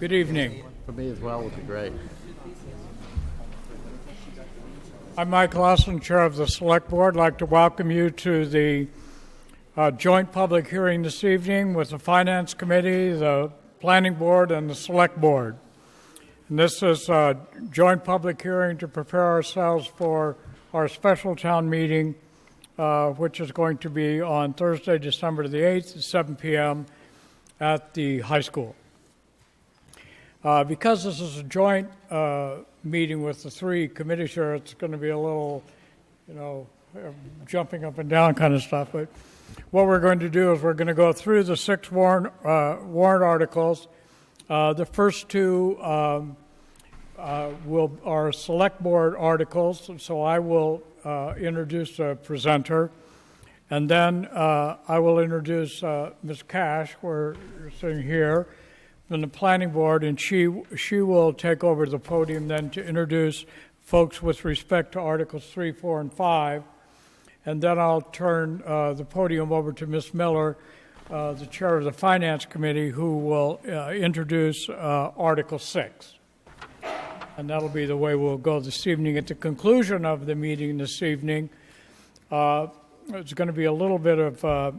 Good evening. For me as well would be great. I'm Mike Lawson, Chair of the Select Board. I'd like to welcome you to the joint public hearing this evening with the Finance Committee, the Planning Board, and the Select Board. And this is a joint public hearing to prepare ourselves for our special town meeting, which is going to be on Thursday, December the 8th at 7 p.m. at the high school. Because this is a joint meeting with the three committees here, it's going to be a little, jumping up and down kind of stuff. But what we're going to do is we're going to go through the 6 warrant articles. The first two are Select Board articles, so I will introduce a presenter. And then I will introduce Ms. Cash, we're sitting here, from the Planning Board, and she will take over the podium then to introduce folks with respect to Articles 3, 4, and 5. And then I'll turn the podium over to Ms. Miller, the Chair of the Finance Committee, who will introduce Article 6. And that'll be the way we'll go this evening. At the conclusion of the meeting this evening, it's going to be a little bit of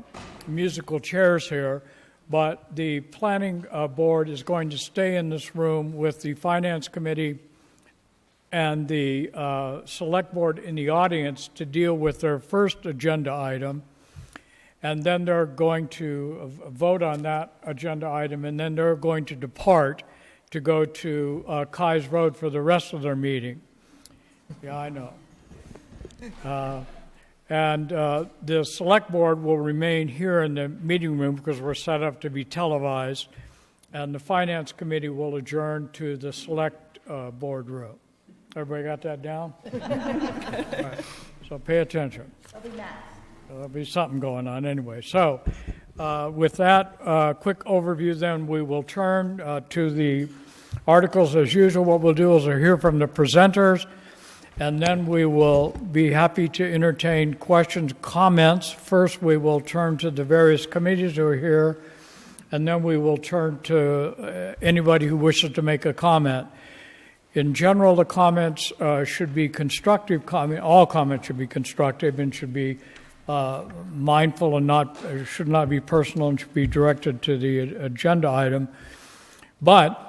musical chairs here, but the Planning Board is going to stay in this room with the Finance Committee and the Select Board in the audience to deal with their first agenda item, and then they're going to vote on that agenda item, and then they're going to depart to go to Kai's Road for the rest of their meeting. Yeah, I know. And the Select Board will remain here in the meeting room because we're set up to be televised, and the Finance Committee will adjourn to the Select Board room. Everybody got that down? All right. So pay attention. There'll be something going on anyway. So with that quick overview, then we will turn to the articles as usual. What we'll do is we'll hear from the presenters, and then we will be happy to entertain questions, comments. First, we will turn to the various committees who are here, and then we will turn to anybody who wishes to make a comment. In general, the comments should be constructive. All comments should be constructive and should be mindful and should not be personal and should be directed to the agenda item. But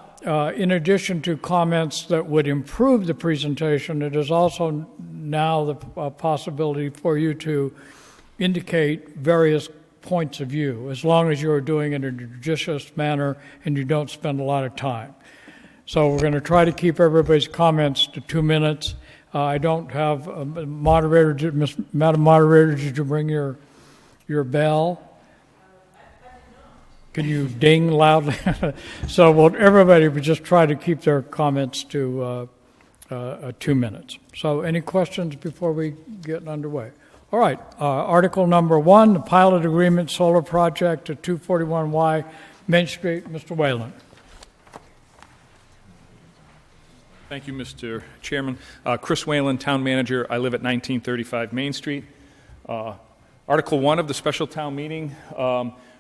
in addition to comments that would improve the presentation, it is also now the possibility for you to indicate various points of view, as long as you are doing it in a judicious manner and you don't spend a lot of time. So we're going to try to keep everybody's comments to 2 minutes. I don't have a moderator. Madam Moderator, did you bring your bell? Can you ding loudly? So everybody would just try to keep their comments to 2 minutes. So any questions before we get underway? All right, Article number 1, the pilot agreement solar project at 241Y Main Street. Mr. Whalen. Thank you, Mr. Chairman. Chris Whalen, Town Manager. I live at 1935 Main Street. Article 1 of the special town meeting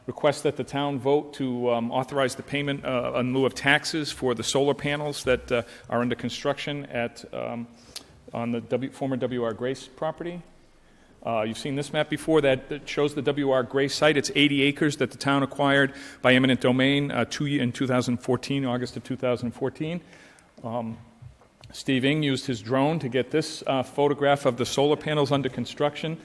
requests that the town vote to authorize the payment in lieu of taxes for the solar panels that are under construction on the former W.R. Grace property. You've seen this map before that shows the W.R. Grace site. It's 80 acres that the town acquired by eminent domain in 2014, August of 2014. Steve Ing used his drone to get this photograph of the solar panels under construction.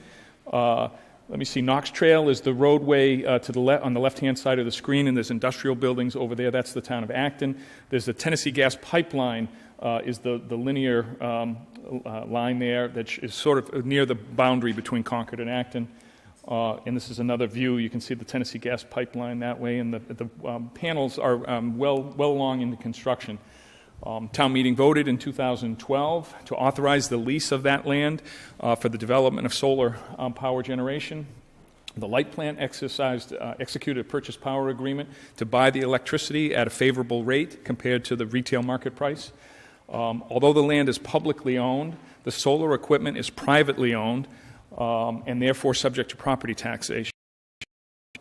Let me see, Knox Trail is the roadway on the left-hand side of the screen, and there's industrial buildings over there. That's the town of Acton. There's the Tennessee Gas Pipeline is the linear line there that is sort of near the boundary between Concord and Acton. And this is another view. You can see the Tennessee Gas Pipeline that way, and the panels are well along into construction. Town meeting voted in 2012 to authorize the lease of that land for the development of solar power generation. The light plant executed a purchase power agreement to buy the electricity at a favorable rate compared to the retail market price. Although the land is publicly owned, the solar equipment is privately owned and therefore subject to property taxation.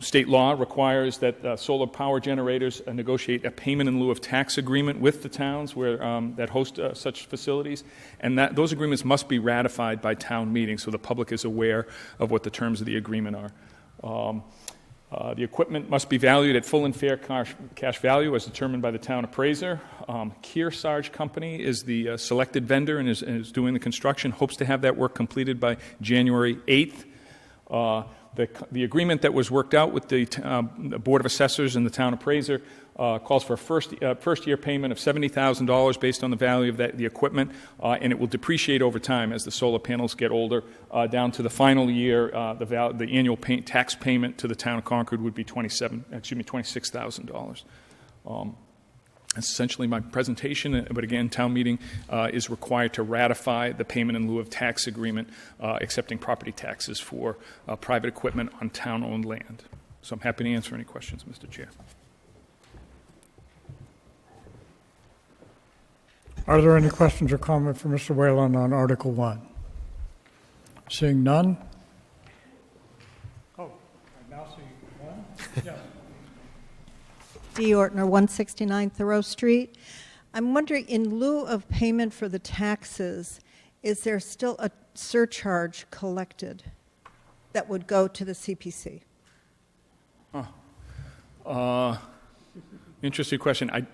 State law requires that solar power generators negotiate a payment in lieu of tax agreement with the towns where, that host such facilities, and those agreements must be ratified by town meeting so the public is aware of what the terms of the agreement are. The equipment must be valued at full and fair cash value as determined by the town appraiser. Kearsarge Company is the selected vendor and is doing the construction, hopes to have that work completed by January 8th. The agreement that was worked out with the Board of Assessors and the town appraiser calls for a first-year payment of $70,000 based on the value of the equipment, and it will depreciate over time as the solar panels get older. Down to the final year, the annual tax payment to the town of Concord would be $26,000. That's essentially my presentation, but again, town meeting is required to ratify the payment in lieu of tax agreement accepting property taxes for private equipment on town-owned land. So I'm happy to answer any questions, Mr. Chair. Are there any questions or comments for Mr. Whalen on Article 1? Seeing none? Oh, I now see one. Yes. D. Ortner, 169 Thoreau Street. I'm wondering, in lieu of payment for the taxes, is there still a surcharge collected that would go to the CPC? Interesting question. I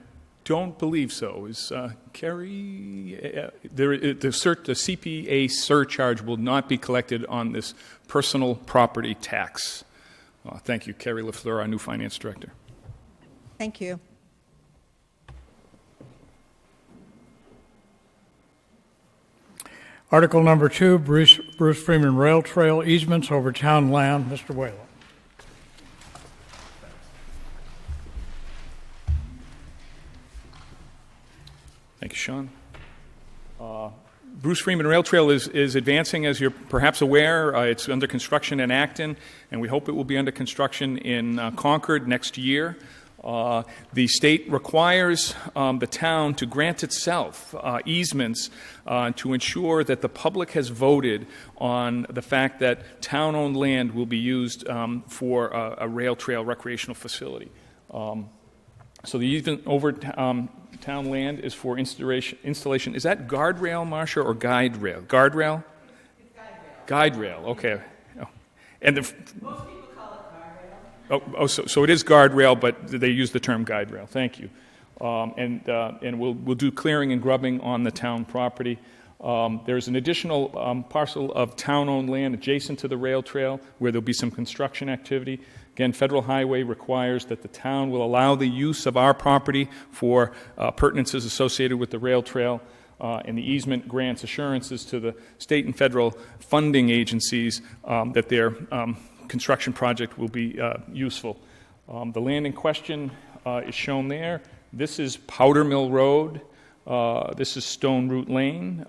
don't believe so. Is Kerry? The CPA surcharge will not be collected on this personal property tax. Thank you, Kerry LaFleur, our new finance director. Thank you. Article number 2, Bruce Freeman Rail Trail easements over town land. Mr. Whalen. Thank you, Sean. Bruce Freeman Rail Trail is advancing, as you're perhaps aware. It's under construction in Acton, and we hope it will be under construction in Concord next year. The state requires the town to grant itself easements to ensure that the public has voted on the fact that town-owned land will be used for a rail trail recreational facility. So the easement over town land is for installation. Is that guardrail, Marcia, or guide rail? Guardrail? It's guide rail. Okay. Oh. And most people call it guardrail. Oh, so it is guardrail, but they use the term guide rail. Thank you. And we'll do clearing and grubbing on the town property. There's an additional parcel of town-owned land adjacent to the rail trail where there'll be some construction activity. Again, Federal Highway requires that the town will allow the use of our property for pertinences associated with the rail trail, and the easement grants assurances to the state and federal funding agencies that their construction project will be useful. The land in question is shown there. This is Powder Mill Road. This is Stone Root Lane.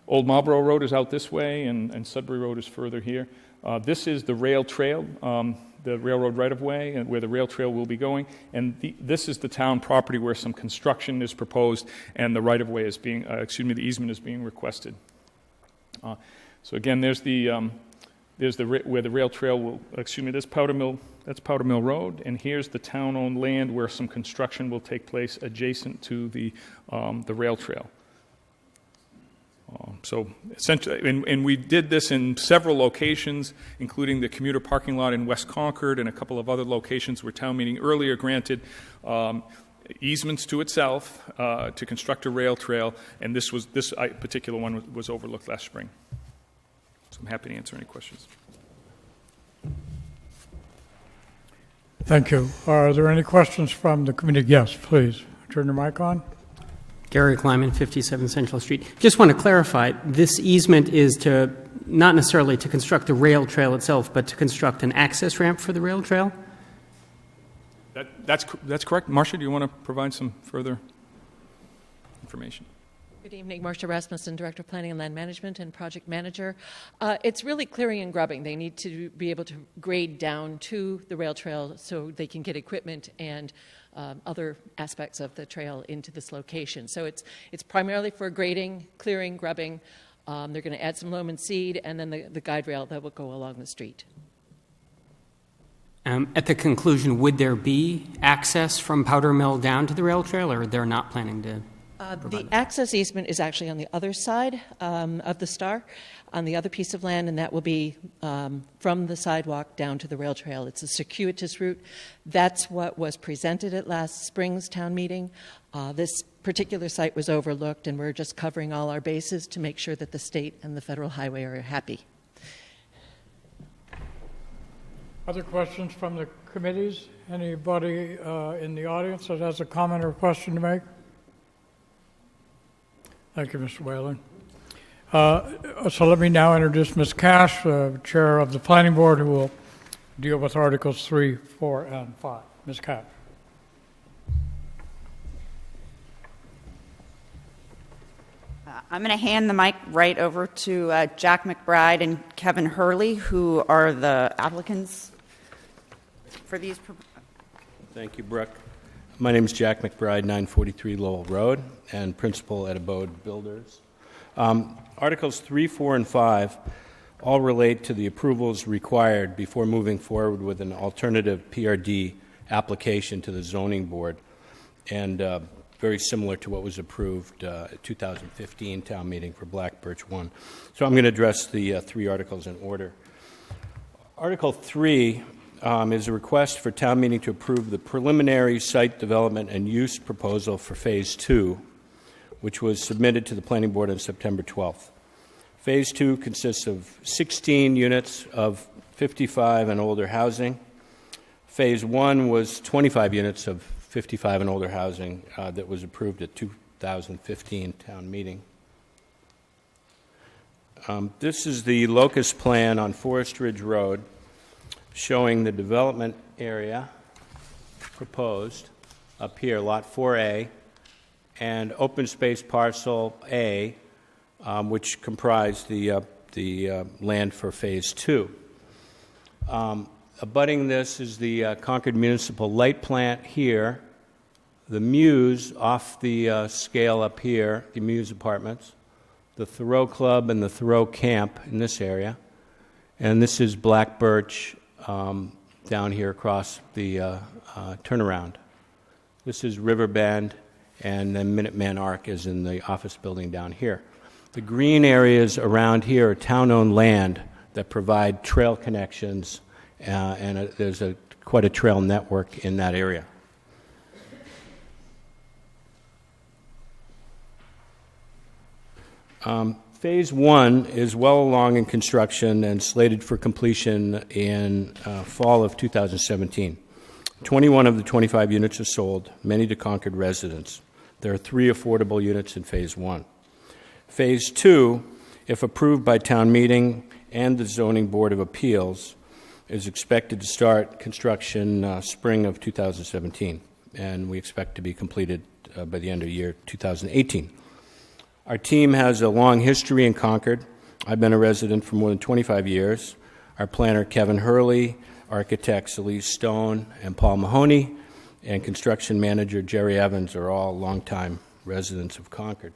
Old Marlborough Road is out this way, and Sudbury Road is further here. This is the rail trail, the railroad right-of-way, and where the rail trail will be going. And this is the town property where some construction is proposed, and the right-of-way is being, the easement is being requested. So again, there's where the rail trail will, this Powder Mill. That's Powder Mill Road, and here's the town-owned land where some construction will take place adjacent to the rail trail. So essentially, and we did this in several locations, including the commuter parking lot in West Concord and a couple of other locations where town meeting earlier granted easements to itself to construct a rail trail, and this particular one was overlooked last spring. So I'm happy to answer any questions. Thank you. Are there any questions from the committee? Yes, please. Turn your mic on. Gary Kleiman, 57 Central Street. Just want to clarify, this easement is to not necessarily to construct the rail trail itself, but to construct an access ramp for the rail trail? That's correct. Marcia, do you want to provide some further information? Good evening, Marcia Rasmussen, Director of Planning and Land Management and Project Manager. It's really clearing and grubbing. They need to be able to grade down to the rail trail so they can get equipment and other aspects of the trail into this location. So it's primarily for grading, clearing, grubbing. They're going to add some loam and seed, and then the guide rail that will go along the street. At the conclusion, would there be access from Powder Mill down to the rail trail, or they're not planning to? The access easement is actually on the other side of the Star, on the other piece of land, and that will be from the sidewalk down to the rail trail. It's a circuitous route. That's what was presented at last spring's town meeting. This particular site was overlooked, and we're just covering all our bases to make sure that the state and the federal highway are happy. Other questions from the committees? Anybody in the audience that has a comment or question to make? Thank you, Mr. Whalen. So let me now introduce Ms. Cash, Chair of the Planning Board, who will deal with Articles 3, 4, and 5. Ms. Cash. I'm going to hand the mic right over to Jack McBride and Kevin Hurley, who are the applicants for these. Thank you, Brooke. My name is Jack McBride, 943 Lowell Road, and principal at Abode Builders. Articles 3, 4, and 5 all relate to the approvals required before moving forward with an alternative PRD application to the zoning board, and very similar to what was approved at 2015 town meeting for Black Birch 1. So I'm going to address the three articles in order. Article 3 is a request for town meeting to approve the preliminary site development and use proposal for Phase 2, which was submitted to the Planning Board on September 12th. Phase 2 consists of 16 units of 55 and older housing. Phase 1 was 25 units of 55 and older housing that was approved at 2015 town meeting. This is the locus plan on Forest Ridge Road, showing the development area proposed up here, Lot 4A, and open space parcel A, which comprised the land for Phase 2. Abutting this is the Concord Municipal Light Plant here, the Muse off the scale up here, the Muse Apartments, the Thoreau Club and the Thoreau Camp in this area, and this is Black Birch down here across the turnaround. This is Riverbend, and then Minuteman Arc is in the office building down here. The green areas around here are town-owned land that provide trail connections, and there's quite a trail network in that area. Phase 1 is well along in construction and slated for completion in fall of 2017. 21 of the 25 units are sold, many to Concord residents. There are 3 affordable units in Phase 1. Phase 2, if approved by town meeting and the Zoning Board of Appeals, is expected to start construction spring of 2017, and we expect to be completed by the end of year 2018. Our team has a long history in Concord. I've been a resident for more than 25 years. Our planner, Kevin Hurley, architects Elise Stone and Paul Mahoney, and construction manager Jerry Evans are all longtime residents of Concord.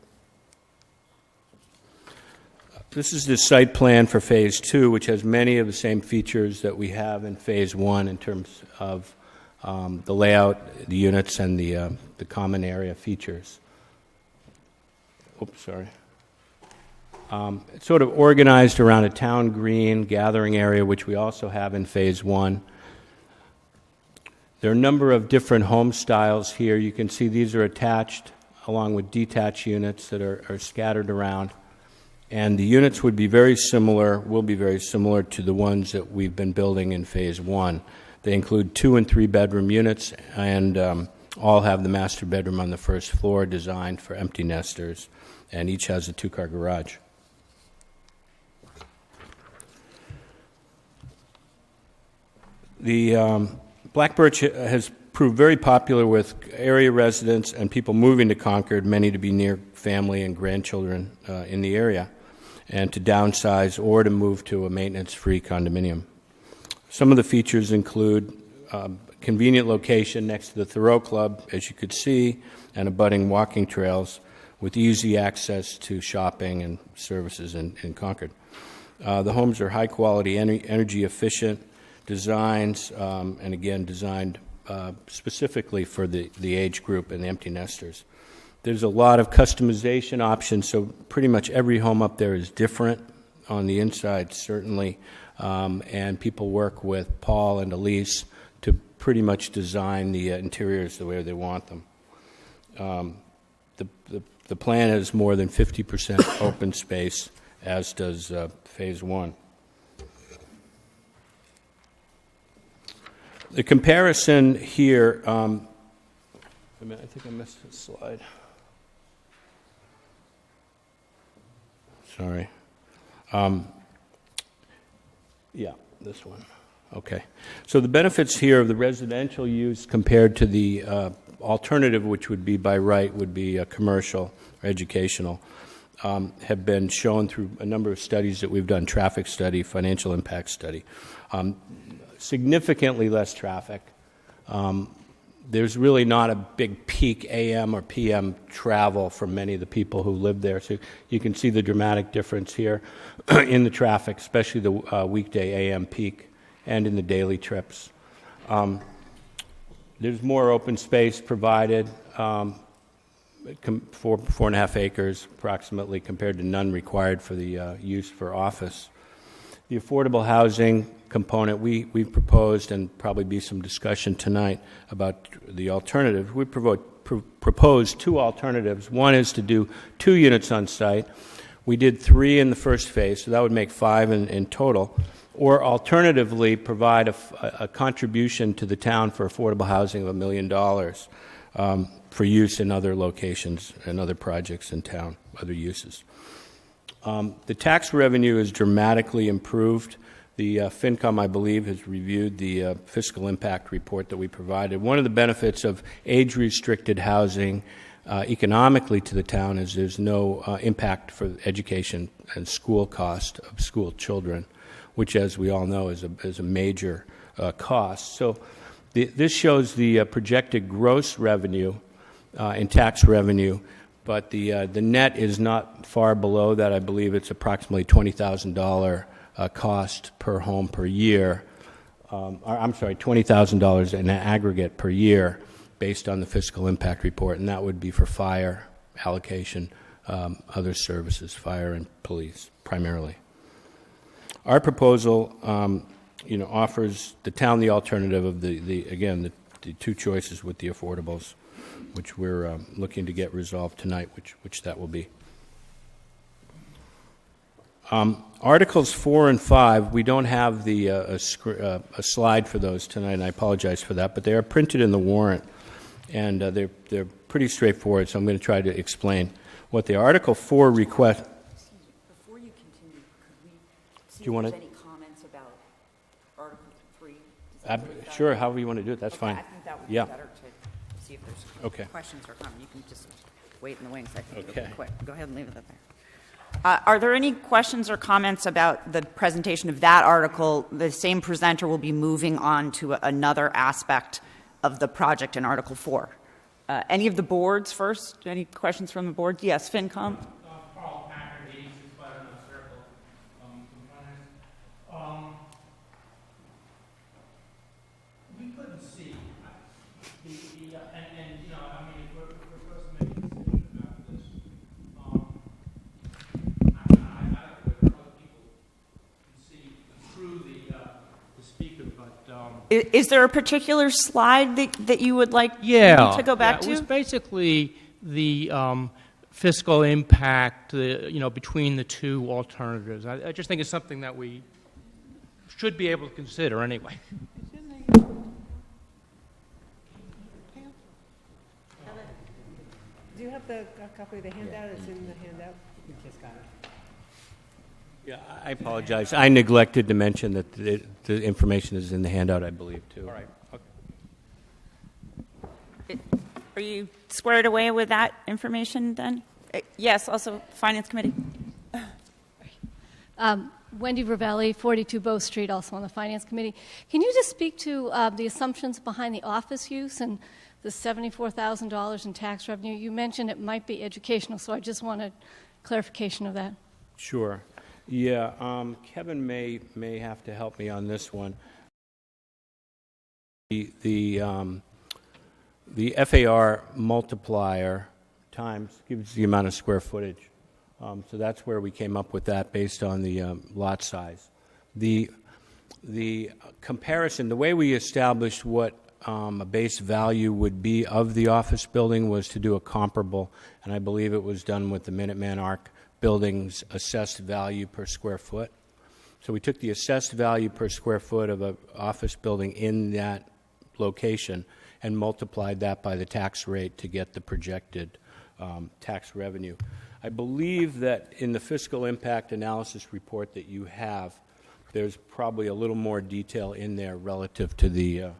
This is the site plan for Phase 2, which has many of the same features that we have in Phase 1 in terms of the layout, the units, and the common area features. Oops, sorry. It's sort of organized around a town green gathering area, which we also have in Phase 1. There are a number of different home styles here. You can see these are attached along with detached units that are scattered around. And the units would be very similar, will be very similar to the ones that we've been building in Phase 1. They include 2 and 3 bedroom units, and all have the master bedroom on the first floor designed for empty nesters, and each has a 2-car garage. The Black Birch has proved very popular with area residents and people moving to Concord, many to be near family and grandchildren in the area, and to downsize or to move to a maintenance-free condominium. Some of the features include convenient location next to the Thoreau Club, as you could see, and abutting walking trails with easy access to shopping and services in Concord. The homes are high-quality, energy efficient, designs, and again, designed specifically for the age group and the empty nesters. There's a lot of customization options, so pretty much every home up there is different on the inside, certainly, and people work with Paul and Elise to pretty much design the interiors the way they want them. The plan is more than 50% open space, as does Phase 1. The comparison here, I think I missed a slide. Sorry. Yeah, this one. Okay. So the benefits here of the residential use compared to the alternative, which would be by right, would be commercial or educational, have been shown through a number of studies that we've done, traffic study, financial impact study. Significantly less traffic. There's really not a big peak AM or PM travel for many of the people who live there. So you can see the dramatic difference here in the traffic, especially the weekday AM peak and in the daily trips. There's more open space provided, 4.5 acres approximately, compared to none required for the use for office. The affordable housing component, we've proposed, and probably be some discussion tonight about the alternative. We propose two alternatives. One is to do 2 units on site. We did 3 in the first phase, so that would make 5 in total. Or alternatively, provide a contribution to the town for affordable housing of $1 million for use in other locations and other projects in town, other uses. The tax revenue is dramatically improved. The FinCom, I believe, has reviewed the fiscal impact report that we provided. One of the benefits of age-restricted housing economically to the town is there's no impact for education and school cost of school children, which, as we all know, is a major cost. So this shows the projected gross revenue and tax revenue, but the net is not far below that. I believe it's approximately $20,000 cost per home per year. I'm sorry, $20,000 in aggregate per year based on the fiscal impact report, and that would be for fire allocation, other services, fire and police primarily. Our proposal, offers the town the alternative of the 2 choices with the affordables, which we're looking to get resolved tonight, which that will be. Articles 4 and 5, we don't have the a slide for those tonight, and I apologize for that, but they are printed in the warrant, and they're pretty straightforward, so I'm going to try to explain what they are. Article 4 request... Before you continue, could we see if there's any comments about Article 3? Sure, however you want to do it, that's fine. I think that would be better to see if there's questions or comments. You can just wait in the wings. I think it'll be quick. Go ahead and leave it there. Are there any questions or comments about the presentation of that article? The same presenter will be moving on to another aspect of the project in Article 4. Any of the boards first? Any questions from the board? Yes, FinCom? We couldn't see if we're supposed to make a decision about this, I don't know whether other people can see through the speaker, but... Is there a particular slide that you would like to go back to? It was basically the fiscal impact, between the 2 alternatives. I just think it's something that we should be able to consider anyway. Do you have a copy of the handout? It's in the handout. You just got it. Yeah, I apologize. I neglected to mention that the information is in the handout, I believe, too. All right. Okay. Are you squared away with that information then? Yes, also Finance Committee. Wendy Ravelli, 42 Bow Street, also on the Finance Committee. Can you just speak to the assumptions behind the office use and the $74,000 in tax revenue? You mentioned it might be educational, so I just wanted clarification of that. Sure. Yeah, Kevin may have to help me on this one. the FAR multiplier times gives the amount of square footage. So that's where we came up with that based on the lot size. The comparison, the way we established what a base value would be of the office building was to do a comparable, and I believe it was done with the Minuteman Arc building's assessed value per square foot. So we took the assessed value per square foot of an office building in that location and multiplied that by the tax rate to get the projected tax revenue. I believe that in the fiscal impact analysis report that you have, there's probably a little more detail in there relative to the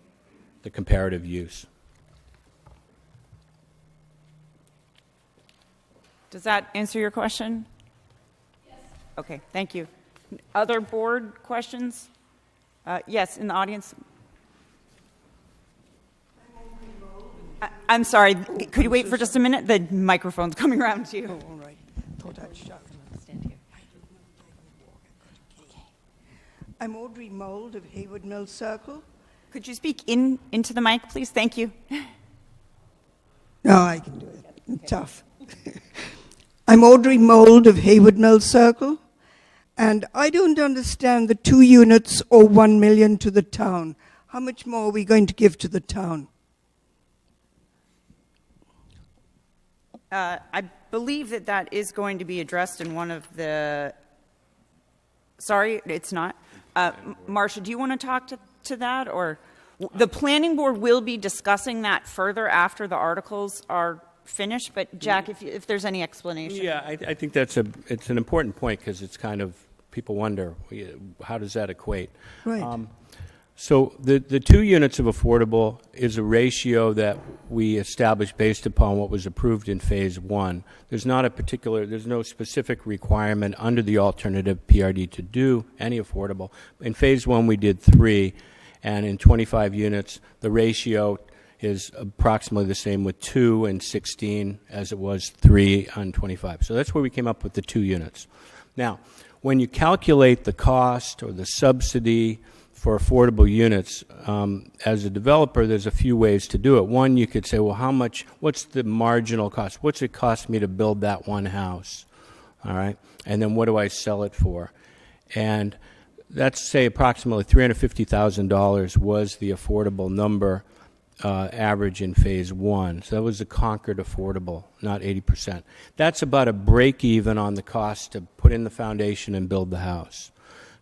comparative use. Does that answer your question? Yes. Okay, thank you. Other board questions? Yes, in the audience. I'm sorry, could you wait for just a minute? The microphone's coming around to you. Oh, all right. Thought I'd shut. Stand here. I'm Audrey Mould of Haywood Mill Circle. Could you speak into the mic, please? Thank you. No, I can do it. Okay. Tough. I'm Audrey Mould of Haywood Mill Circle, and I don't understand the 2 units or 1 million to the town. How much more are we going to give to the town? I believe that is going to be addressed in one of the... Sorry, it's not. Marcia, do you want to talk to that? Or the planning board will be discussing that further after the articles are finished. But Jack, if there's any explanation. Yeah, I think it's an important point because it's kind of, people wonder, how does that equate? Right. So the 2 units of affordable is a ratio that we established based upon what was approved in Phase 1. There's no specific requirement under the alternative PRD to do any affordable. In Phase 1 we did 3, and in 25 units the ratio is approximately the same with 2 and 16 as it was 3 on 25. So that's where we came up with the 2 units. Now, when you calculate the cost or the subsidy for affordable units, as a developer, there's a few ways to do it. One, you could say, well, what's the marginal cost? What's it cost me to build that one house? All right? And then what do I sell it for? And that's, say, approximately $350,000 was the affordable number average in Phase 1. So that was the Concord affordable, not 80%. That's about a break even on the cost to put in the foundation and build the house.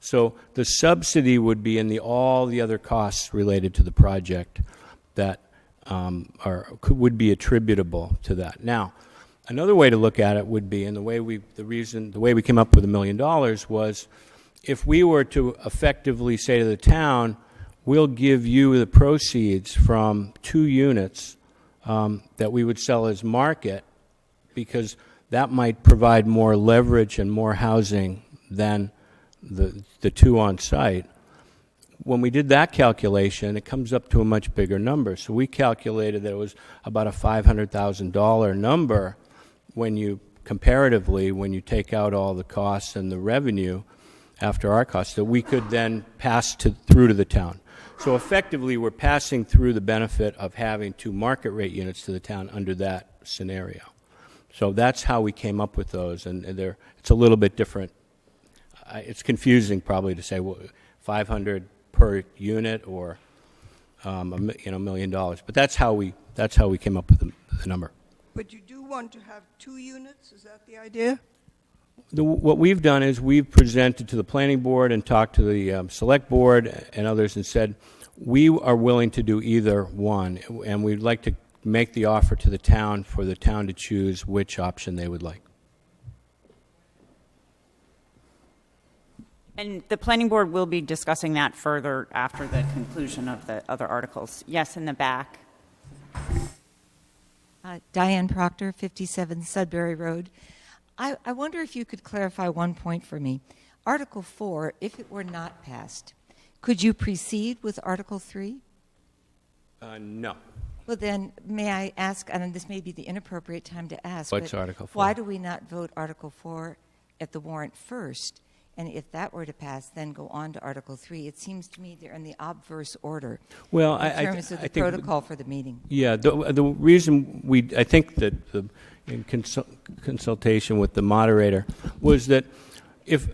So the subsidy would be in all the other costs related to the project that would be attributable to that. Now, another way to look at it would be, and the way we came up with $1 million was, if we were to effectively say to the town, we'll give you the proceeds from 2 units that we would sell as market, because that might provide more leverage and more housing than the 2 on site. When we did that calculation, it comes up to a much bigger number. So we calculated that it was about a $500,000 number when you take out all the costs and the revenue after our costs, that we could then pass through to the town. So effectively, we're passing through the benefit of having 2 market rate units to the town under that scenario. So that's how we came up with those, and it's a little bit different. It's confusing probably to say, well, 500 per unit or $1 million, but that's how we came up with the number. But you do want to have 2 units? Is that the idea? What we've done is we've presented to the planning board and talked to the select board and others and said we are willing to do either one, and we'd like to make the offer to the town for the town to choose which option they would like. And the planning board will be discussing that further after the conclusion of the other articles. Yes, in the back. Diane Proctor, 57 Sudbury Road. I wonder if you could clarify one point for me. Article 4, if it were not passed, could you proceed with Article 3? No. Well, then, may I ask, and this may be the inappropriate time to ask, What's Article 4? Why do we not vote Article 4 at the warrant first And if that were to pass, then go on to Article 3. It seems to me they're in the obverse order Well, in terms of the think protocol for the meeting. Yeah, the reason I think that in consultation with the moderator was that if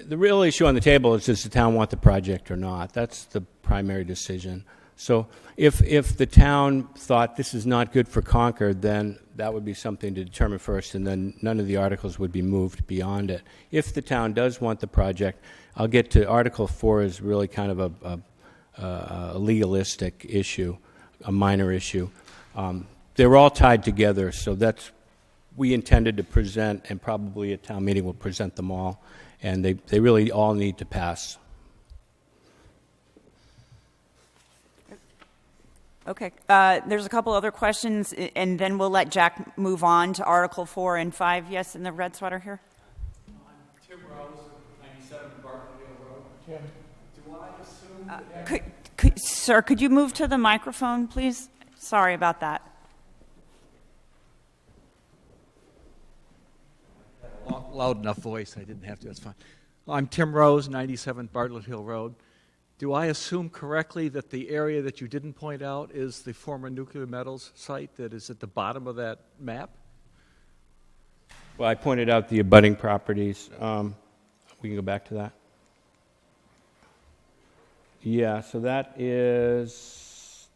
the real issue on the table is does the town want the project or not? That's the primary decision. So if the town thought this is not good for Concord, then that would be something to determine first, and then none of the articles would be moved beyond it. If the town does want the project, I'll get to Article 4 is really kind of a legalistic issue, a minor issue. They're all tied together, so we intended to present, and probably at town meeting we'll present them all, and they really all need to pass. Okay. There's a couple other questions, and then we'll let Jack move on to Article 4 and 5. Yes, in the red sweater here. I'm Tim Rose, 97 Bartlett Road. Tim, do I assume... Sir, could you move to the microphone, please? Sorry about that. Loud enough voice, I didn't have to, that's fine. I'm Tim Rose, 97 Bartlett Hill Road. Do I assume correctly that the area that you didn't point out is the former nuclear metals site that is at the bottom of that map? Well, I pointed out the abutting properties. We can go back to that. Yeah, so that is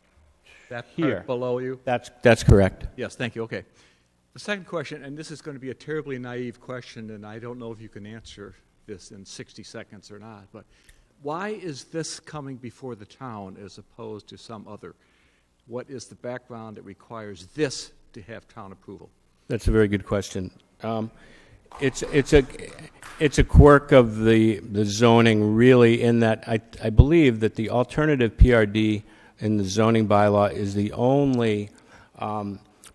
that here. Below you? That's correct. Yes, thank you. Okay. The second question, and this is going to be a terribly naive question, and I don't know if you can answer this in 60 seconds or not, but why is this coming before the town as opposed to some other? What is the background that requires this to have town approval? That's a very good question. It's a quirk of the zoning, really, in that I believe that the alternative PRD in the zoning bylaw is the only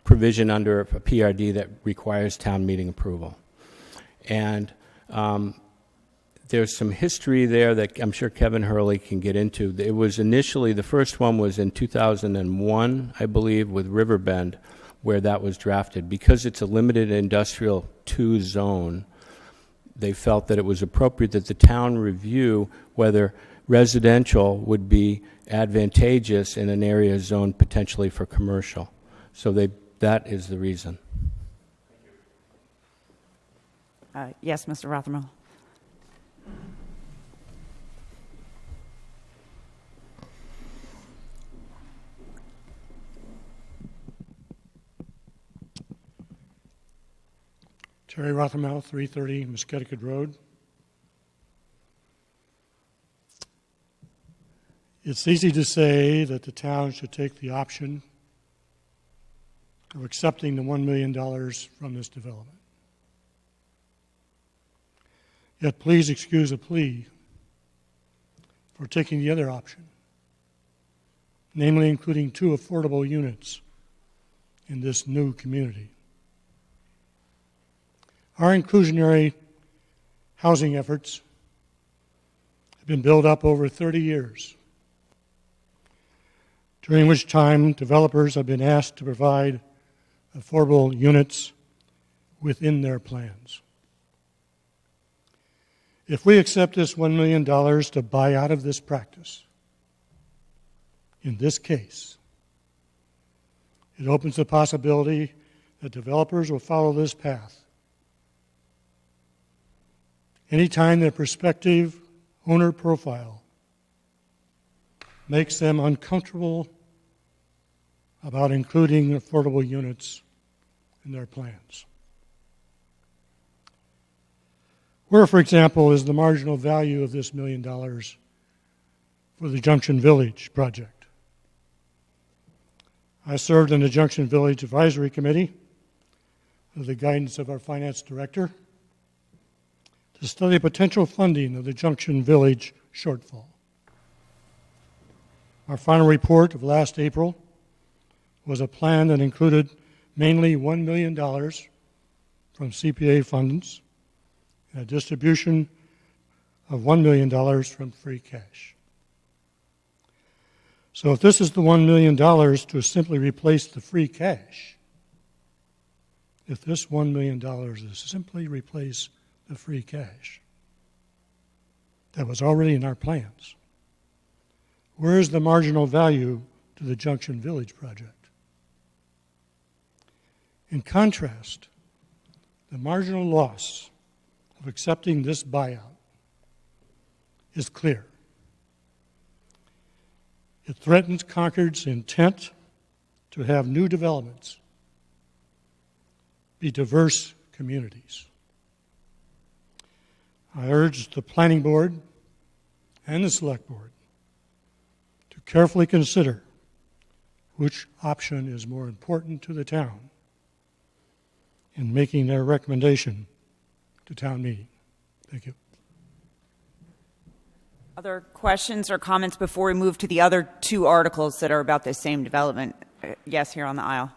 provision under a PRD that requires town meeting approval. And there's some history there that I'm sure Kevin Hurley can get into. It was initially, the first one was in 2001, I believe, with Riverbend, where that was drafted. Because it's a limited industrial 2 zone, they felt that it was appropriate that the town review whether residential would be advantageous in an area zoned potentially for commercial. So that is the reason. Yes, Mr. Rothermel. Terry Rothermel, 330 Musketaquid Road. It's easy to say that the town should take the option of accepting the $1 million from this development. Yet please excuse a plea for taking the other option, namely including 2 affordable units in this new community. Our inclusionary housing efforts have been built up over 30 years, during which time developers have been asked to provide affordable units within their plans. If we accept this $1 million to buy out of this practice, in this case, it opens the possibility that developers will follow this path. Anytime their prospective owner profile makes them uncomfortable about including affordable units in their plans. Where, for example, is the marginal value of this $1 million for the Junction Village project? I served on the Junction Village Advisory Committee under the guidance of our finance director to study potential funding of the Junction Village shortfall. Our final report of last April was a plan that included mainly $1 million from CPA funds and a distribution of $1 million from free cash. So if this is the $1 million to simply replace the free cash, if this $1 million is simply replace the free cash, that was already in our plans. Where is the marginal value to the Junction Village project? In contrast, the marginal loss of accepting this buyout is clear. It threatens Concord's intent to have new developments be diverse communities. I urge the Planning Board and the Select Board to carefully consider which option is more important to the town in making their recommendation to town meeting. Thank you. Other questions or comments before we move to the other two articles that are about the same development? Yes, here on the aisle.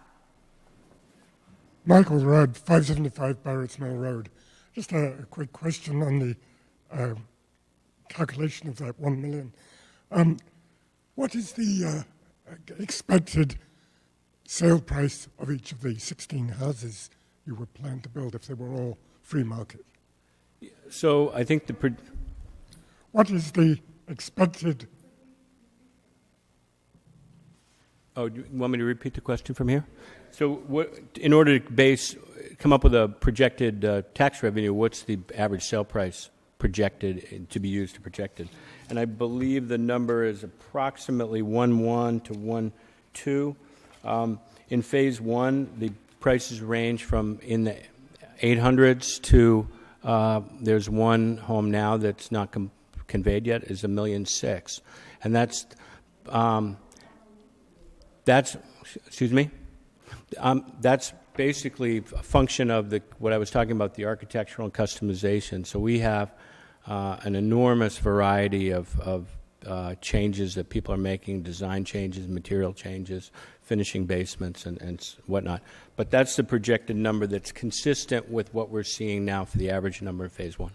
Michael Rudd, 575 Barrett's Mill Road. Just a quick question on the calculation of that 1 million. What is the expected sale price of each of the 16 houses you would plan to build if they were all free market? So I think what is the expected? Oh, do you want me to repeat the question from here? So in order to come up with a projected tax revenue, what's the average sale price projected to be used to project it? And I believe the number is approximately 1.1 to 1.2. In phase one, the prices range from in the 800s to there's one home now that's not conveyed yet is $1.6 million, and that's excuse me. That's basically a function of what I was talking about, the architectural and customization. So we have an enormous variety of changes that people are making, design changes, material changes, finishing basements, and whatnot. But that's the projected number that's consistent with what we're seeing now for the average number in phase one.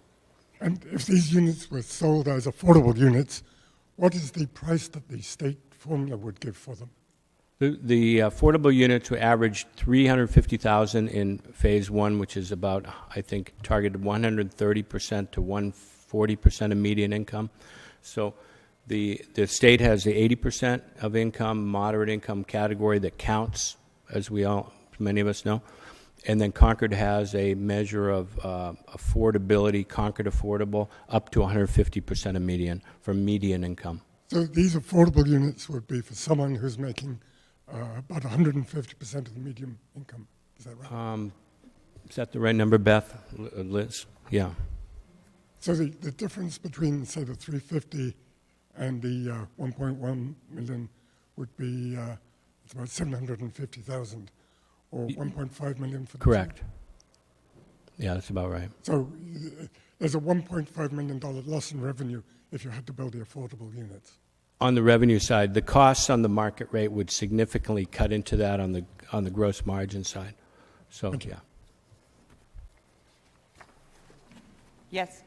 And if these units were sold as affordable units, what is the price that the state formula would give for them? The affordable units would average $350,000 in phase one, which is about, I think, targeted 130% to 140% of median income. So the state has the 80% of income, moderate income category that counts, as many of us know. And then Concord has a measure of affordability, Concord Affordable, up to 150% of median for median income. So these affordable units would be for someone who's making about 150% of the median income. Is that right? Is that the right number, Beth? Liz? Yeah. So the difference between, say, the 350 and the 1.1 million would be it's about 750,000, or 1.5 million for the correct. Two. Yeah, that's about right. So there's a $1.5 million loss in revenue if you had to build the affordable units. On the revenue side, the costs on the market rate would significantly cut into that on the gross margin side. So, yeah. Yes.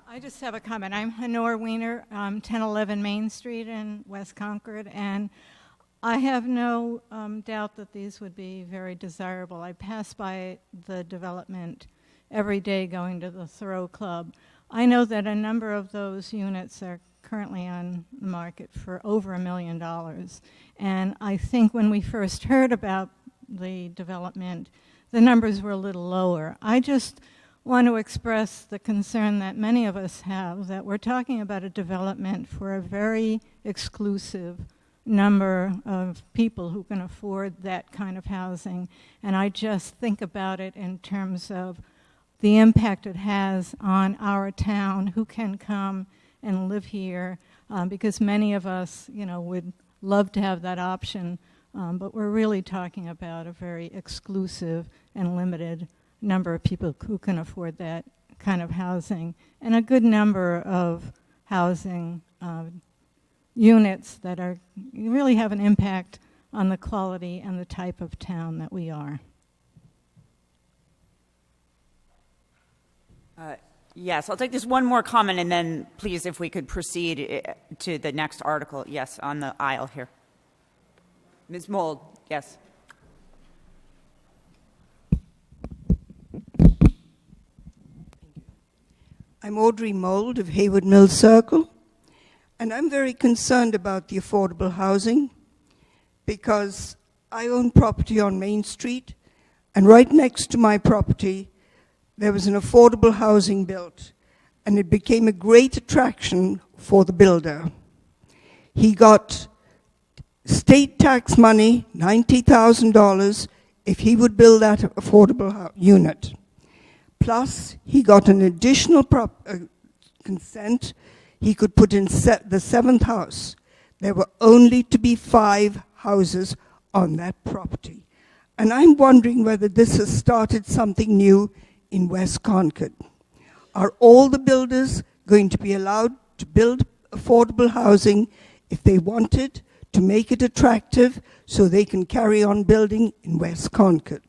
I just have a comment. I'm Honore Wiener, 1011 Main Street in West Concord, and I have no doubt that these would be very desirable. I pass by the development every day going to the Thoreau Club. I know that a number of those units are currently on the market for over $1 million. And I think when we first heard about the development, the numbers were a little lower. I just want to express the concern that many of us have that we're talking about a development for a very exclusive number of people who can afford that kind of housing. And I just think about it in terms of the impact it has on our town, who can come and live here, because many of us, would love to have that option, but we're really talking about a very exclusive and limited number of people who can afford that kind of housing, and a good number of housing units that really have an impact on the quality and the type of town that we are. Yes, I'll take this one more comment, and then please, if we could proceed to the next article. Yes, on the aisle here. Ms. Mold, yes. I'm Audrey Mould of Haywood Mill Circle, and I'm very concerned about the affordable housing because I own property on Main Street, and right next to my property, there was an affordable housing built, and it became a great attraction for the builder. He got state tax money, $90,000, if he would build that affordable unit. Plus, he got an additional consent. He could put in the seventh house. There were only to be 5 houses on that property. And I'm wondering whether this has started something new in West Concord. Are all the builders going to be allowed to build affordable housing if they wanted, to make it attractive so they can carry on building in West Concord?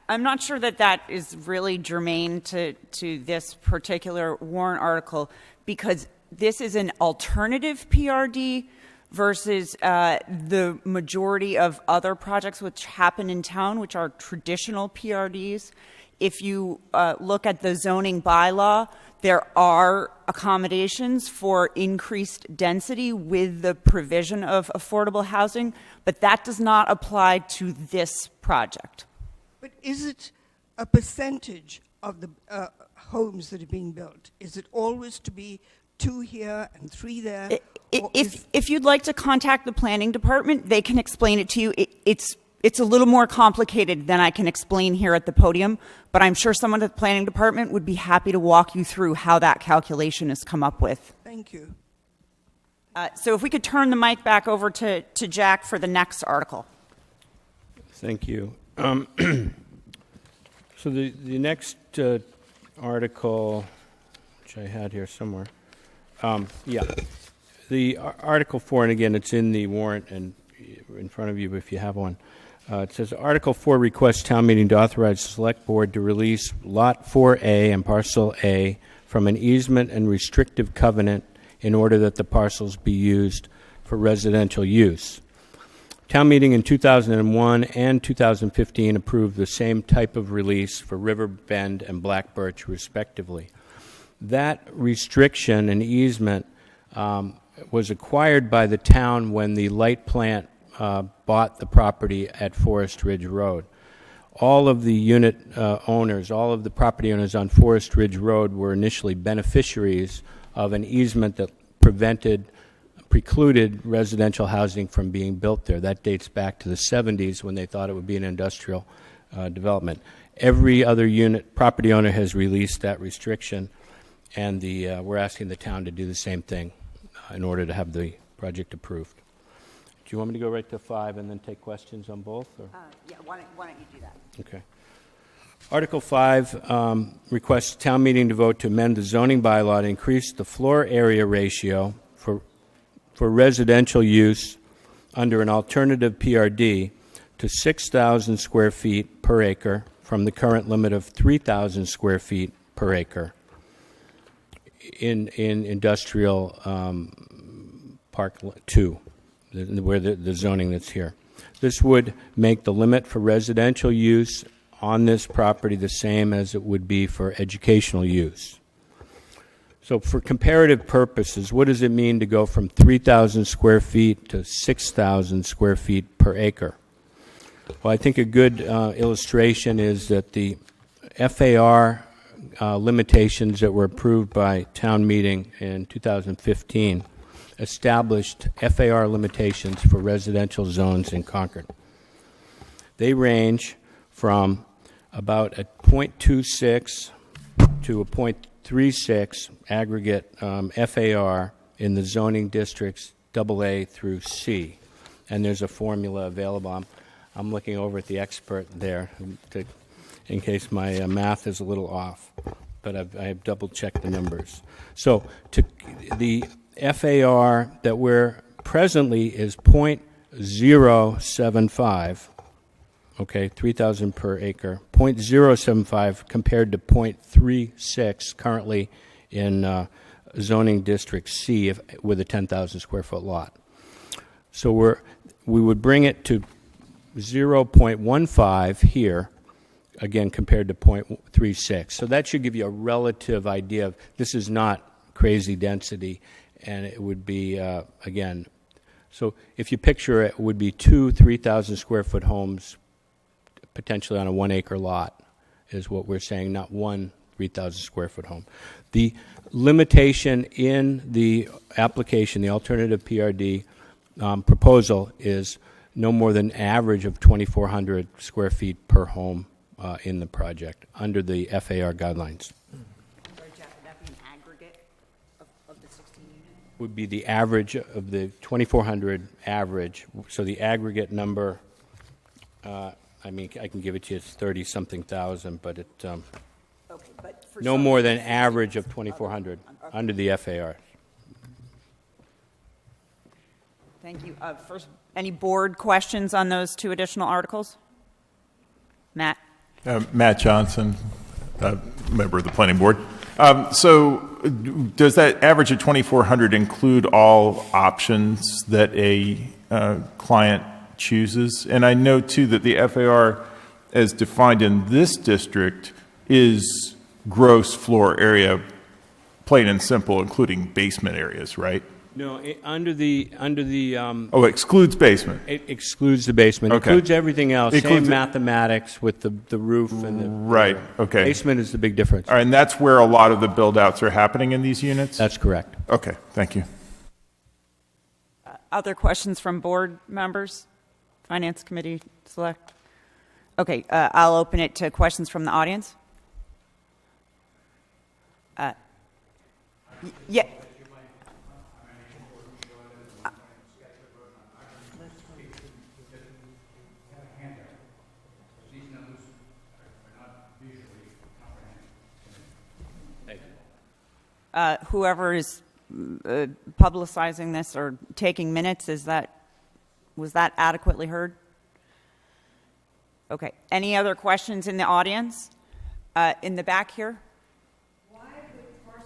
I'm not sure that that is really germane to this particular warrant article, because this is an alternative PRD versus the majority of other projects which happen in town, which are traditional PRDs. If you look at the zoning bylaw, there are accommodations for increased density with the provision of affordable housing, but that does not apply to this project. But is it a percentage of the homes that are being built? Is it always to be 2 here and 3 there? If you'd like to contact the planning department, they can explain it to you. It's a little more complicated than I can explain here at the podium, but I'm sure someone at the planning department would be happy to walk you through how that calculation is come up with. Thank you. So if we could turn the mic back over to Jack for the next article. Thank you. So the next article, which I had here somewhere, the Article 4, and again, it's in the warrant and in front of you if you have one. It says, Article 4 requests town meeting to authorize the select board to release Lot 4A and Parcel A from an easement and restrictive covenant in order that the parcels be used for residential use. Town meeting in 2001 and 2015 approved the same type of release for River Bend and Black Birch, respectively. That restriction and easement was acquired by the town when the light plant bought the property at Forest Ridge Road. All of the unit owners, all of the property owners on Forest Ridge Road were initially beneficiaries of an easement that precluded residential housing from being built there. That dates back to the 70s when they thought it would be an industrial development. Every other property owner has released that restriction, and we're asking the town to do the same thing in order to have the project approved. Do you want me to go right to 5 and then take questions on both? Or? Yeah, why don't you do that? Okay. Article 5 requests town meeting to vote to amend the zoning bylaw to increase the floor area ratio for residential use under an alternative PRD to 6,000 square feet per acre from the current limit of 3,000 square feet per acre in industrial Park 2, where the zoning that's here. This would make the limit for residential use on this property the same as it would be for educational use. So for comparative purposes, what does it mean to go from 3,000 square feet to 6,000 square feet per acre? Well, I think a good illustration is that the FAR limitations that were approved by town meeting in 2015 established FAR limitations for residential zones in Concord. They range from about a 0.26 to a 0.36 aggregate FAR in the zoning districts AA through C. And there's a formula available. I'm looking over at the expert there in case my math is a little off, but I have double-checked the numbers. So the FAR that we're presently is 0.075, okay, 3,000 per acre, 0.075 compared to 0.36 currently in zoning district C with a 10,000 square foot lot. So we would bring it to 0.15 here again, compared to 0.36. So that should give you a relative idea of this is not crazy density, and it would be, again, so if you picture it, would be 2 3,000 square foot homes potentially on a 1 acre lot is what we're saying, not one 3,000 square foot home. The limitation in the application, the alternative PRD proposal, is no more than average of 2,400 square feet per home in the project under the FAR guidelines. Sorry, Jeff, would that be an aggregate of the 16 units? Would be the average of the 2,400 average. So the aggregate number, I mean, I can give it to you, it's 30-something thousand, but it Okay, but for no more than average of 2,400 under the FAR. Thank you. First, any board questions on those two additional articles? Matt? Matt Johnson, member of the Planning Board. So does that average of 2,400 include all options that a client chooses? And I know, too, that the FAR, as defined in this district, is gross floor area, plain and simple, including basement areas, right? No, under the oh, it excludes basement. It excludes the basement. Okay. Includes everything else. Includes Same mathematics with the roof and the right. Okay. Basement is the big difference. All right, and that's where a lot of the build-outs are happening in these units. That's correct. Okay, thank you. Other questions from board members? Finance Committee select? Okay, I'll open it to questions from the audience. Yeah. Whoever is publicizing this or taking minutes, was that adequately heard? Okay. Any other questions in the audience? In the back here?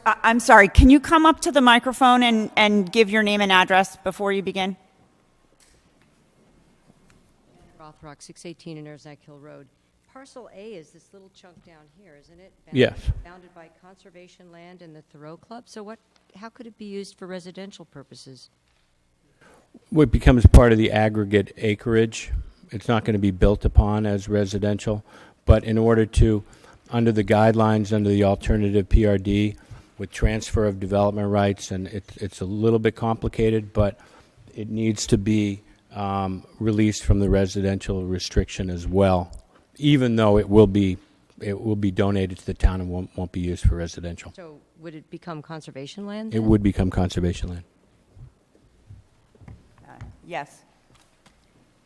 I'm sorry. Can you come up to the microphone and give your name and address before you begin? Rothrock, 618 Neck Hill Road. Parcel A is this little chunk down here, isn't it? Yes. Bounded by conservation land and the Thoreau Club. So how could it be used for residential purposes? Well, it becomes part of the aggregate acreage. It's not going to be built upon as residential, but in order to, under the guidelines, under the alternative PRD, with transfer of development rights, and it's a little bit complicated, but it needs to be released from the residential restriction as well, even though it will be donated to the town and won't be used for residential. So would it become conservation land? It would become conservation land. Yes.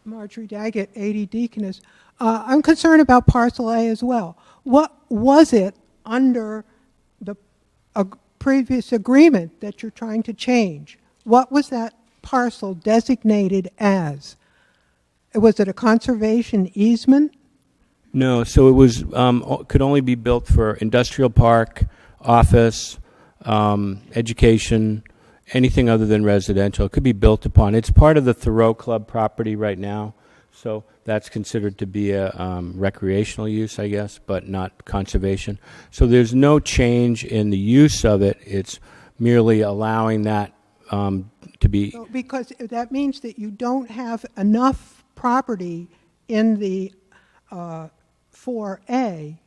Marjorie Daggett, 80 Deaconess. I'm concerned about Parcel A as well. What was it under the previous agreement that you're trying to change? What was that parcel designated as? Was it a conservation easement? No, so it was could only be built for industrial park, office, education, anything other than residential. It could be built upon. It's part of the Thoreau Club property right now, so that's considered to be a recreational use, I guess, but not conservation. So there's no change in the use of it. It's merely allowing that to be... So, because that means that you don't have enough property in the 4A.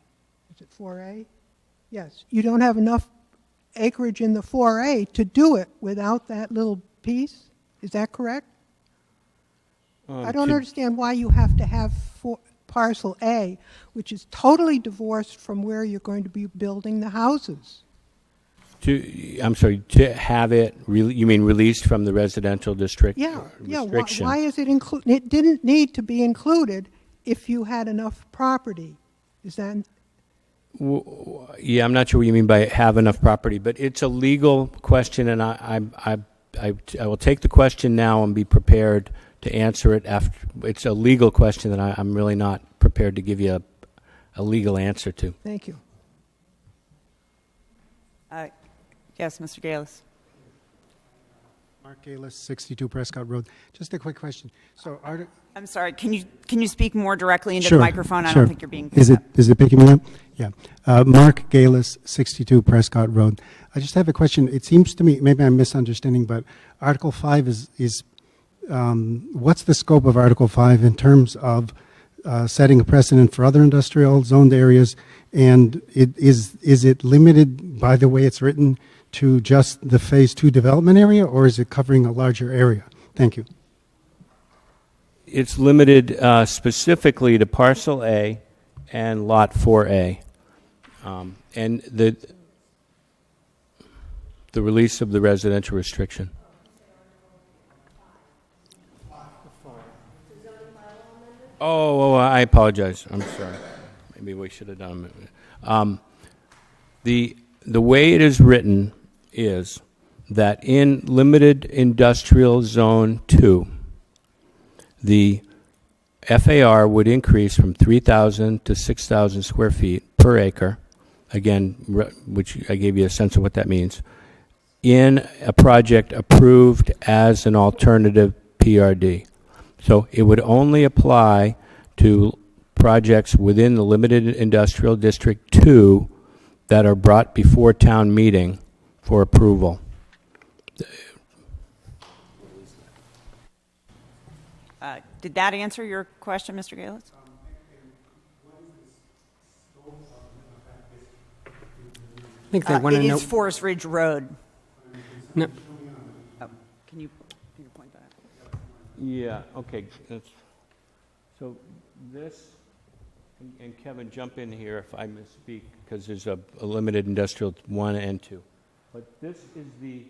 Is it 4A? Yes. You don't have enough acreage in the 4A to do it without that little piece? Is that correct? I don't understand why you have to have Parcel A, which is totally divorced from where you're going to be building the houses. I'm sorry, to have it, you mean released from the residential district? Yeah. Restriction. Why is it included? It didn't need to be included if you had enough property. Is that... Yeah, I'm not sure what you mean by have enough property, but it's a legal question, and I will take the question now and be prepared to answer it after. It's a legal question that I'm really not prepared to give you a legal answer to. Thank you. Yes, Mr. Galis. Mark Galis, 62 Prescott Road. Just a quick question. So, I'm sorry. Can you speak more directly into sure, the microphone? I sure. don't think you're being picked up. Is it picking me up? Yeah. Mark Galis, 62 Prescott Road. I just have a question. It seems to me, maybe I'm misunderstanding, but Article 5 is what's the scope of Article 5 in terms of setting a precedent for other industrial zoned areas? And is it limited by the way it's written to just the Phase 2 development area, or is it covering a larger area? Thank you. It's limited specifically to Parcel A and Lot 4A. And the release of the residential restriction. Oh, I apologize. I'm sorry. Maybe we should have done it. The way it is written is that in limited industrial zone 2, the FAR would increase from 3,000 to 6,000 square feet per acre, again, which I gave you a sense of what that means, in a project approved as an alternative PRD. So it would only apply to projects within the limited industrial district 2 that are brought before town meeting for approval. Did that answer your question, Mr. Galis? I think they want to know. It is Forest Ridge Road. No. Oh, can you point that out? Yeah, okay. So this, and Kevin, jump in here if I misspeak, because there's a limited industrial 1 and 2. But this is the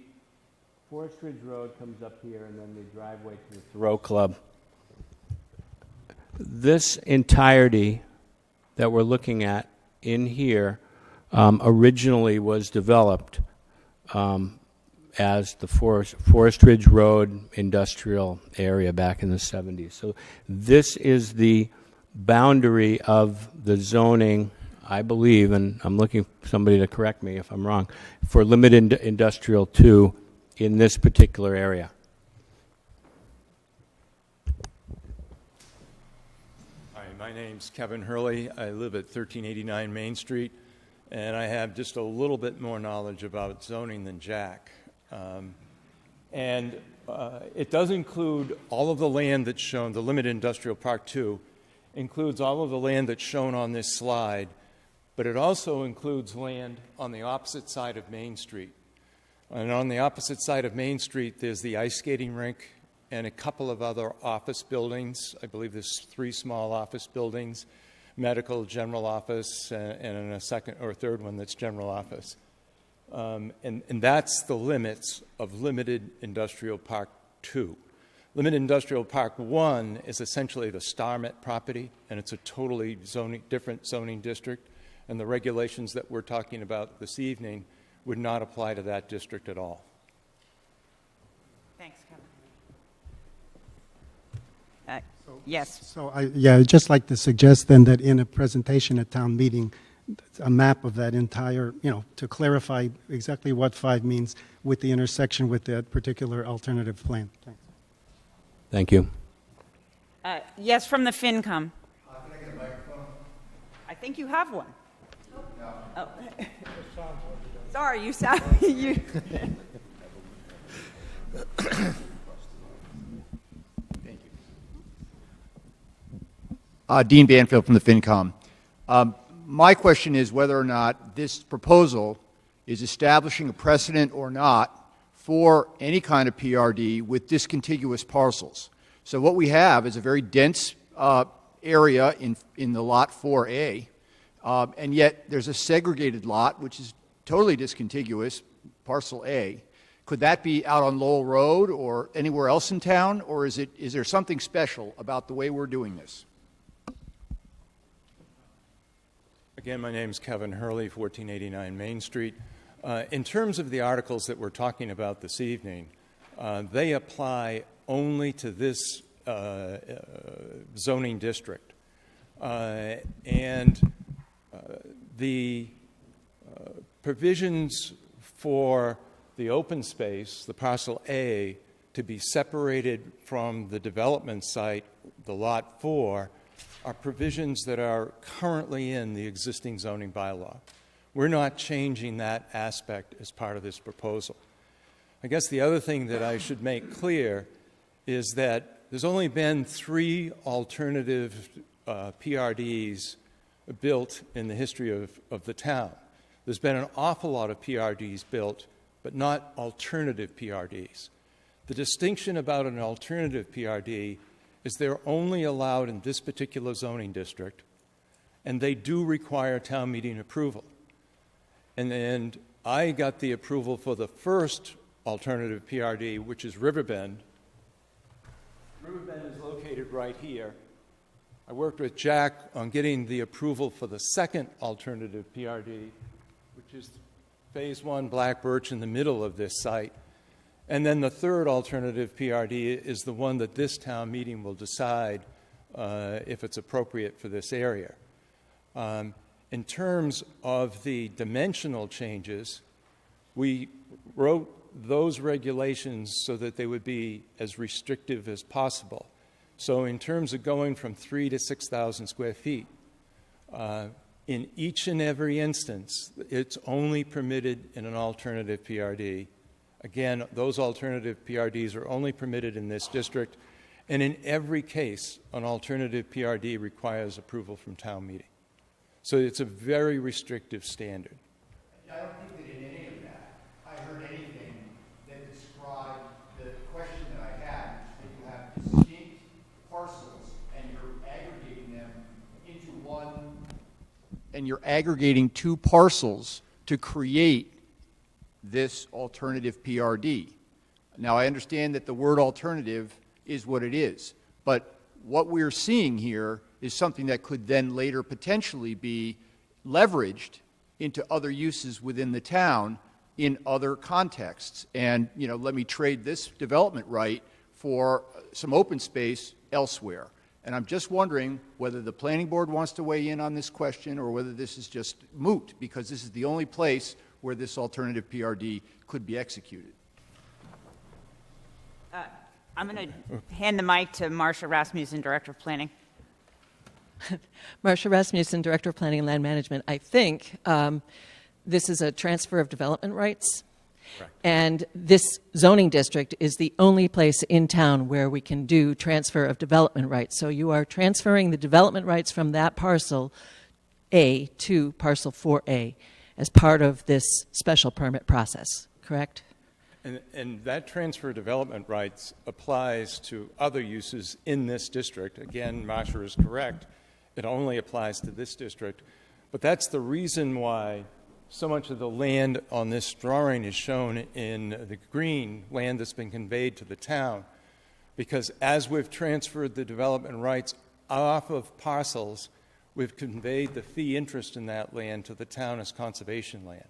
Forest Ridge Road comes up here, and then the driveway to the Thoreau Club. This entirety that we're looking at in here originally was developed as the Forest Ridge Road industrial area back in the 70s. So this is the boundary of the zoning, I believe, and I'm looking for somebody to correct me if I'm wrong, for limited industrial 2 in this particular area. Hi, my name's Kevin Hurley. I live at 1389 Main Street, and I have just a little bit more knowledge about zoning than Jack. It does include all of the land that's shown, the Limited Industrial Park 2 includes all of the land that's shown on this slide, but it also includes land on the opposite side of Main Street. And on the opposite side of Main Street, there's the ice skating rink and a couple of other office buildings. I believe there's 3 small office buildings, medical, general office, and a second or third one that's general office. And that's the limits of Limited Industrial Park 2. Limited Industrial Park 1 is essentially the StarMet property, and it's a totally different zoning district, and the regulations that we're talking about this evening would not apply to that district at all. Thanks, Kevin. Yes. So I'd just like to suggest then that in a presentation at town meeting, a map of that entire, to clarify exactly what 5 means with the intersection with that particular alternative plan. Thanks. Thank you. Yes, from the FinCom. Can I get a microphone? I think you have one. No. Oh. Sorry, you sound... you. Thank you. Dean Banfield from the FinCom. My question is whether or not this proposal is establishing a precedent or not for any kind of PRD with discontiguous parcels. So what we have is a very dense area in the Lot 4A, and yet there's a segregated lot which is totally discontiguous, Parcel A. Could that be out on Lowell Road or anywhere else in town, or is there something special about the way we're doing this? Again, my name is Kevin Hurley, 1489 Main Street. In terms of the articles that we're talking about this evening, they apply only to this zoning district. The provisions for the open space, the parcel A, to be separated from the development site, the lot 4, are provisions that are currently in the existing zoning bylaw. We're not changing that aspect as part of this proposal. I guess the other thing that I should make clear is that there's only been 3 alternative PRDs built in the history of the town. There's been an awful lot of PRDs built, but not alternative PRDs. The distinction about an alternative PRD is they're only allowed in this particular zoning district, and they do require town meeting approval. And I got the approval for the first alternative PRD, which is Riverbend. Riverbend is located right here. I worked with Jack on getting the approval for the second alternative PRD, which is Phase 1 Black Birch in the middle of this site. And then the third alternative PRD is the one that this town meeting will decide if it's appropriate for this area. In terms of the dimensional changes, we wrote those regulations so that they would be as restrictive as possible. So in terms of going from 3,000 to 6,000 square feet, in each and every instance, it's only permitted in an alternative PRD. Again, those alternative PRDs are only permitted in this district, and in every case, an alternative PRD requires approval from town meeting. So it's a very restrictive standard. I don't think that in any of that I heard anything that described the question that I had, that you have distinct parcels and you're aggregating them into one, and you're aggregating 2 parcels to create this alternative PRD. Now, I understand that the word alternative is what it is, but what we're seeing here is something that could then later potentially be leveraged into other uses within the town in other contexts. And, you know, let me trade this development right for some open space elsewhere. And I'm just wondering whether the planning board wants to weigh in on this question or whether this is just moot, because this is the only place where this alternative PRD could be executed. I'm going to hand the mic to Marcia Rasmussen, Director of Planning. Marcia Rasmussen, Director of Planning and Land Management. I think this is a transfer of development rights. Correct. And this zoning district is the only place in town where we can do transfer of development rights. So you are transferring the development rights from that parcel A to parcel 4A as part of this special permit process, correct? And that transfer of development rights applies to other uses in this district. Again, Marcia is correct. It only applies to this district. But that's the reason why so much of the land on this drawing is shown in the green, land that's been conveyed to the town. Because as we've transferred the development rights off of parcels, we've conveyed the fee interest in that land to the town as conservation land.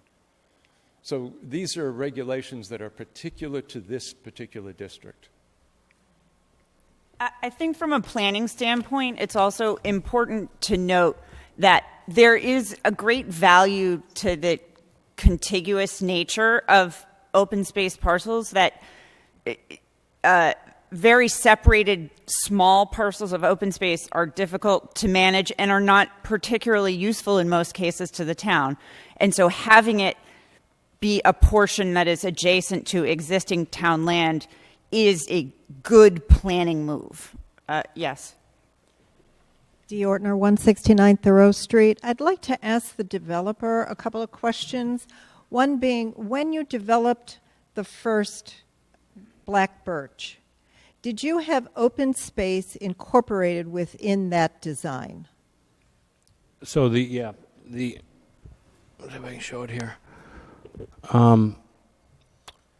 So these are regulations that are particular to this particular district. I think from a planning standpoint, it's also important to note that there is a great value to the contiguous nature of open space parcels, that very separated small parcels of open space are difficult to manage and are not particularly useful in most cases to the town. And so having it be a portion that is adjacent to existing town land is a good planning move. Yes. D. Ortner, 169 Thoreau Street. I'd like to ask the developer a couple of questions. One being, when you developed the first Black Birch, did you have open space incorporated within that design? So what if I can show it here.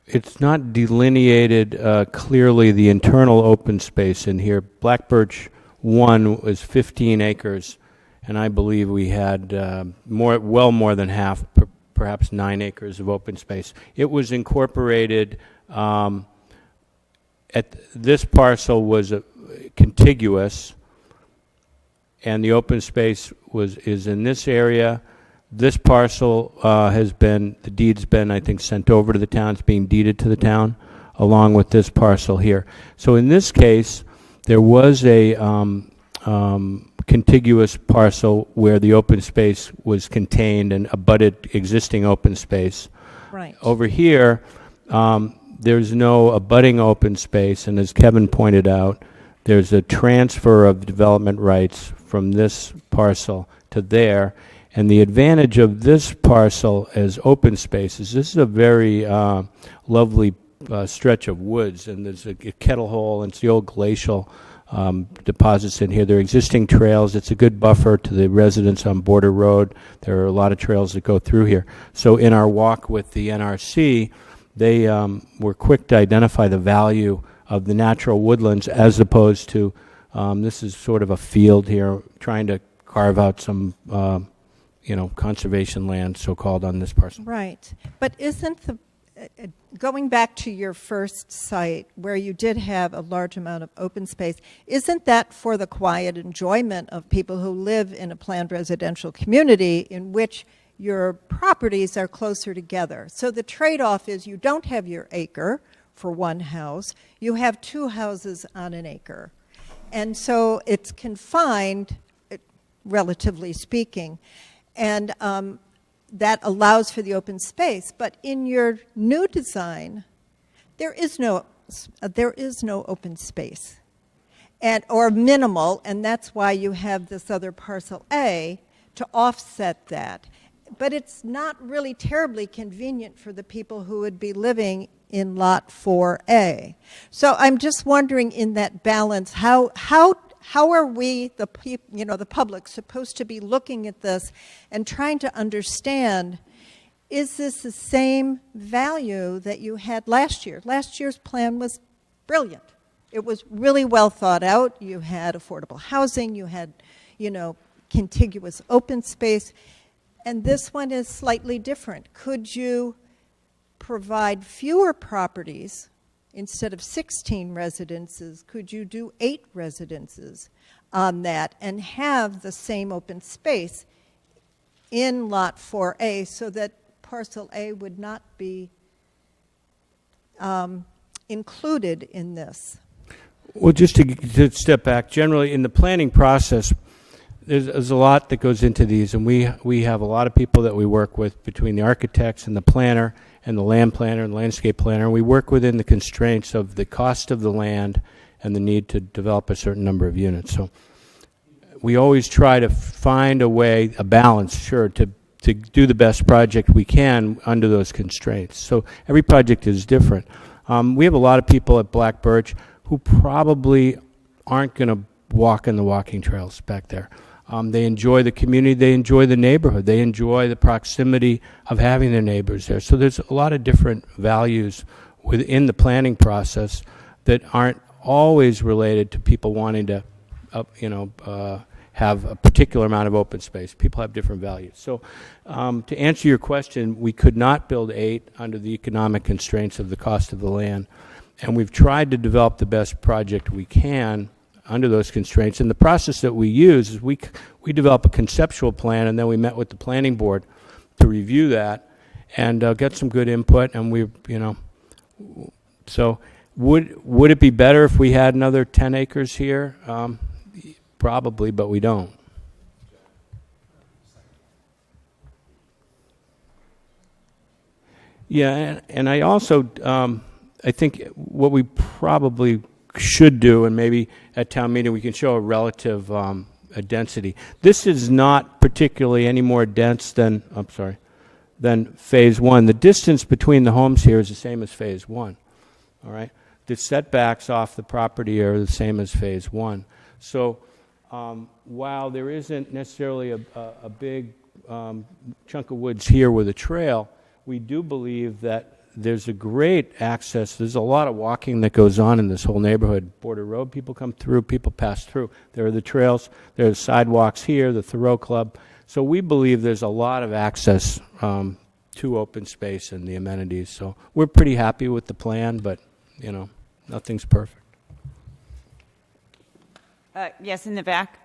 It's not delineated clearly, the internal open space in here. Black Birch 1 was 15 acres, and I believe we had well more than half, perhaps 9 acres of open space. It was incorporated at this parcel was contiguous, and the open space is in this area. This parcel the deed's been, I think, sent over to the town. It's being deeded to the town, along with this parcel here. So in this case, there was a contiguous parcel where the open space was contained and abutted existing open space. Right. Over here, there's no abutting open space, and as Kevin pointed out, there's a transfer of development rights from this parcel to there. And the advantage of this parcel as open space is this is a very lovely stretch of woods, and there's a kettle hole, and it's the old glacial deposits in here. There are existing trails. It's a good buffer to the residents on Border Road. There are a lot of trails that go through here. So in our walk with the NRC, they were quick to identify the value of the natural woodlands as opposed to, this is sort of a field here, trying to carve out some conservation land, so-called, on this parcel. Right. But isn't going back to your first site where you did have a large amount of open space, isn't that for the quiet enjoyment of people who live in a planned residential community in which your properties are closer together? So the trade-off is you don't have your acre for one house, you have two houses on an acre. And so it's confined, relatively speaking. And that allows for the open space. But in your new design, there is no open space, or minimal, and that's why you have this other parcel A to offset that. But it's not really terribly convenient for the people who would be living in Lot 4A. So I'm just wondering, in that balance, how are we, the public, supposed to be looking at this and trying to understand, is this the same value that you had last year? Last year's plan was brilliant. It was really well thought out. You had affordable housing. You had, contiguous open space. And this one is slightly different. Could you provide fewer properties? Instead of 16 residences, could you do 8 residences on that and have the same open space in Lot 4A so that Parcel A would not be included in this? Well, just to step back, generally in the planning process, there's a lot that goes into these, and we have a lot of people that we work with between the architects and the planner and the land planner and landscape planner. We work within the constraints of the cost of the land and the need to develop a certain number of units. So we always try to find a way, a balance, sure, to do the best project we can under those constraints. So every project is different. We have a lot of people at Black Birch who probably aren't going to walk in the walking trails back there. They enjoy the community, they enjoy the neighborhood, they enjoy the proximity of having their neighbors there. So there's a lot of different values within the planning process that aren't always related to people wanting to, have a particular amount of open space. People have different values. So to answer your question, we could not build 8 under the economic constraints of the cost of the land. And we've tried to develop the best project we can under those constraints. And the process that we use is we develop a conceptual plan, and then we met with the planning board to review that and get some good input. And so would it be better if we had another 10 acres here? Probably, but we don't. Yeah, and I also, I think what we probably should do, and maybe at town meeting we can show a relative a density. This is not particularly any more dense than, than phase 1. The distance between the homes here is the same as phase 1. All right? The setbacks off the property are the same as phase 1. So while there isn't necessarily a big chunk of woods here with a trail, we do believe that there's a great access. There's a lot of walking that goes on in this whole neighborhood. Border Road, people come through, people pass through. There are the trails, there are sidewalks here, the Thoreau Club. So we believe there's a lot of access to open space and the amenities. So we're pretty happy with the plan, but, nothing's perfect. Yes, in the back.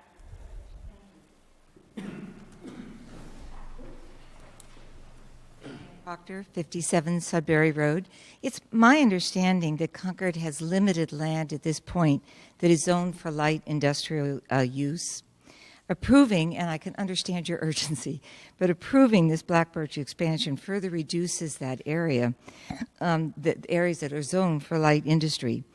Proctor, 57 Sudbury Road. It's my understanding that Concord has limited land at this point that is zoned for light industrial use. Approving, and I can understand your urgency, but approving this black birch expansion further reduces that area, the areas that are zoned for light industry.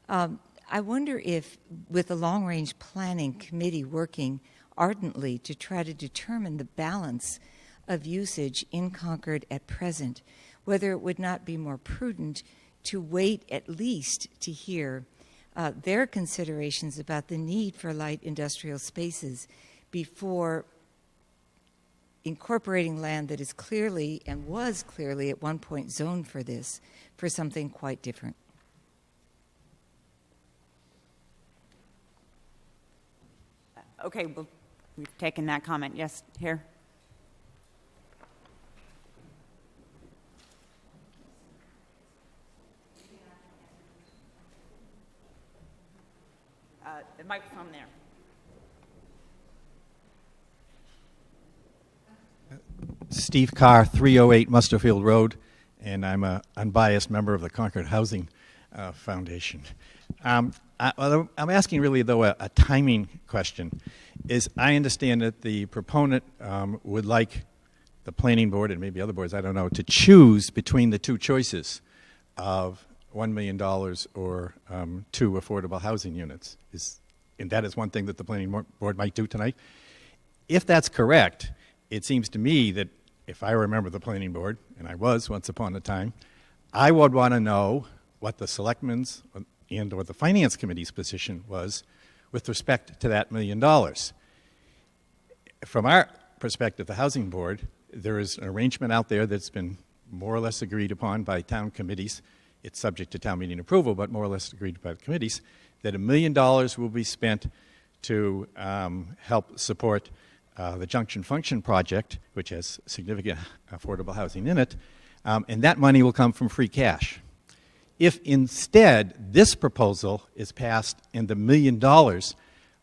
I wonder if, with the long-range planning committee working ardently to try to determine the balance of usage in Concord at present, whether it would not be more prudent to wait at least to hear their considerations about the need for light industrial spaces before incorporating land that is clearly and was clearly at one point zoned for this, for something quite different. Okay, well, we've taken that comment. Yes, here. The microphone there. Steve Carr, 308 Musterfield Road, and I'm an unbiased member of the Concord Housing Foundation. I'm asking really, though, a timing question. I understand that the proponent would like the planning board and maybe other boards, I don't know, to choose between the two choices of $1 million or 2 affordable housing units. And that is one thing that the planning board might do tonight. If that's correct, it seems to me that if I remember the planning board, and I was once upon a time, I would want to know what the selectmen's and or the finance committee's position was with respect to that $1 million. From our perspective, the housing board, there is an arrangement out there that's been more or less agreed upon by town committees. It's subject to town meeting approval, but more or less agreed by the committees, that $1 million will be spent to help support the Junction Function project, which has significant affordable housing in it, and that money will come from free cash. If instead this proposal is passed and the $1 million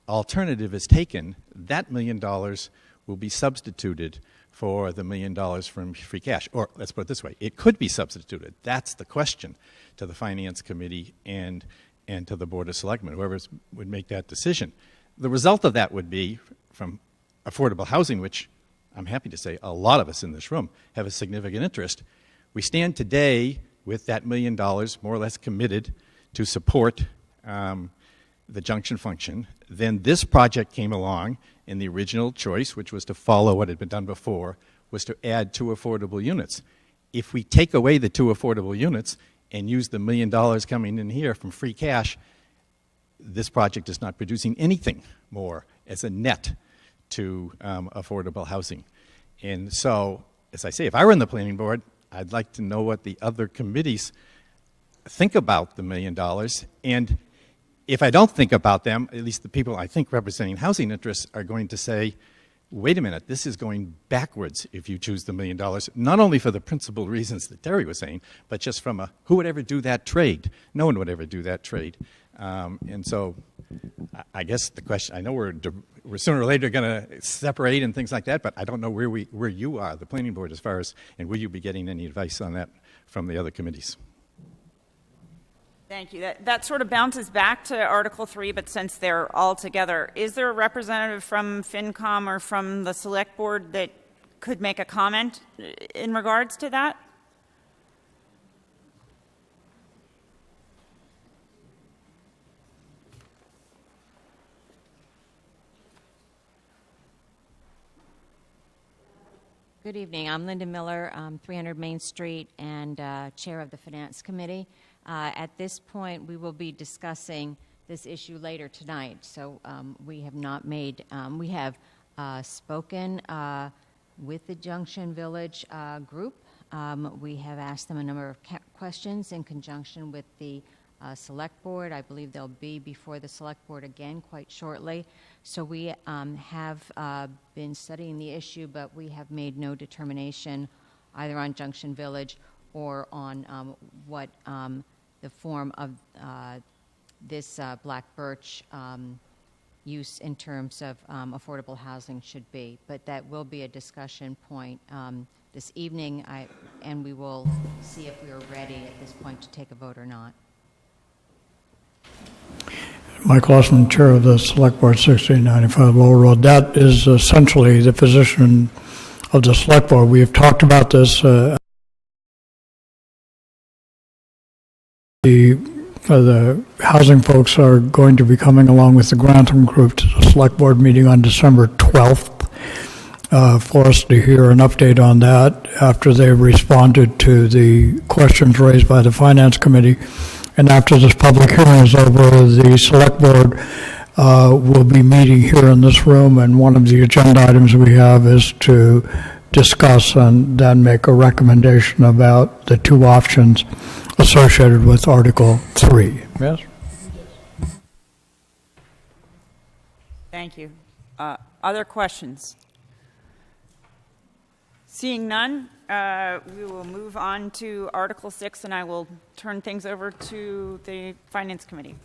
alternative is taken, that $1 million will be substituted for the $1 million from free cash. Or let's put it this way, it could be substituted. That's the question to the Finance Committee and to the Board of Selectmen, whoever would make that decision. The result of that would be from affordable housing, which I'm happy to say a lot of us in this room have a significant interest. We stand today with that $1 million more or less committed to support the Junction Function. Then this project came along, and the original choice, which was to follow what had been done before, was to add 2 affordable units. If we take away the 2 affordable units and use the $1 million coming in here from free cash, this project is not producing anything more as a net to affordable housing. And so, as I say, if I were in the planning board, I'd like to know what the other committees think about the $1 million. And if I don't think about them, at least the people I think representing housing interests are going to say, wait a minute, this is going backwards if you choose the $1 million, not only for the principal reasons that Terry was saying, but just from who would ever do that trade? No one would ever do that trade. And so I guess the question, I know we're sooner or later going to separate and things like that, but I don't know where you are, the planning board, as far as, and will you be getting any advice on that from the other committees? Thank you. That sort of bounces back to Article 3, but since they're all together, is there a representative from FinCom or from the Select Board that could make a comment in regards to that? Good evening. I'm Linda Miller, 300 Main Street, and Chair of the Finance Committee. At this point, we will be discussing this issue later tonight. So we have not made, we have spoken with the Junction Village group. We have asked them a number of questions in conjunction with the Select Board. I believe they'll be before the Select Board again quite shortly. So we have been studying the issue, but we have made no determination either on Junction Village or on what the form of this black birch use in terms of affordable housing should be. But that will be a discussion point this evening, and we will see if we are ready at this point to take a vote or not. Mike Lossman, Chair of the Select Board, 1695 Lowell Road. That is essentially the position of the Select Board. We have talked about this. The housing folks are going to be coming along with the Grantham Group to the Select Board meeting on December 12th for us to hear an update on that after they've responded to the questions raised by the Finance Committee. And after this public hearing is over, the Select Board will be meeting here in this room, and one of the agenda items we have is to discuss and then make a recommendation about the two options associated with Article 3. Yes? Thank you. Other questions? Seeing none, we will move on to Article 6, and I will turn things over to the Finance Committee.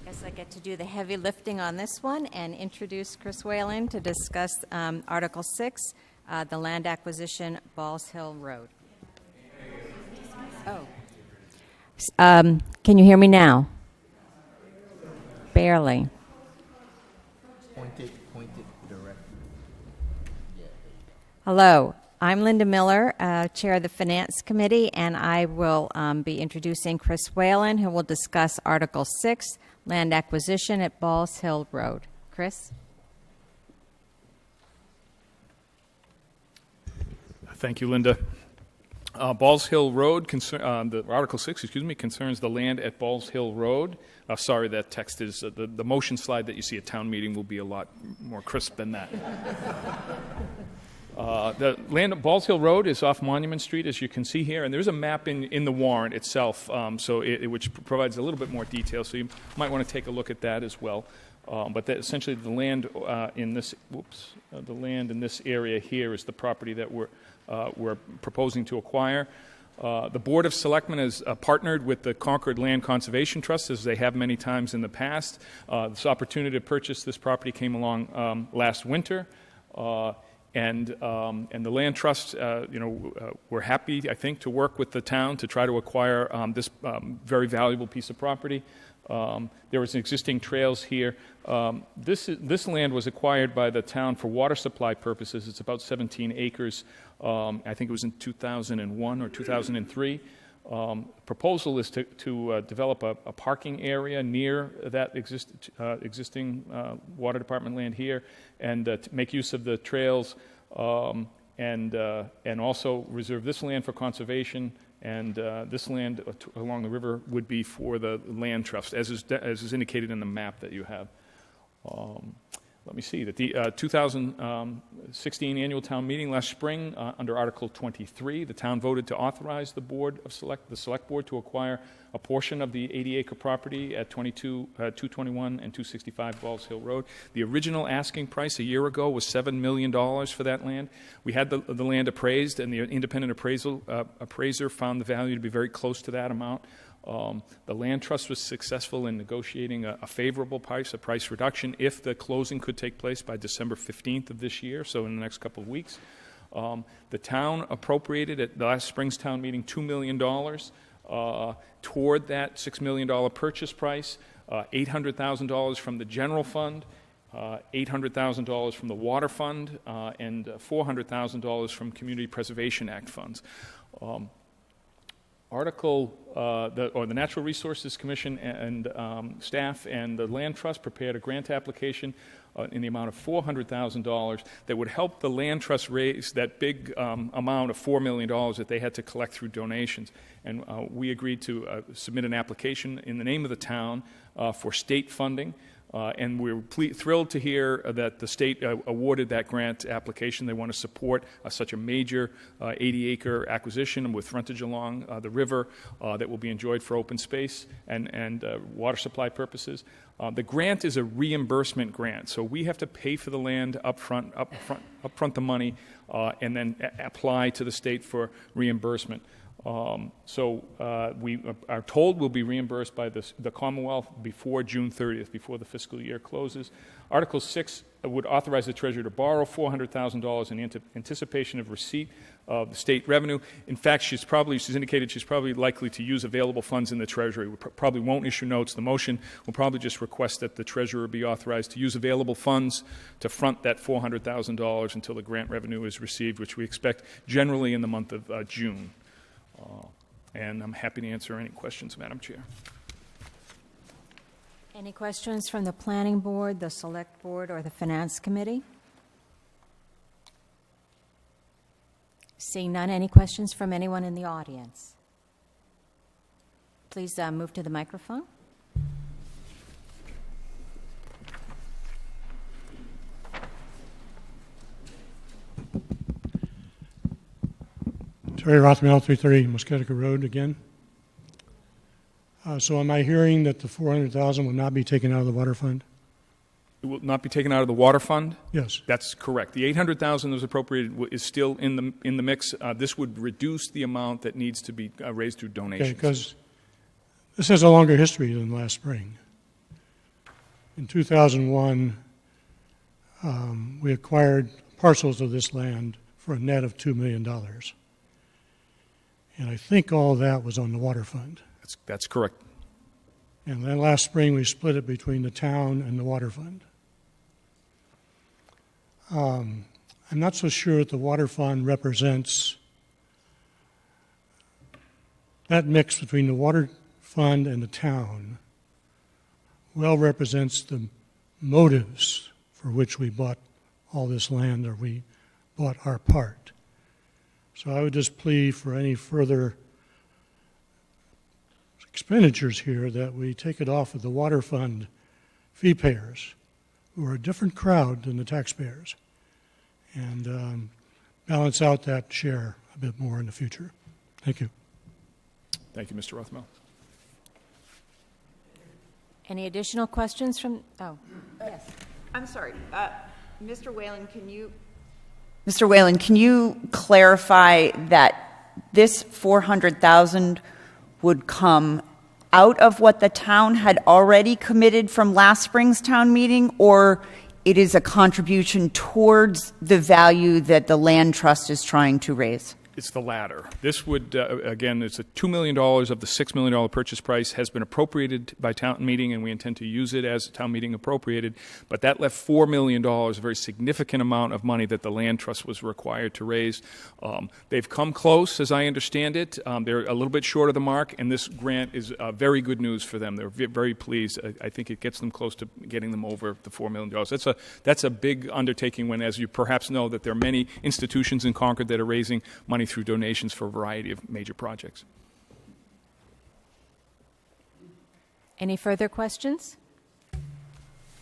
Guess I get to do the heavy lifting on this one and introduce Chris Whalen to discuss Article 6, the land acquisition, Balls Hill Road. Oh. Can you hear me now? Barely. Point it direct. Hello, I'm Linda Miller, Chair of the Finance Committee, and I will be introducing Chris Whalen, who will discuss Article 6, land acquisition at Balls Hill Road. Chris? Thank you, Linda. Balls Hill Road, the Article 6, concerns the land at Balls Hill Road. Sorry, that text is, the motion slide that you see at town meeting will be a lot more crisp than that. The land at Balls Hill Road is off Monument Street, as you can see here, and there's a map in the warrant itself, which provides a little bit more detail, so you might want to take a look at that as well. But essentially, the land in this, the land in this area here is the property that we're proposing to acquire. The Board of Selectmen has partnered with the Concord Land Conservation Trust, as they have many times in the past. This opportunity to purchase this property came along last winter. And the Land Trust, we're happy, I think, to work with the town to try to acquire this very valuable piece of property. There was existing trails here. This land was acquired by the town for water supply purposes. It's about 17 acres. I think it was in 2001 or 2003. Proposal is to develop a parking area near that existing water department land here, and to make use of the trails, and also reserve this land for conservation. And this land along the river would be for the Land Trust, as is indicated in the map that you have. Let me see, that the 2016 annual town meeting last spring, under Article 23, the town voted to authorize the Select Board to acquire a portion of the 80-acre property at 221 and 265 Balls Hill Road. The original asking price a year ago was $7 million for that land. We had the land appraised, and the independent appraiser found the value to be very close to that amount. The Land Trust was successful in negotiating a favorable price, a price reduction, if the closing could take place by December 15th of this year, so in the next couple of weeks. The town appropriated at the last spring's town meeting $2 million toward that $6 million purchase price, $800,000 from the general fund, $800,000 from the water fund, and $400,000 from Community Preservation Act funds. The Natural Resources Commission and staff and the Land Trust prepared a grant application in the amount of $400,000 that would help the Land Trust raise that big amount of $4 million that they had to collect through donations. And we agreed to submit an application in the name of the town for state funding. And we're thrilled to hear that the state awarded that grant application. They want to support such a major 80-acre acquisition with frontage along the river that will be enjoyed for open space and water supply purposes. The grant is a reimbursement grant, so we have to pay for the land upfront the money, and then apply to the state for reimbursement. We are told we'll be reimbursed by the Commonwealth before June 30th, before the fiscal year closes. Article 6 would authorize the Treasurer to borrow $400,000 in anticipation of receipt of the state revenue. In fact, she's indicated she's probably likely to use available funds in the Treasury. We probably won't issue notes. The motion will probably just request that the Treasurer be authorized to use available funds to front that $400,000 until the grant revenue is received, which we expect generally in the month of June. And I'm happy to answer any questions, Madam Chair. Any questions from the Planning Board, the Select Board, or the Finance Committee? Seeing none, any questions from anyone in the audience? Please move to the microphone. Terry Rothman, 330 Musketica Road again. So am I hearing that the $400,000 will not be taken out of the water fund? It will not be taken out of the water fund? Yes. That's correct. The $800,000 that was appropriated is still in the mix. This would reduce the amount that needs to be raised through donations. Okay, because this has a longer history than last spring. In 2001, we acquired parcels of this land for a net of $2 million. And I think all of that was on the water fund. That's correct. And then last spring, we split it between the town and the water fund. I'm not so sure that the water fund represents that mix between the water fund and the town well represents the motives for which we bought all this land, or we bought our part. So I would just plead for any further expenditures here that we take it off of the water fund fee payers, who are a different crowd than the taxpayers, and balance out that share a bit more in the future. Thank you. Thank you, Mr. Rothmel. Any additional questions from, yes. I'm sorry. Mr. Whalen, can you clarify that this $400,000 would come out of what the town had already committed from last spring's town meeting, or it is a contribution towards the value that the land trust is trying to raise? It's the latter. This would, again, it's a $2 million of the $6 million purchase price has been appropriated by town meeting, and we intend to use it as town meeting appropriated. But that left $4 million, a very significant amount of money that the land trust was required to raise. They've come close, as I understand it. They're a little bit short of the mark, and this grant is very good news for them. They're very pleased. I think it gets them close to getting them over the $4 million. That's a big undertaking when, as you perhaps know, that there are many institutions in Concord that are raising money through donations for a variety of major projects. Any further questions?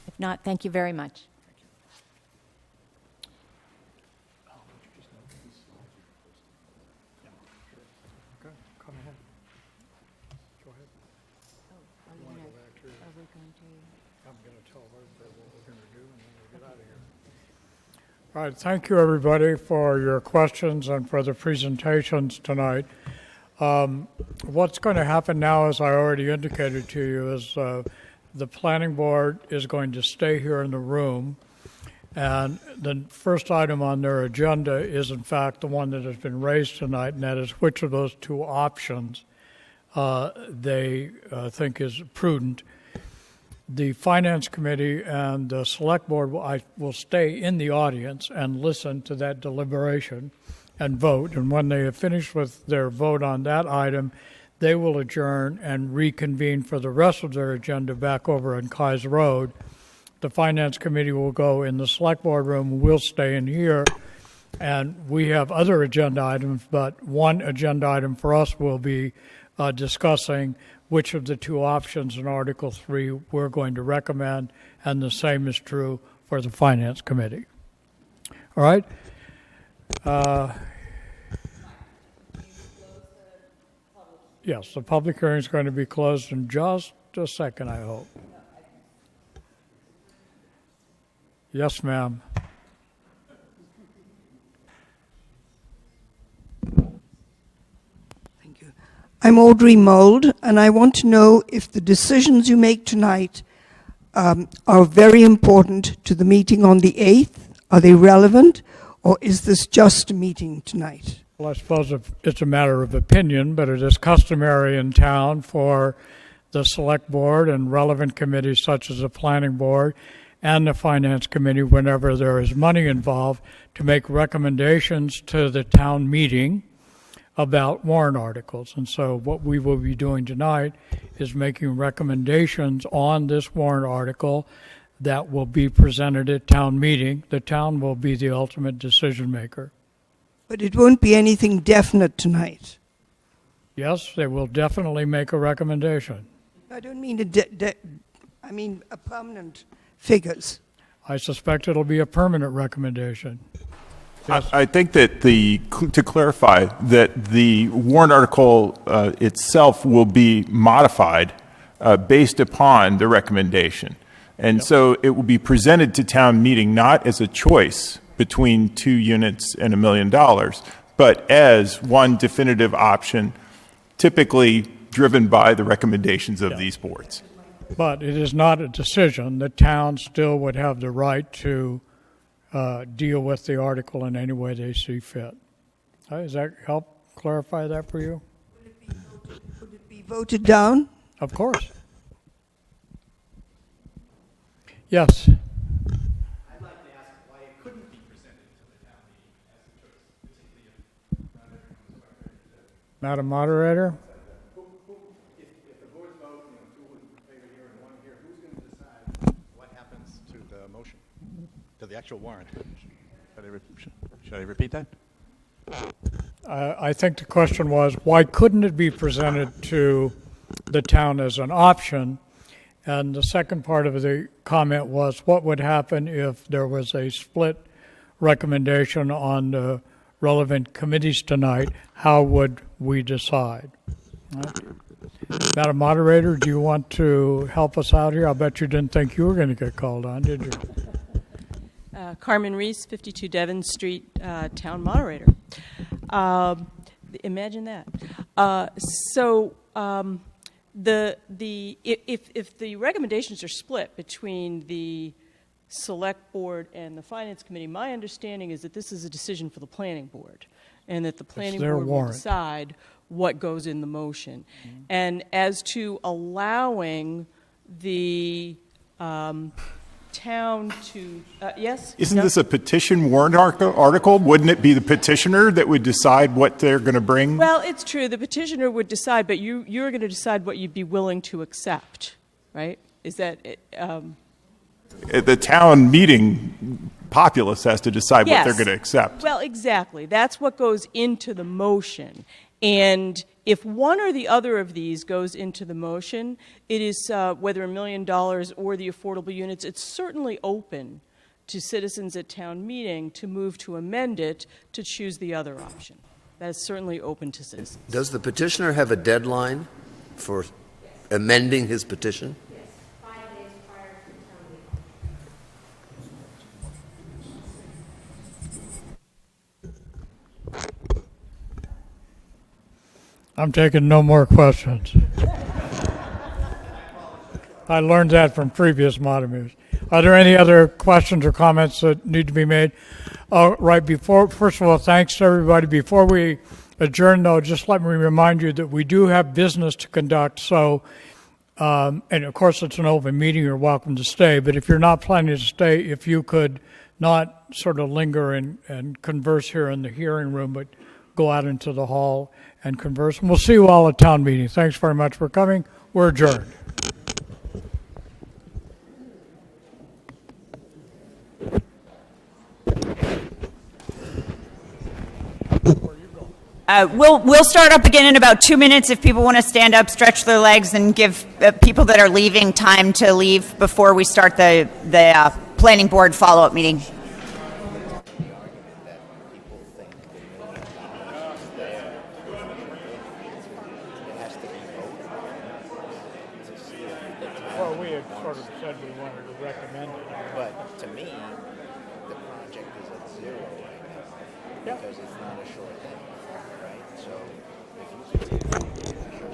If not, thank you very much. Come ahead. Go ahead. Are we going to? I'm going to tell everybody what we're going to do, and then we'll get out of here. All right, thank you, everybody, for your questions and for the presentations tonight. What's going to happen now, as I already indicated to you, is the planning board is going to stay here in the room, and the first item on their agenda is, in fact, the one that has been raised tonight, and that is which of those two options they think is prudent. The Finance Committee and the Select Board will stay in the audience and listen to that deliberation and vote. And when they have finished with their vote on that item, they will adjourn and reconvene for the rest of their agenda back over on Kais Road. The Finance Committee will go in the Select Board room. We'll stay in here. And we have other agenda items, but one agenda item for us will be discussing which of the two options in Article 3 we're going to recommend, and the same is true for the Finance Committee. All right? Yes, the public hearing is going to be closed in just a second, I hope. Yes, ma'am. Thank I'm Audrey Mould, and I want to know if the decisions you make tonight are very important to the meeting on the 8th. Are they relevant, or is this just a meeting tonight? Well, I suppose it's a matter of opinion, but it is customary in town for the select board and relevant committees such as the planning board and the finance committee, whenever there is money involved, to make recommendations to the town meeting about warrant articles. And so what we will be doing tonight is making recommendations on this warrant article that will be presented at town meeting. The town will be the ultimate decision maker. But it won't be anything definite tonight. Yes, they will definitely make a recommendation. I don't mean I mean a permanent figures. I suspect it'll be a permanent recommendation. Yes. I think that to clarify, that the warrant article itself will be modified based upon the recommendation. And so it will be presented to town meeting not as a choice between 2 units and $1 million, but as one definitive option, typically driven by the recommendations of these boards. But it is not a decision. The town still would have the right to deal with the article in any way they see fit. Does that help clarify that for you? Would it be voted down? Of course. Yes. I'd like to ask why it couldn't be presented to the town meeting as a choice, particularly if Madam Moderator? If the board's vote, 2 in favor here and 1 here, who's going to decide what happens to the motion, to the actual warrant? Should I repeat that? I think the question was, why couldn't it be presented to the town as an option? And the second part of the comment was, what would happen if there was a split recommendation on the relevant committees tonight? How would we decide? Right. Madam Moderator, do you want to help us out here? I'll bet you didn't think you were going to get called on, did you? Carmen Reese, 52 Devon Street, Town Moderator. Imagine that. If the recommendations are split between the select board and the finance committee, my understanding is that this is a decision for the planning board, and that the planning board will decide what goes in the motion. Mm-hmm. And as to allowing the town to yes? Isn't this a petition warrant article? Wouldn't it be the petitioner that would decide what they're going to bring? Well, it's true. The petitioner would decide, but you're going to decide what you'd be willing to accept, right? Is that At the town meeting, populace has to decide what they're going to accept. Well, exactly. That's what goes into the motion. And if one or the other of these goes into the motion, it is whether $1 million or the affordable units, it's certainly open to citizens at town meeting to move to amend it to choose the other option. That is certainly open to citizens. Does the petitioner have a deadline for amending his petition? Yes, 5 days prior to town meeting. I'm taking no more questions. I learned that from previous moderators. Are there any other questions or comments that need to be made? First of all, thanks to everybody. Before we adjourn, though, just let me remind you that we do have business to conduct. So, and of course, it's an open meeting. You're welcome to stay. But if you're not planning to stay, if you could not sort of linger and converse here in the hearing room, but go out into the hall and converse. And we'll see you all at town meeting. Thanks very much for coming. We're adjourned. We'll start up again in about 2 minutes. If people want to stand up, stretch their legs, and give people that are leaving time to leave before we start the planning board follow-up meeting. Well, we had sort of said we wanted to recommend it. But to me, the project is at 0 right now because it's not a short thing, right? So if you could take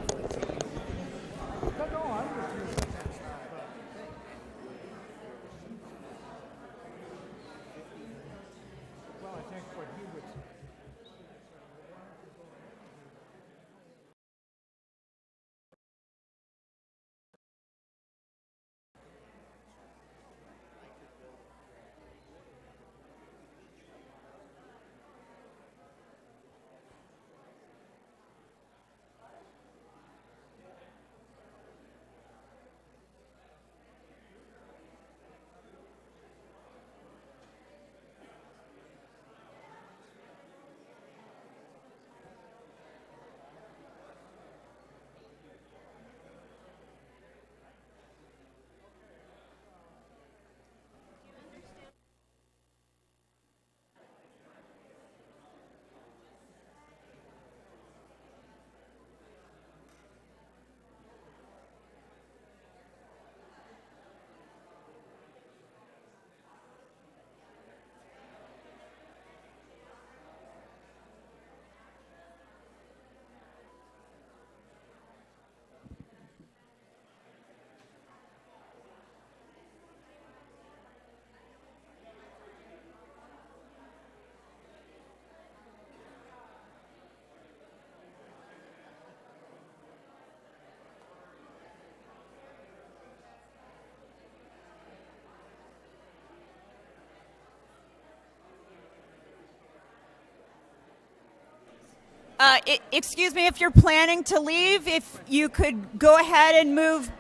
Excuse me, if you're planning to leave, if you could go ahead and move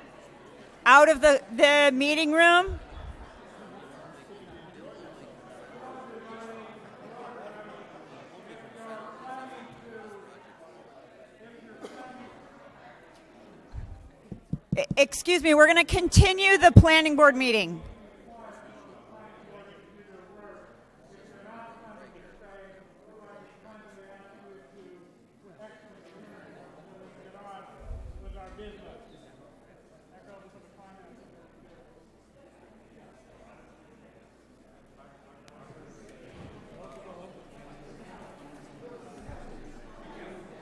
out of the meeting room. Excuse me, we're going to continue the planning board meeting.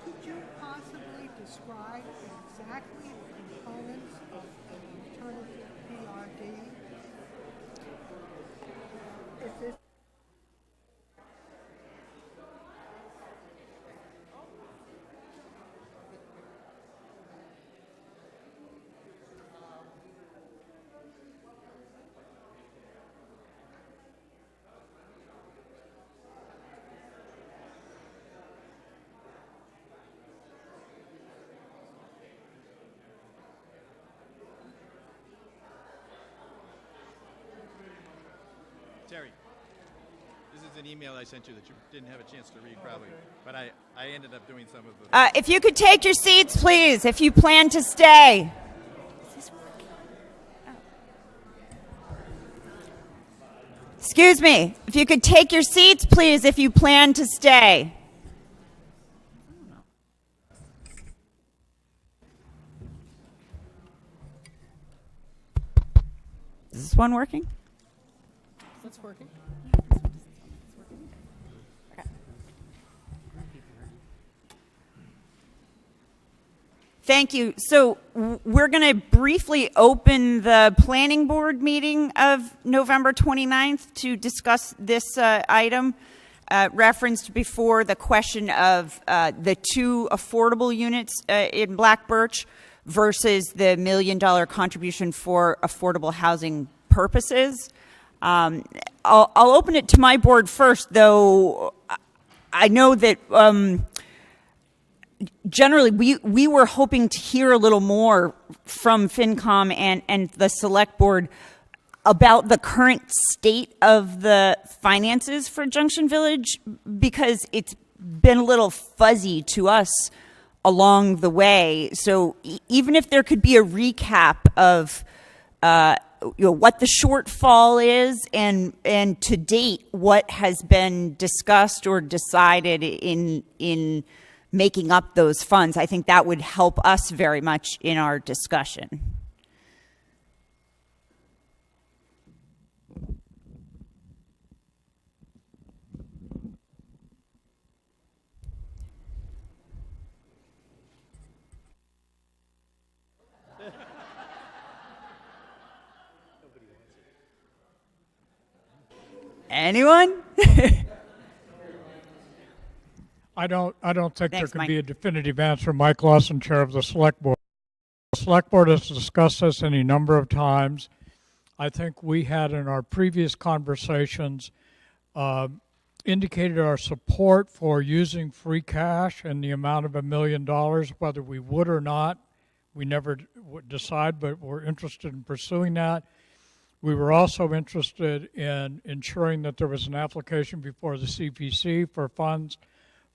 Could you possibly describe exactly the components of an alternative PRD? If this Terry, this is an email I sent you that you didn't have a chance to read probably, but I ended up doing some of the... If you could take your seats, please, if you plan to stay. Excuse me, if you could take your seats, please, if you plan to stay. Is this one working? That's working. Thank you. So we're going to briefly open the planning board meeting of November 29th to discuss this item referenced before, the question of the 2 affordable units in Black Birch versus the $1 million contribution for affordable housing purposes. I'll open it to my board first, though I know that generally we were hoping to hear a little more from FinCom and the select board about the current state of the finances for Junction Village, because it's been a little fuzzy to us along the way. So even if there could be a recap of what the shortfall is and to date what has been discussed or decided in making up those funds, I think that would help us very much in our discussion. Anyone? I don't think there can be a definitive answer. Mike Lawson, Chair of the Select Board. The Select Board has discussed this any number of times. I think we had in our previous conversations indicated our support for using free cash and the amount of $1 million, whether we would or not. We never would decide, but we're interested in pursuing that. We were also interested in ensuring that there was an application before the CPC for funds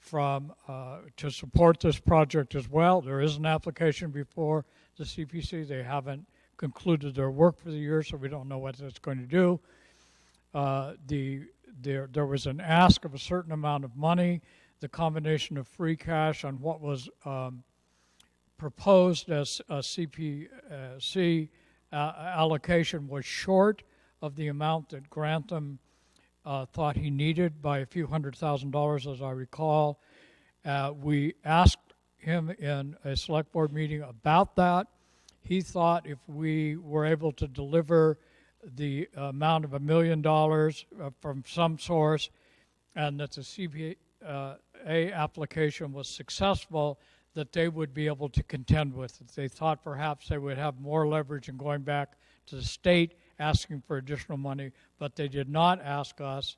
to support this project as well. There is an application before the CPC. They haven't concluded their work for the year, so we don't know what it's going to do. There was an ask of a certain amount of money. The combination of free cash on what was proposed as a CPC allocation was short of the amount that Grantham thought he needed by a few $100,000, as I recall. We asked him in a select board meeting about that. He thought if we were able to deliver the amount of $1 million from some source and that the CPA application was successful, that they would be able to contend with it. They thought perhaps they would have more leverage in going back to the state asking for additional money, but they did not ask us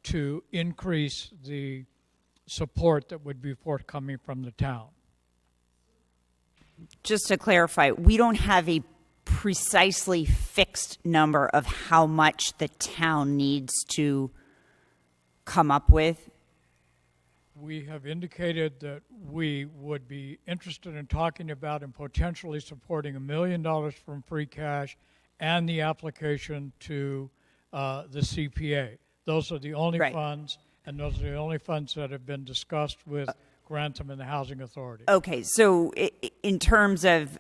to increase the support that would be forthcoming from the town. Just to clarify, we don't have a precisely fixed number of how much the town needs to come up with. We have indicated that we would be interested in talking about and potentially supporting $1 million from free cash and the application to the CPA. Those are the only funds, and those are the only funds that have been discussed with Grantham and the Housing Authority. Okay, so in terms of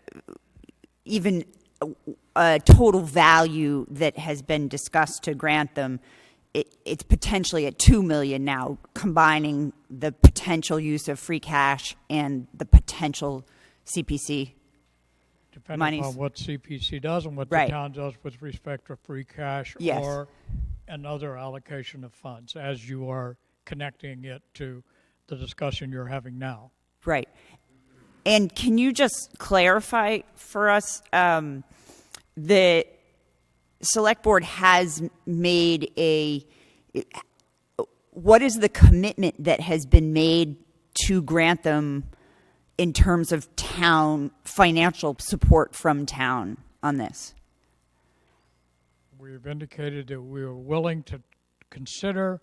even a total value that has been discussed to Grantham, it's potentially at $2 million now, combining the potential use of free cash and the potential CPC Depending monies. on what CPC does and what the town does with respect to free cash or another allocation of funds, as you are connecting it to the discussion you're having now. Right. And can you just clarify for us, the Select Board has made what is the commitment that has been made to Grantham in terms of town financial support from town on this? We've indicated that we are willing to consider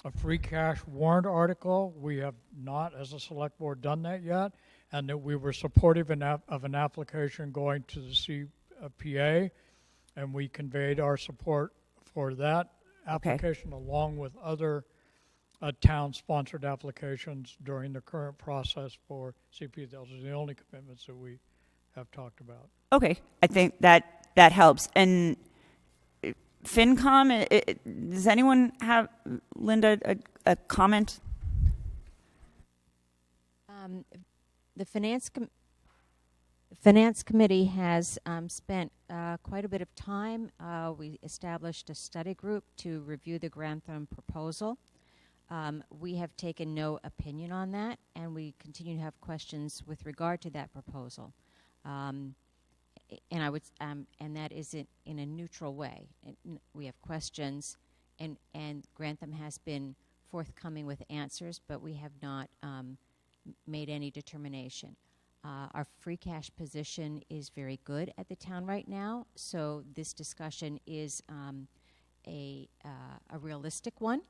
a free cash warrant article. We have not, as a Select Board, done that yet, and that we were supportive of an application going to the CPA, and we conveyed our support for that application along with other town-sponsored applications during the current process for CPA. Those are the only commitments that we have talked about. Okay, I think that helps. And FinCom, does anyone have, Linda, a comment? The Finance Committee has spent quite a bit of time. We established a study group to review the Grantham proposal. We have taken no opinion on that, and we continue to have questions with regard to that proposal. And I would, and that is in a neutral way. We have questions, and Grantham has been forthcoming with answers, but we have not made any determination. Our free cash position is very good at the town right now, so this discussion is a realistic one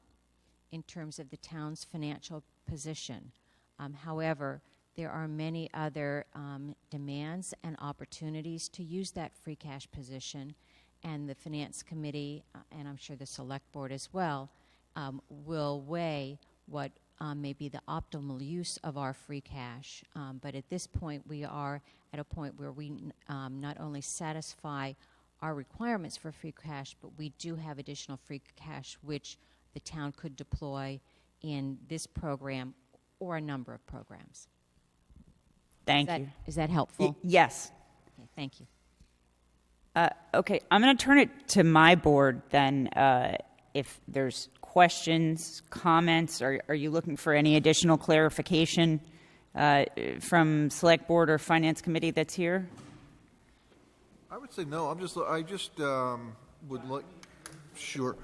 in terms of the town's financial position. However, there are many other demands and opportunities to use that free cash position, and the Finance Committee, and I'm sure the Select Board as well, will weigh what may be the optimal use of our free cash. But at this point, we are at a point where we not only satisfy our requirements for free cash, but we do have additional free cash which the town could deploy in this program or a number of programs. Thank you. Is that helpful? Yes. Okay, thank you. Okay, I'm going to turn it to my board then. If there's questions, comments, are you looking for any additional clarification from Select Board or Finance Committee that's here? I would say no. I just would like. Sure.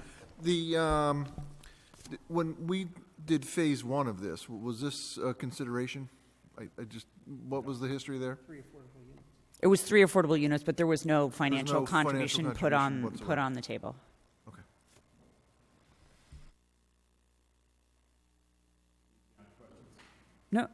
When we did phase one of this, was this a consideration? What was the history there? It was 3 affordable units, but there was no financial contribution put on the table. Okay.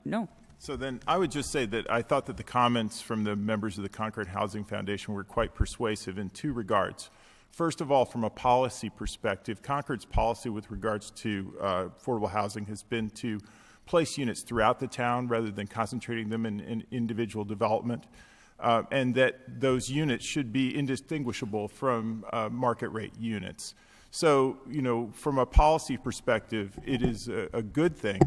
No. So then I would just say that I thought that the comments from the members of the Concord Housing Foundation were quite persuasive in two regards. First of all, from a policy perspective, Concord's policy with regards to affordable housing has been to place units throughout the town rather than concentrating them in individual development, and that those units should be indistinguishable from market rate units. So, from a policy perspective, it is a good thing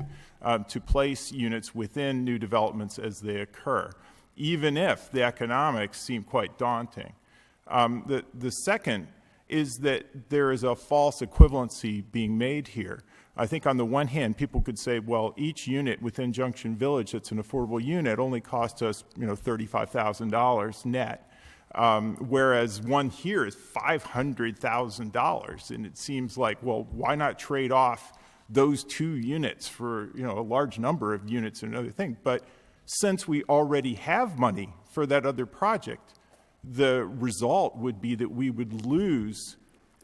to place units within new developments as they occur, even if the economics seem quite daunting. The second is that there is a false equivalency being made here. I think on the one hand, people could say, well, each unit within Junction Village that's an affordable unit only costs us, $35,000 net, whereas one here is $500,000. And it seems like, well, why not trade off those 2 units for, you know, a large number of units and another thing. But since we already have money for that other project, the result would be that we would lose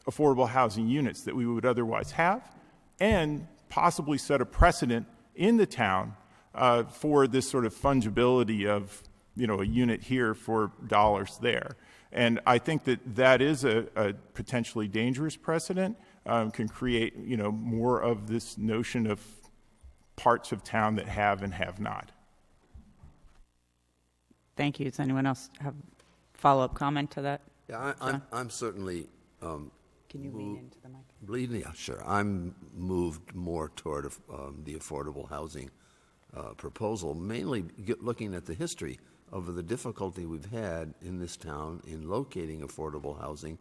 affordable housing units that we would otherwise have, and possibly set a precedent in the town for this sort of fungibility of, you know, a unit here for dollars there. And I think that that is a potentially dangerous precedent, can create, you know, more of this notion of parts of town that have and have not. Thank you. Does anyone else have a follow-up comment to that? Yeah, I'm certainly. Can you lean into the mic? Yeah, sure. I'm moved more toward the affordable housing proposal, mainly looking at the history of the difficulty we've had in this town in locating affordable housing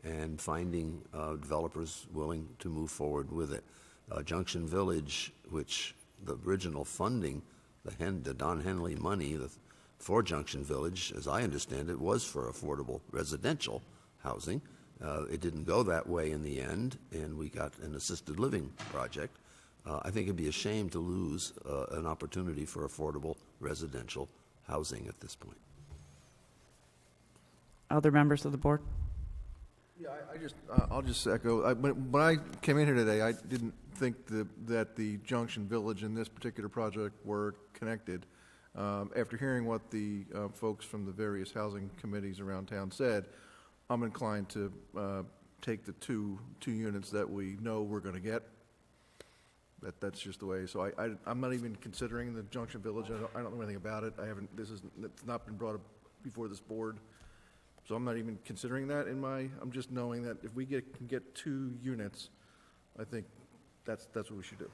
and finding developers willing to move forward with it. Junction Village, which the original funding, the Don Henley money for Junction Village, as I understand it, was for affordable residential housing. It didn't go that way in the end, and we got an assisted living project. I think it'd be a shame to lose an opportunity for affordable residential housing at this point. Other members of the board? Yeah, I'll just echo. When I came in here today, I didn't think that the Junction Village and this particular project were connected. After hearing what the folks from the various housing committees around town said, I'm inclined to take the two units that we know we're going to get. That's just the way. So I'm not even considering the Junction Village. I don't know anything about it. It's not been brought up before this board. So I'm not even considering that I'm just knowing that if we can get 2 units, I think that's what we should do.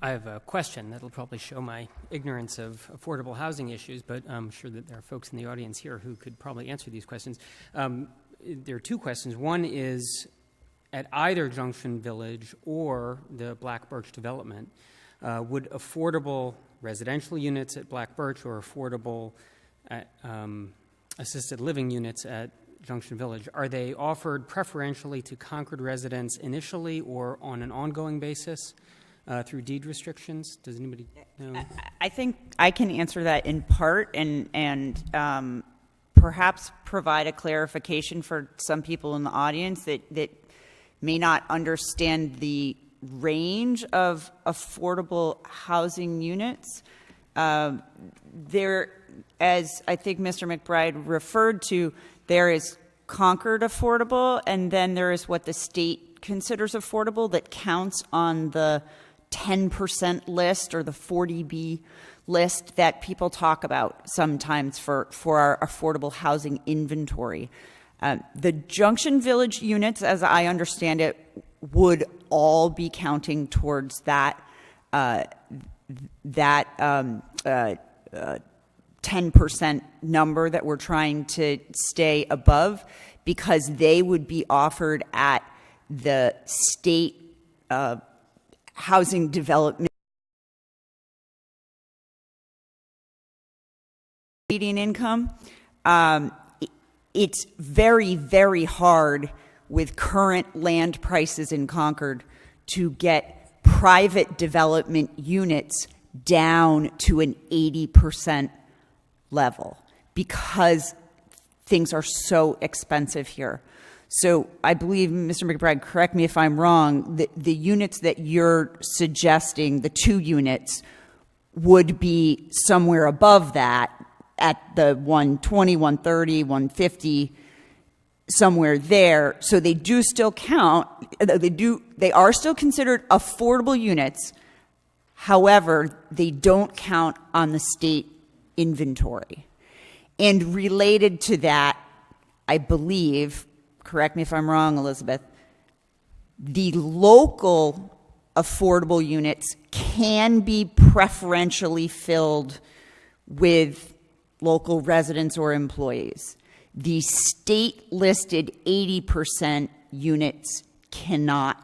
I have a question that'll probably show my ignorance of affordable housing issues, but I'm sure that there are folks in the audience here who could probably answer these questions. There are 2 questions. One is, at either Junction Village or the Black Birch development, would affordable residential units at Black Birch or affordable assisted living units at Junction Village, are they offered preferentially to Concord residents initially or on an ongoing basis through deed restrictions? Does anybody know? I think I can answer that in part and perhaps provide a clarification for some people in the audience that may not understand the range of affordable housing units. There, as I think Mr. McBride referred to, there is Concord affordable, and then there is what the state considers affordable that counts on the 10% list or the 40B list that people talk about sometimes for our affordable housing inventory. The Junction Village units, as I understand it, would all be counting towards that 10% number that we're trying to stay above, because they would be offered at the state housing development median income. It's very, very hard with current land prices in Concord to get private development units down to an 80% level because things are so expensive here. So I believe, Mr. McBride, correct me if I'm wrong, the units that you're suggesting, the 2 units, would be somewhere above that at the 120, 130, 150, somewhere there. So they do still count. They are still considered affordable units. However, they don't count on the state inventory. And related to that, I believe, correct me if I'm wrong, Elizabeth, the local affordable units can be preferentially filled with local residents or employees. The state-listed 80% units do not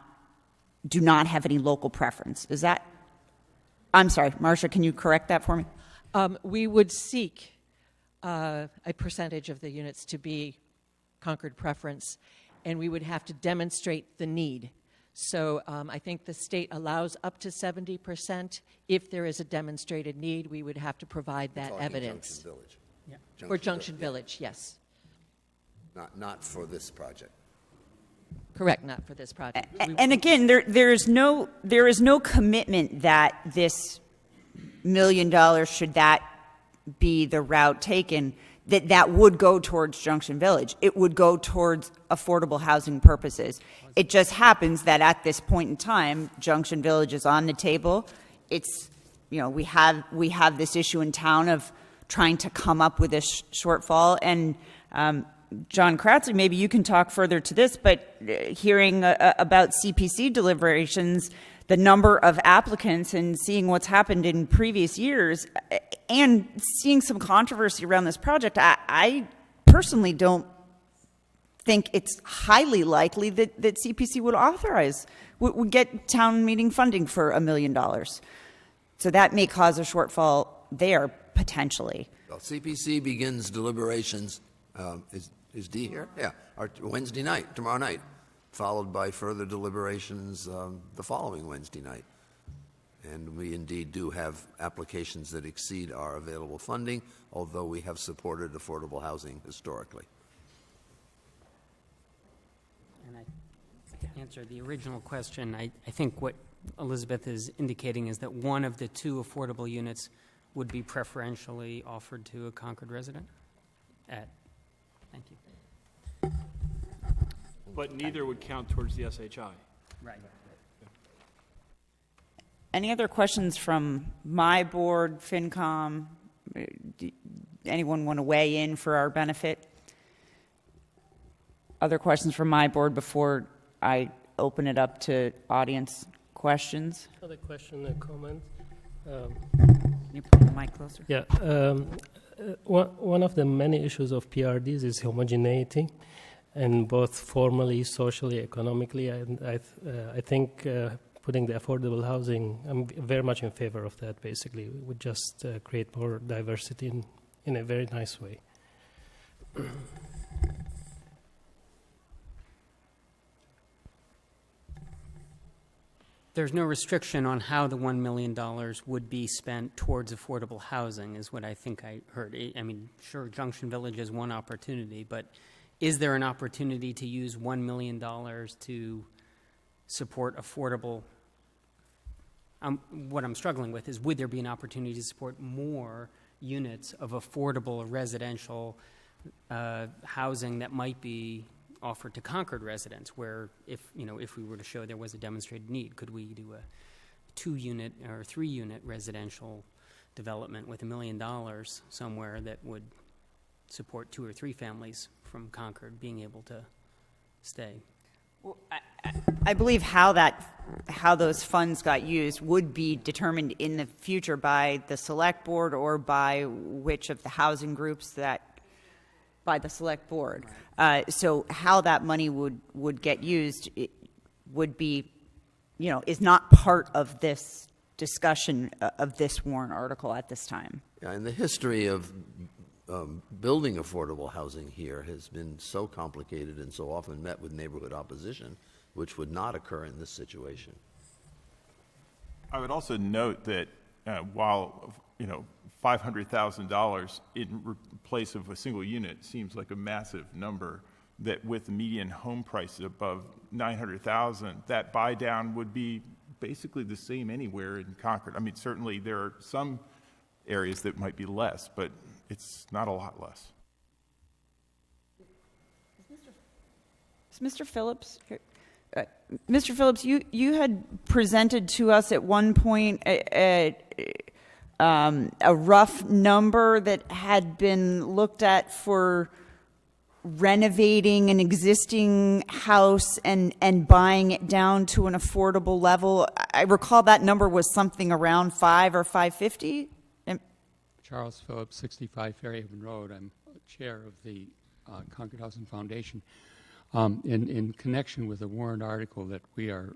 have any local preference. Is that? I'm sorry, Marcia, can you correct that for me? We would seek a percentage of the units to be Concord preference, and we would have to demonstrate the need. So I think the state allows up to 70%. If there is a demonstrated need, we would have to provide that evidence. Junction Village. Yeah. For Junction Village, yes. Not for this project. Correct, not for this project. And again, there is no commitment that this $1 million, should that be the route taken, that would go towards Junction Village. It would go towards affordable housing purposes. It just happens that at this point in time, Junction Village is on the table. It's, we have this issue in town of trying to come up with a shortfall. And John Kratzley, maybe you can talk further to this, but hearing about CPC deliberations, the number of applicants and seeing what's happened in previous years and seeing some controversy around this project, I personally don't think it's highly likely that CPC would get town meeting funding for $1 million. So that may cause a shortfall there, potentially. Well, CPC begins deliberations, is Dee here? Yeah, Wednesday night, tomorrow night, followed by further deliberations the following Wednesday night. And we indeed do have applications that exceed our available funding, although we have supported affordable housing historically. And I answer the original question. I think what Elizabeth is indicating is that one of the two affordable units would be preferentially offered to a Concord resident. Thank you. But neither would count towards the SHI. Right. Any other questions from my board, FinCom? Anyone want to weigh in for our benefit? Other questions from my board before I open it up to audience questions? Other question and comment. You put the mic closer. Yeah. One of the many issues of PRDs is homogeneity, and both formally, socially, economically. And I think putting the affordable housing, I'm very much in favor of that, basically. It would just create more diversity in a very nice way. There's no restriction on how the $1 million would be spent towards affordable housing, is what I think I heard. I mean, sure, Junction Village is one opportunity, but is there an opportunity to use $1 million to support affordable? What I'm struggling with is, would there be an opportunity to support more units of affordable residential housing that might be offered to Concord residents, where if we were to show there was a demonstrated need, could we do a 2-unit or 3-unit residential development with $1 million somewhere that would support 2 or 3 families from Concord being able to stay? Well, I believe how those funds got used would be determined in the future by the select board or by which of the housing groups by the select board. So how that money would get used would be, is not part of this discussion of this warrant article at this time. Yeah, and the history of building affordable housing here has been so complicated and so often met with neighborhood opposition, which would not occur in this situation. I would also note that while $500,000 in place of a single unit seems like a massive number, that with the median home price above $900,000, that buy down would be basically the same anywhere in Concord. I mean, certainly there are some areas that might be less, but it's not a lot less. Is Mr. Phillips here? Mr. Phillips, you had presented to us at one point a rough number that had been looked at for renovating an existing house and buying it down to an affordable level. I recall that number was something around 5 or 550. Charles Phillips, 65 Fairhaven Road. I'm chair of the Concord Housing Foundation. In connection with the warrant article that we are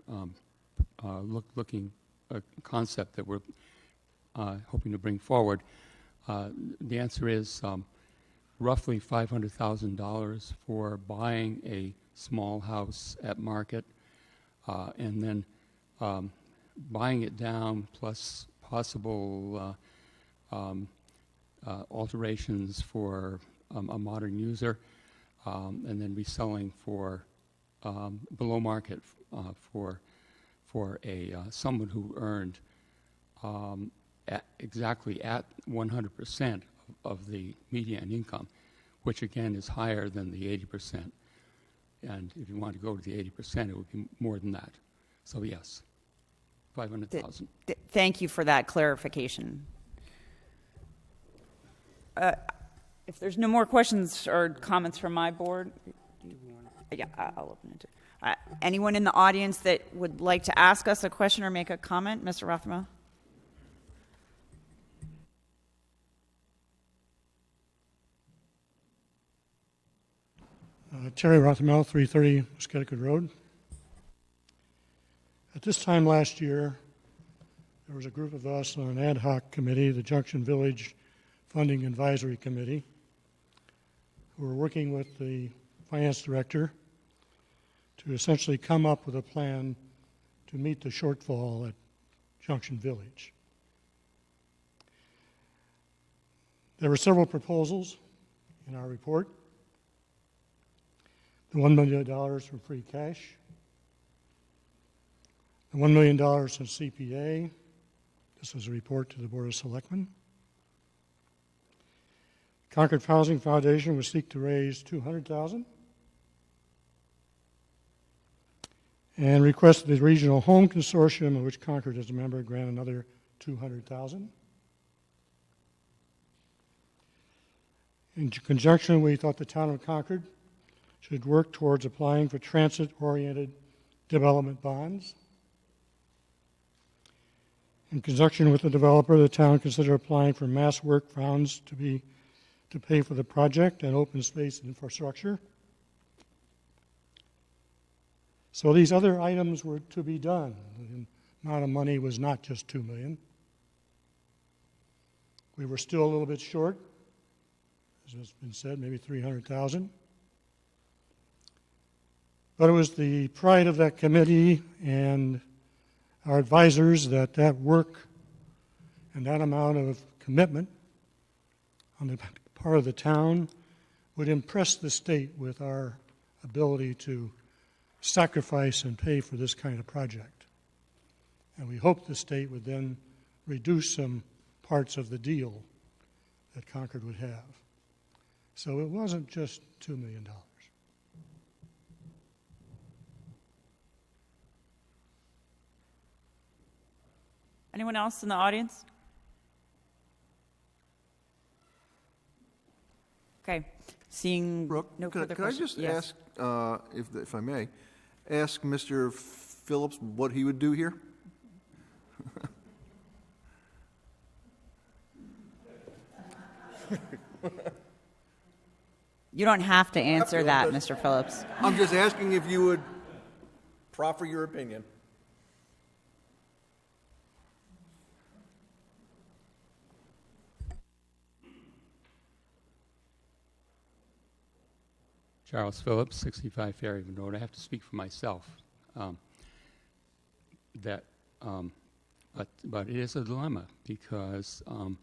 looking a concept that we're hoping to bring forward, the answer is roughly $500,000 for buying a small house at market, and then buying it down plus possible alterations for a modern user, and then reselling for below market for a someone who earned exactly at 100% of the median income, which again is higher than the 80%. And if you want to go to the 80%, it would be more than that. So yes, 500,000. Thank you for that clarification. If there's no more questions or comments from my board, yeah, I'll open it. Anyone in the audience that would like to ask us a question or make a comment? Mr. Rothmel? Terry Rothmel, 330 Muskegon Road. At this time last year, there was a group of us on an ad hoc committee, the Junction Village Funding Advisory Committee, who were working with the finance director to essentially come up with a plan to meet the shortfall at Junction Village. There were several proposals in our report. The $1 million for free cash, the $1 million in CPA. This was a report to the Board of Selectmen. Concord Housing Foundation would seek to raise $200,000 and request the Regional Home Consortium, of which Concord is a member, grant another $200,000. In conjunction, we thought the town of Concord should work towards applying for transit-oriented development bonds. In conjunction with the developer, the town considered applying for mass work funds to pay for the project and open space infrastructure. So these other items were to be done. The amount of money was not just $2 million. We were still a little bit short, as has been said, maybe $300,000. But it was the pride of that committee and our advisors that work and that amount of commitment on the part of the town would impress the state with our ability to sacrifice and pay for this kind of project. And we hope the state would then reduce some parts of the deal that Concord would have. So it wasn't just $2 million. Anyone else in the audience? Okay. Seeing Brooke, no further questions. Can I just ask, if I may, ask Mr. Phillips what he would do here? You don't have to answer that, Mr. Phillips. I'm just asking if you would proffer your opinion. Charles Phillips, 65 Fairhaven Road. I have to speak for myself. But it is a dilemma because on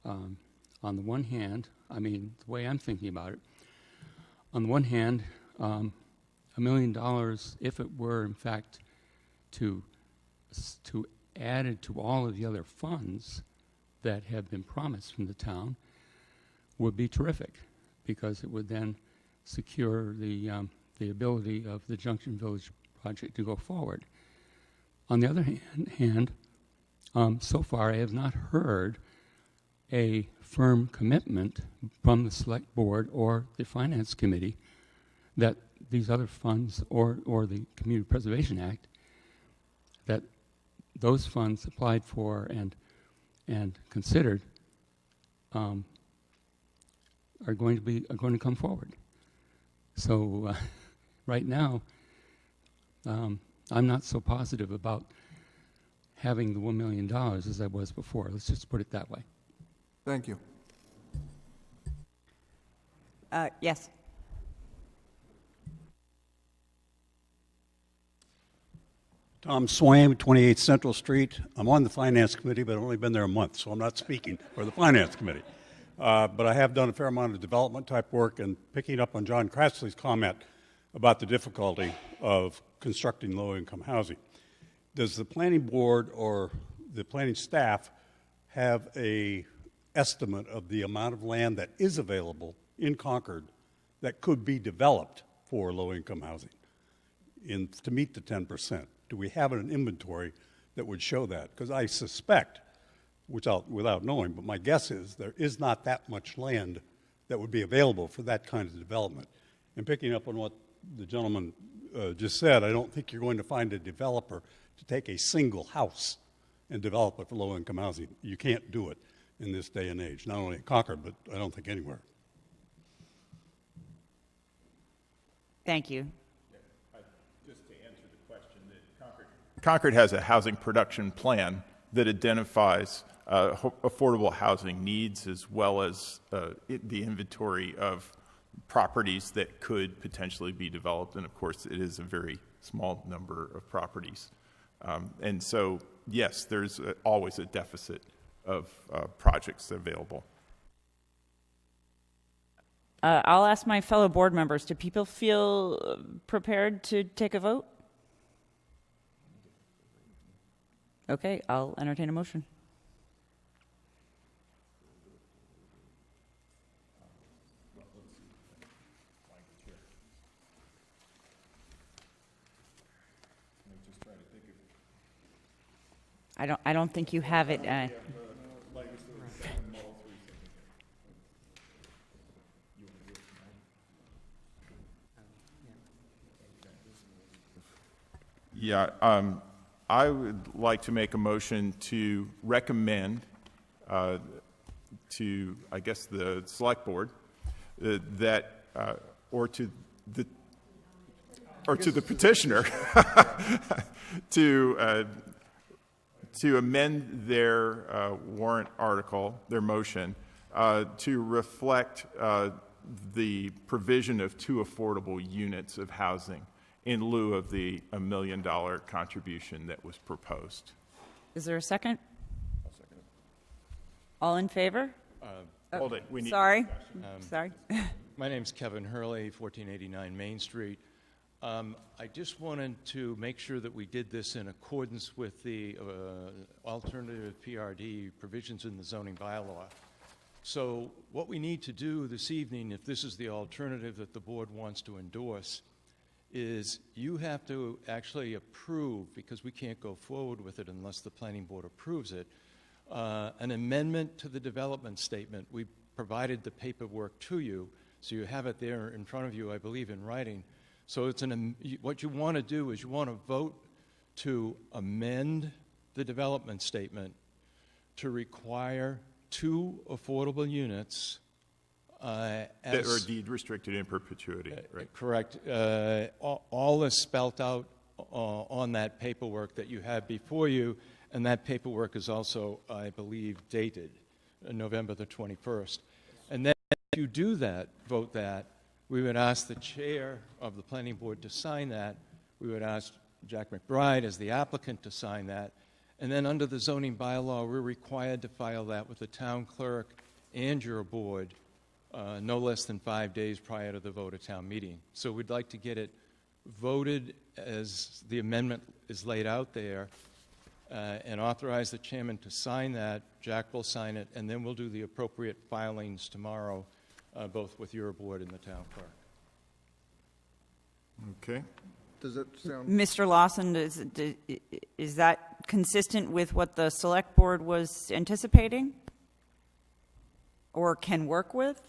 the one hand, I mean, the way I'm thinking about it, on the one hand, $1 million, if it were in fact to add it to all of the other funds that have been promised from the town, would be terrific, because it would then secure the ability of the Junction Village project to go forward. On the other hand, so far I have not heard a firm commitment from the Select Board or the Finance Committee that these other funds or the Community Preservation Act, that those funds applied for and considered are going to come forward. So right now, I'm not so positive about having the $1 million as I was before. Let's just put it that way. Thank you. Yes. Tom Swaim, 28 Central Street. I'm on the Finance Committee, but I've only been there a month, so I'm not speaking for the Finance Committee. But I have done a fair amount of development type work, and picking up on John Cratsley's comment about the difficulty of constructing low-income housing. Does the planning board or the planning staff have a estimate of the amount of land that is available in Concord that could be developed for low-income housing to meet the 10%? Do we have an inventory that would show that? Because I suspect, without knowing, but my guess is there is not that much land that would be available for that kind of development. And picking up on what the gentleman just said, I don't think you're going to find a developer to take a single house and develop it for low-income housing. You can't do it in this day and age, not only in Concord, but I don't think anywhere. Thank you. Just to answer the question, Concord has a housing production plan that identifies affordable housing needs as well as the inventory of properties that could potentially be developed. And of course, it is a very small number of properties. And so, yes, there's always a deficit of projects available. I'll ask my fellow board members, do people feel prepared to take a vote? Okay, I'll entertain a motion. I don't think you have it. Yeah, I would like to make a motion to recommend to, I guess, the select board that, or to the petitioner to amend their warrant article, their motion, to reflect the provision of 2 affordable units of housing in lieu of the $1 million contribution that was proposed. Is there a second? I'll second it. All in favor? Hold it. We need sorry. Sorry. My name's Kevin Hurley, 1489 Main Street. I just wanted to make sure that we did this in accordance with the alternative PRD provisions in the zoning bylaw. So what we need to do this evening, if this is the alternative that the board wants to endorse, is you have to actually approve, because we can't go forward with it unless the planning board approves it, an amendment to the development statement. We provided the paperwork to you, so you have it there in front of you, I believe, in writing. So it's what you want to do is you want to vote to amend the development statement to require 2 affordable units that are deed restricted in perpetuity, right? Correct. All is spelt out on that paperwork that you have before you, and that paperwork is also, I believe, dated November the 21st. And then if you do that, vote that, we would ask the chair of the planning board to sign that. We would ask Jack McBride as the applicant to sign that. And then under the zoning bylaw, we're required to file that with the town clerk and your board no less than 5 days prior to the vote at town meeting. So we'd like to get it voted as the amendment is laid out there and authorize the chairman to sign that. Jack will sign it, and then we'll do the appropriate filings tomorrow, both with your board and the town clerk. Okay. Does that sound... Mr. Lawson, is that consistent with what the select board was anticipating? Or can work with?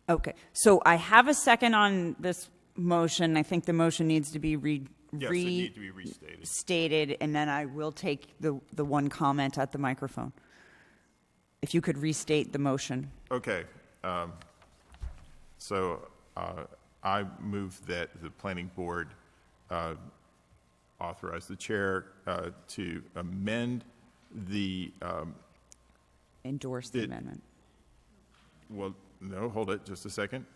Okay, so I have a second on this motion. I think the motion needs to be Yes, it needs to be restated. stated, and then I will take the one comment at the microphone. If you could restate the motion. Okay. So I move that the planning board authorize the chair to amend the... endorse the amendment. Well, no, hold it just a second.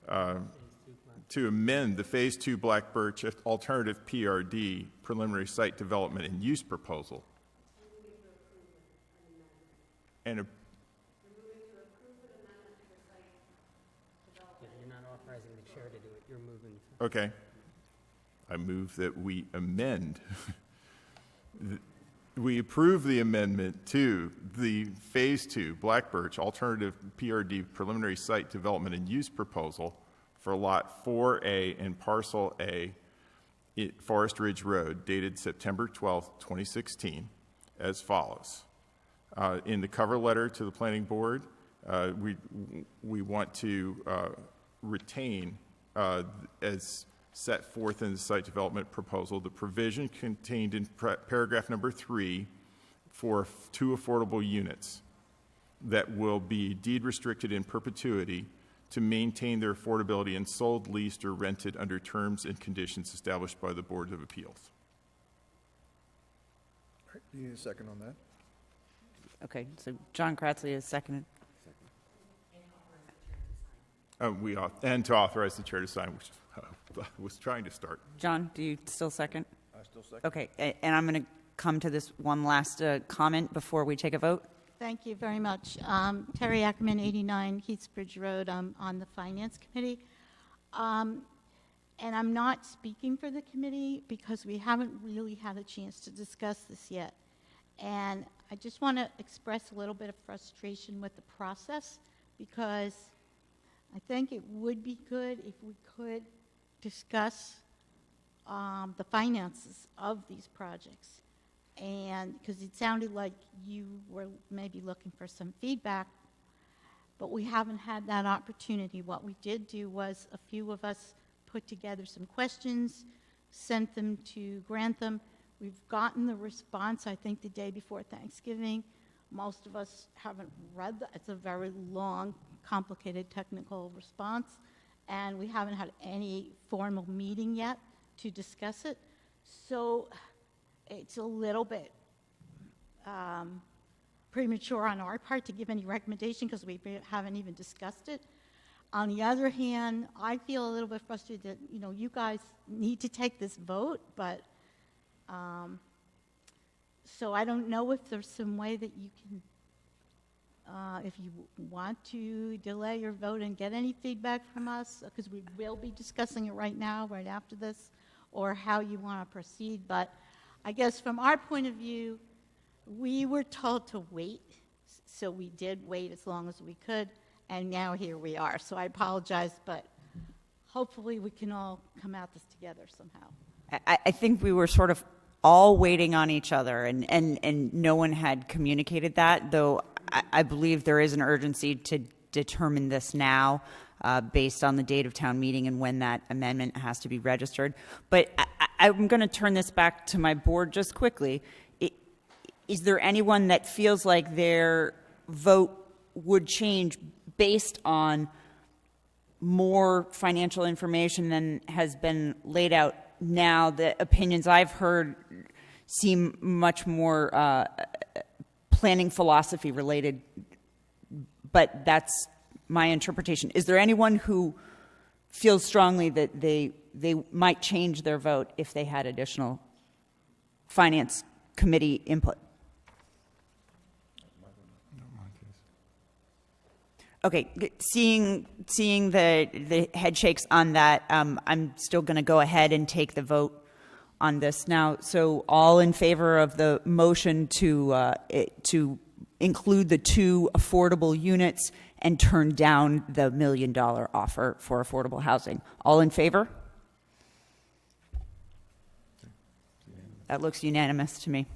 To amend the Phase 2 Black Birch Alternative PRD Preliminary Site Development and Use Proposal. And You're not authorizing the chair to do it. You're moving. okay. I move that we amend. We approve the amendment to the Phase 2 Black Birch Alternative PRD Preliminary Site Development and Use Proposal for Lot 4A and Parcel A, Forest Ridge Road, dated September 12, 2016, as follows. In the cover letter to the Planning Board, we want to retain, as set forth in the site development proposal, the provision contained in paragraph number 3 for 2 affordable units that will be deed restricted in perpetuity to maintain their affordability and sold, leased, or rented under terms and conditions established by the Board of Appeals. All right, you need a second on that? Okay, so John Kratzley is seconded. And to authorize the chair to sign, which I was trying to start. John, do you still second? I still second. Okay, and I'm going to come to this one last comment before we take a vote. Thank you very much. Terry Ackerman, 89 Keithsbridge Road. I'm on the Finance Committee. And I'm not speaking for the committee because we haven't really had a chance to discuss this yet. And I just want to express a little bit of frustration with the process because I think it would be good if we could discuss the finances of these projects. And because it sounded like you were maybe looking for some feedback, but we haven't had that opportunity. What we did do was a few of us put together some questions, sent them to Grantham. We've gotten the response, I think, the day before Thanksgiving. Most of us haven't read that. It's a very long, complicated technical response, and we haven't had any formal meeting yet to discuss it. So it's a little bit premature on our part to give any recommendation because we haven't even discussed it. On the other hand, I feel a little bit frustrated that, you know, you guys need to take this vote, but so I don't know if there's some way that you can, if you want to delay your vote and get any feedback from us, because we will be discussing it right now, right after this, or how you want to proceed. But I guess from our point of view, we were told to wait, so we did wait as long as we could, and now here we are. So I apologize, but hopefully we can all come out this together somehow. I think we were sort of all waiting on each other, and no one had communicated that, though I believe there is an urgency to determine this now based on the date of town meeting and when that amendment has to be registered. But I'm going to turn this back to my board just quickly. Is there anyone that feels like their vote would change based on more financial information than has been laid out now? The opinions I've heard seem much more planning philosophy related, but that's my interpretation. Is there anyone who feels strongly that they might change their vote if they had additional finance committee input? Okay, seeing the head shakes on that, I'm still going to go ahead and take the vote on this now. So, all in favor of the motion to include the 2 affordable units and turn down the $1 million offer for affordable housing. All in favor? That looks unanimous to me.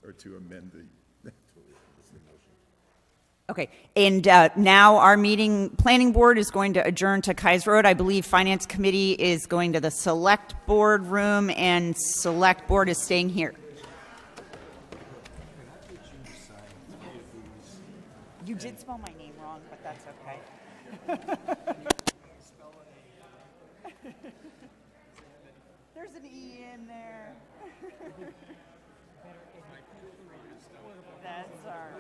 Or to amend the... Okay, and now our planning board is going to adjourn to Kais Road. I believe finance committee is going to the select board room, and select board is staying here. You did spell my name wrong, but that's okay. There's an E in there. That's all right.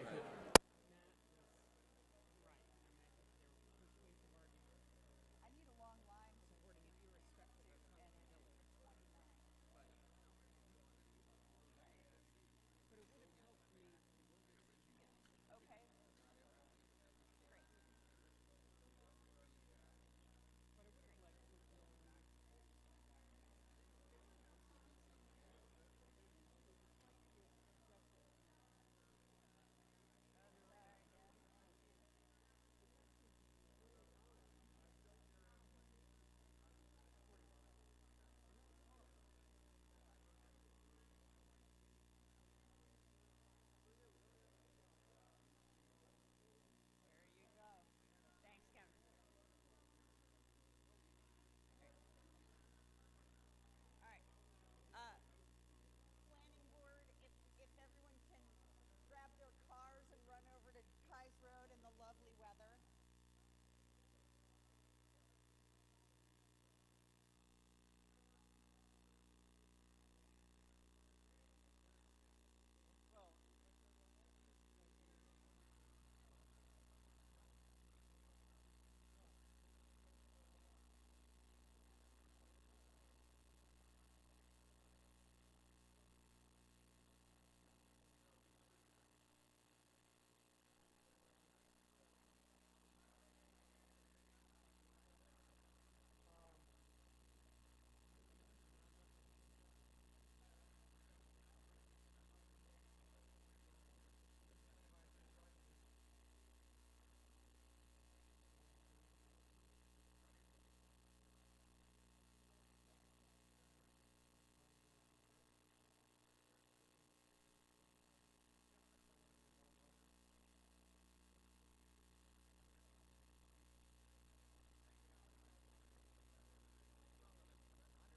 I did.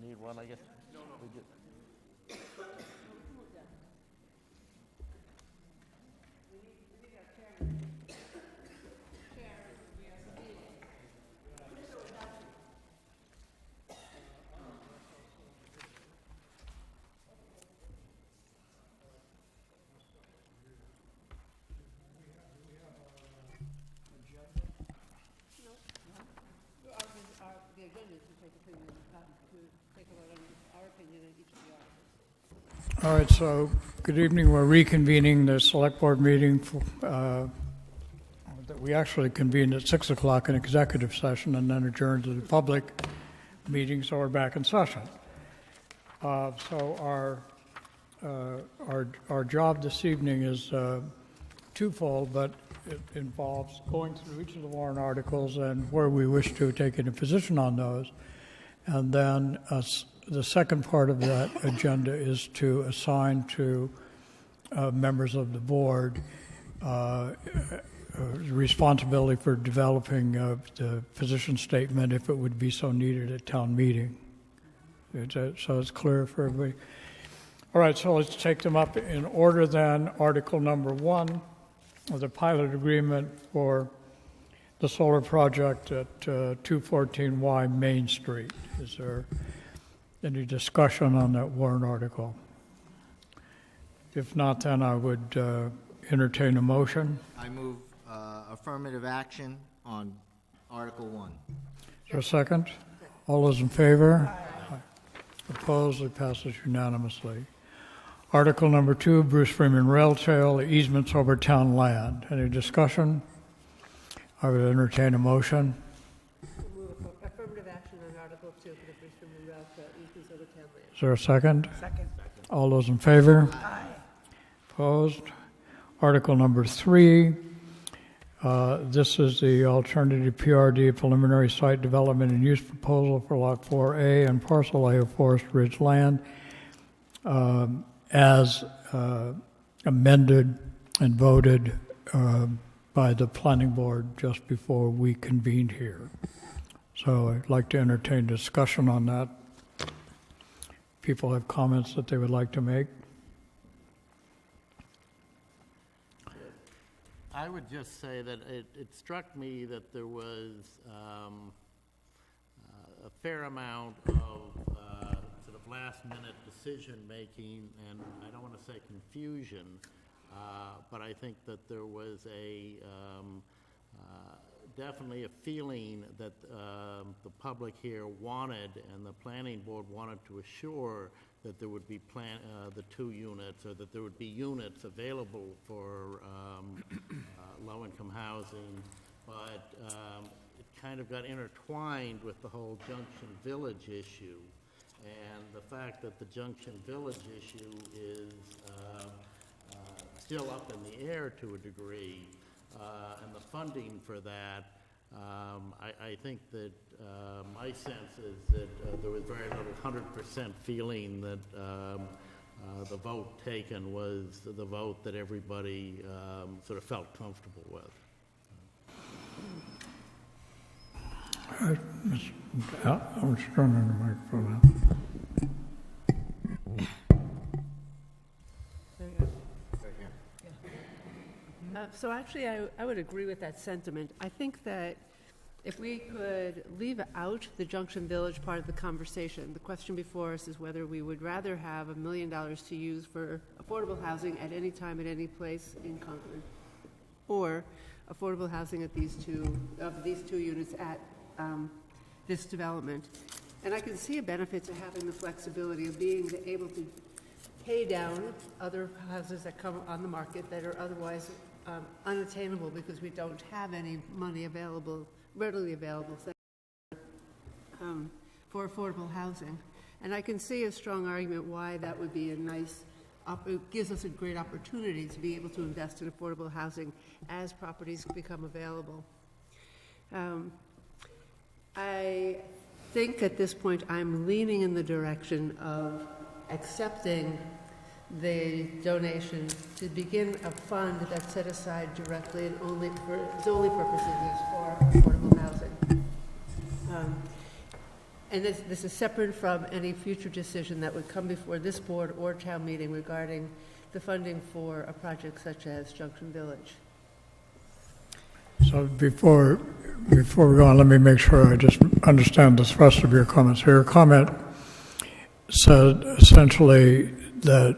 Need one, I guess. We get. All right, so good evening. We're reconvening the select board meeting that we actually convened at 6 o'clock in executive session and then adjourned to the public meeting, so we're back in session. So our job this evening is twofold, but it involves going through each of the warrant articles and where we wish to take a position on those. And then the second part of that agenda is to assign to members of the board responsibility for developing the position statement if it would be so needed at town meeting. So it's clear for everybody. All right, so let's take them up in order then. Article number 1, the pilot agreement for the solar project at 214Y Main Street. Is there any discussion on that warrant article? If not, then I would entertain a motion. I move affirmative action on Article 1. Is there a second? All those in favor? Aye. Opposed? It passes unanimously. Article number 2, Bruce Freeman Rail Trail, easements over town land. Any discussion? I would entertain a motion. Move affirmative action on Article 2 for the Bruce Freeman Rail Trail, easements over town land. Is there a second? Second. All those in favor? Aye. Opposed? Article number 3, this is the alternative PRD preliminary site development and use proposal for Lot 4A and Parcel A of Forest Ridge land as amended and voted by the planning board just before we convened here. So I'd like to entertain discussion on that. People have comments that they would like to make. I would just say that it struck me that there was a fair amount of sort of last-minute decision-making, and I don't want to say confusion, but I think that there was definitely a feeling that the public here wanted, and the planning board wanted to assure that there would be the 2 units, or that there would be units available for low-income housing, but it kind of got intertwined with the whole Junction Village issue, and the fact that the Junction Village issue is still up in the air to a degree, and the funding for that, I think that my sense is that there was very little 100% feeling that the vote taken was the vote that everybody sort of felt comfortable with. I'm just turning the microphone on. So actually, I would agree with that sentiment. I think that if we could leave out the Junction Village part of the conversation, the question before us is whether we would rather have $1 million to use for affordable housing at any time, at any place in Concord, or affordable housing at these two units at this development. And I can see a benefit to having the flexibility of being able to pay down other houses that come on the market that are otherwise unattainable because we don't have any money readily available for affordable housing. And I can see a strong argument why that would be it gives us a great opportunity to be able to invest in affordable housing as properties become available. I think at this point I'm leaning in the direction of accepting the donation to begin a fund that's set aside directly and its only purpose is for affordable housing. And this is separate from any future decision that would come before this board or town meeting regarding the funding for a project such as Junction Village. So before we go on, let me make sure I just understand the thrust of your comments. Your comment said essentially that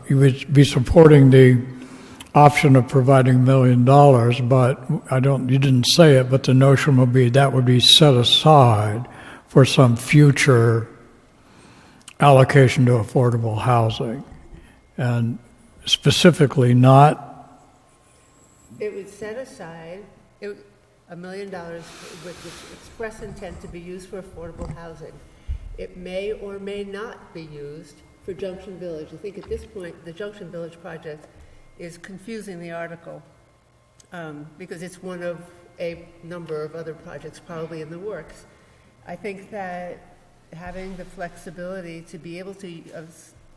you would be supporting the option of providing $1 million, but you didn't say it, but the notion would be that would be set aside for some future allocation to affordable housing, and specifically not It would set aside $1 million with the express intent to be used for affordable housing. It may or may not be used for Junction Village. I think at this point, the Junction Village project is confusing the article because it's one of a number of other projects probably in the works. I think that having the flexibility to be able to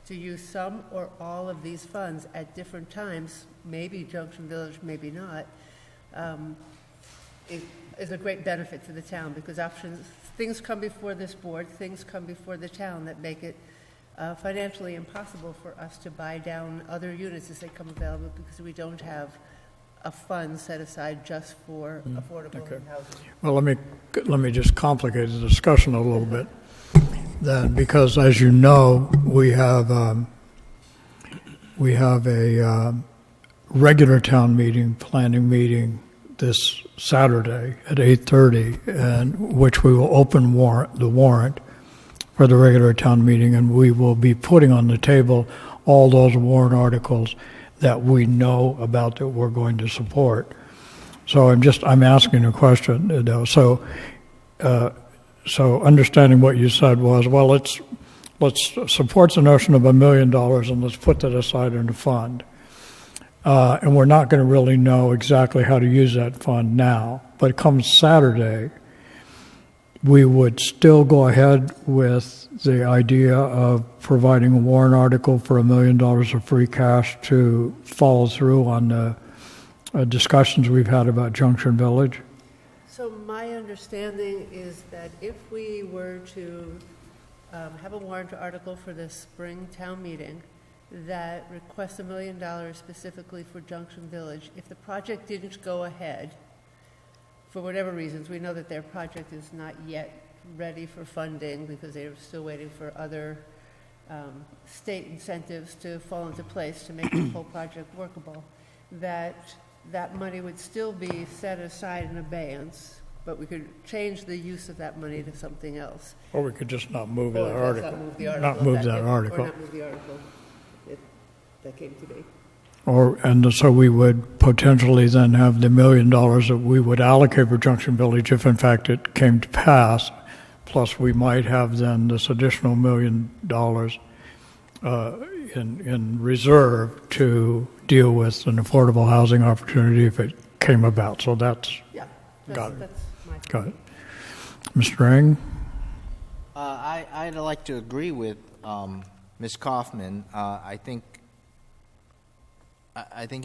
use some or all of these funds at different times, maybe Junction Village, maybe not, is a great benefit to the town because things come before this board, things come before the town that make it financially impossible for us to buy down other units as they come available because we don't have a fund set aside just for affordable housing. Well, let me just complicate the discussion a little bit. Then, because as you know, we have a regular town meeting, planning meeting this Saturday at 8:30, and which we will open the warrant for the regular town meeting, and we will be putting on the table all those warrant articles that we know about that we're going to support. So I'm asking a question, though. So understanding what you said was, well, let's support the notion of $1 million and let's put that aside in the fund. And we're not going to really know exactly how to use that fund now. But come Saturday, we would still go ahead with the idea of providing a warrant article for $1 million of free cash to follow through on the discussions we've had about Junction Village. So my understanding is that if we were to have a warrant article for the spring town meeting that requests $1 million specifically for Junction Village, if the project didn't go ahead, for whatever reasons, we know that their project is not yet ready for funding because they're still waiting for other state incentives to fall into place to make the whole project workable, that money would still be set aside in abeyance, but we could change the use of that money to something else. Or we could just not move that article. Not move the article. Not move that article. Or not move the article if that came to be. And so we would potentially then have the $1 million that we would allocate for Junction Village if in fact it came to pass, plus we might have then this additional $1 million in reserve to deal with an affordable housing opportunity if it came about. So that's got it. Got it. Mr. Ring? I'd like to agree with Ms. Kaufman. I think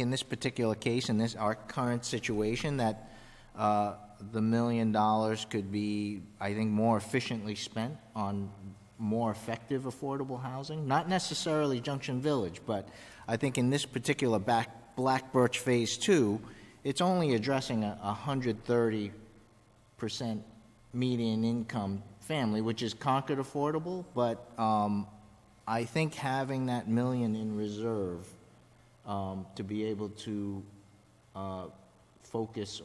in this particular case, in our current situation, that the $1 million could be, I think, more efficiently spent on more effective affordable housing. Not necessarily Junction Village, but I think in this particular Black Birch Phase 2, it's only addressing a 130% median income family, which is Concord affordable, but I think having that $1 million in reserve to be able to focus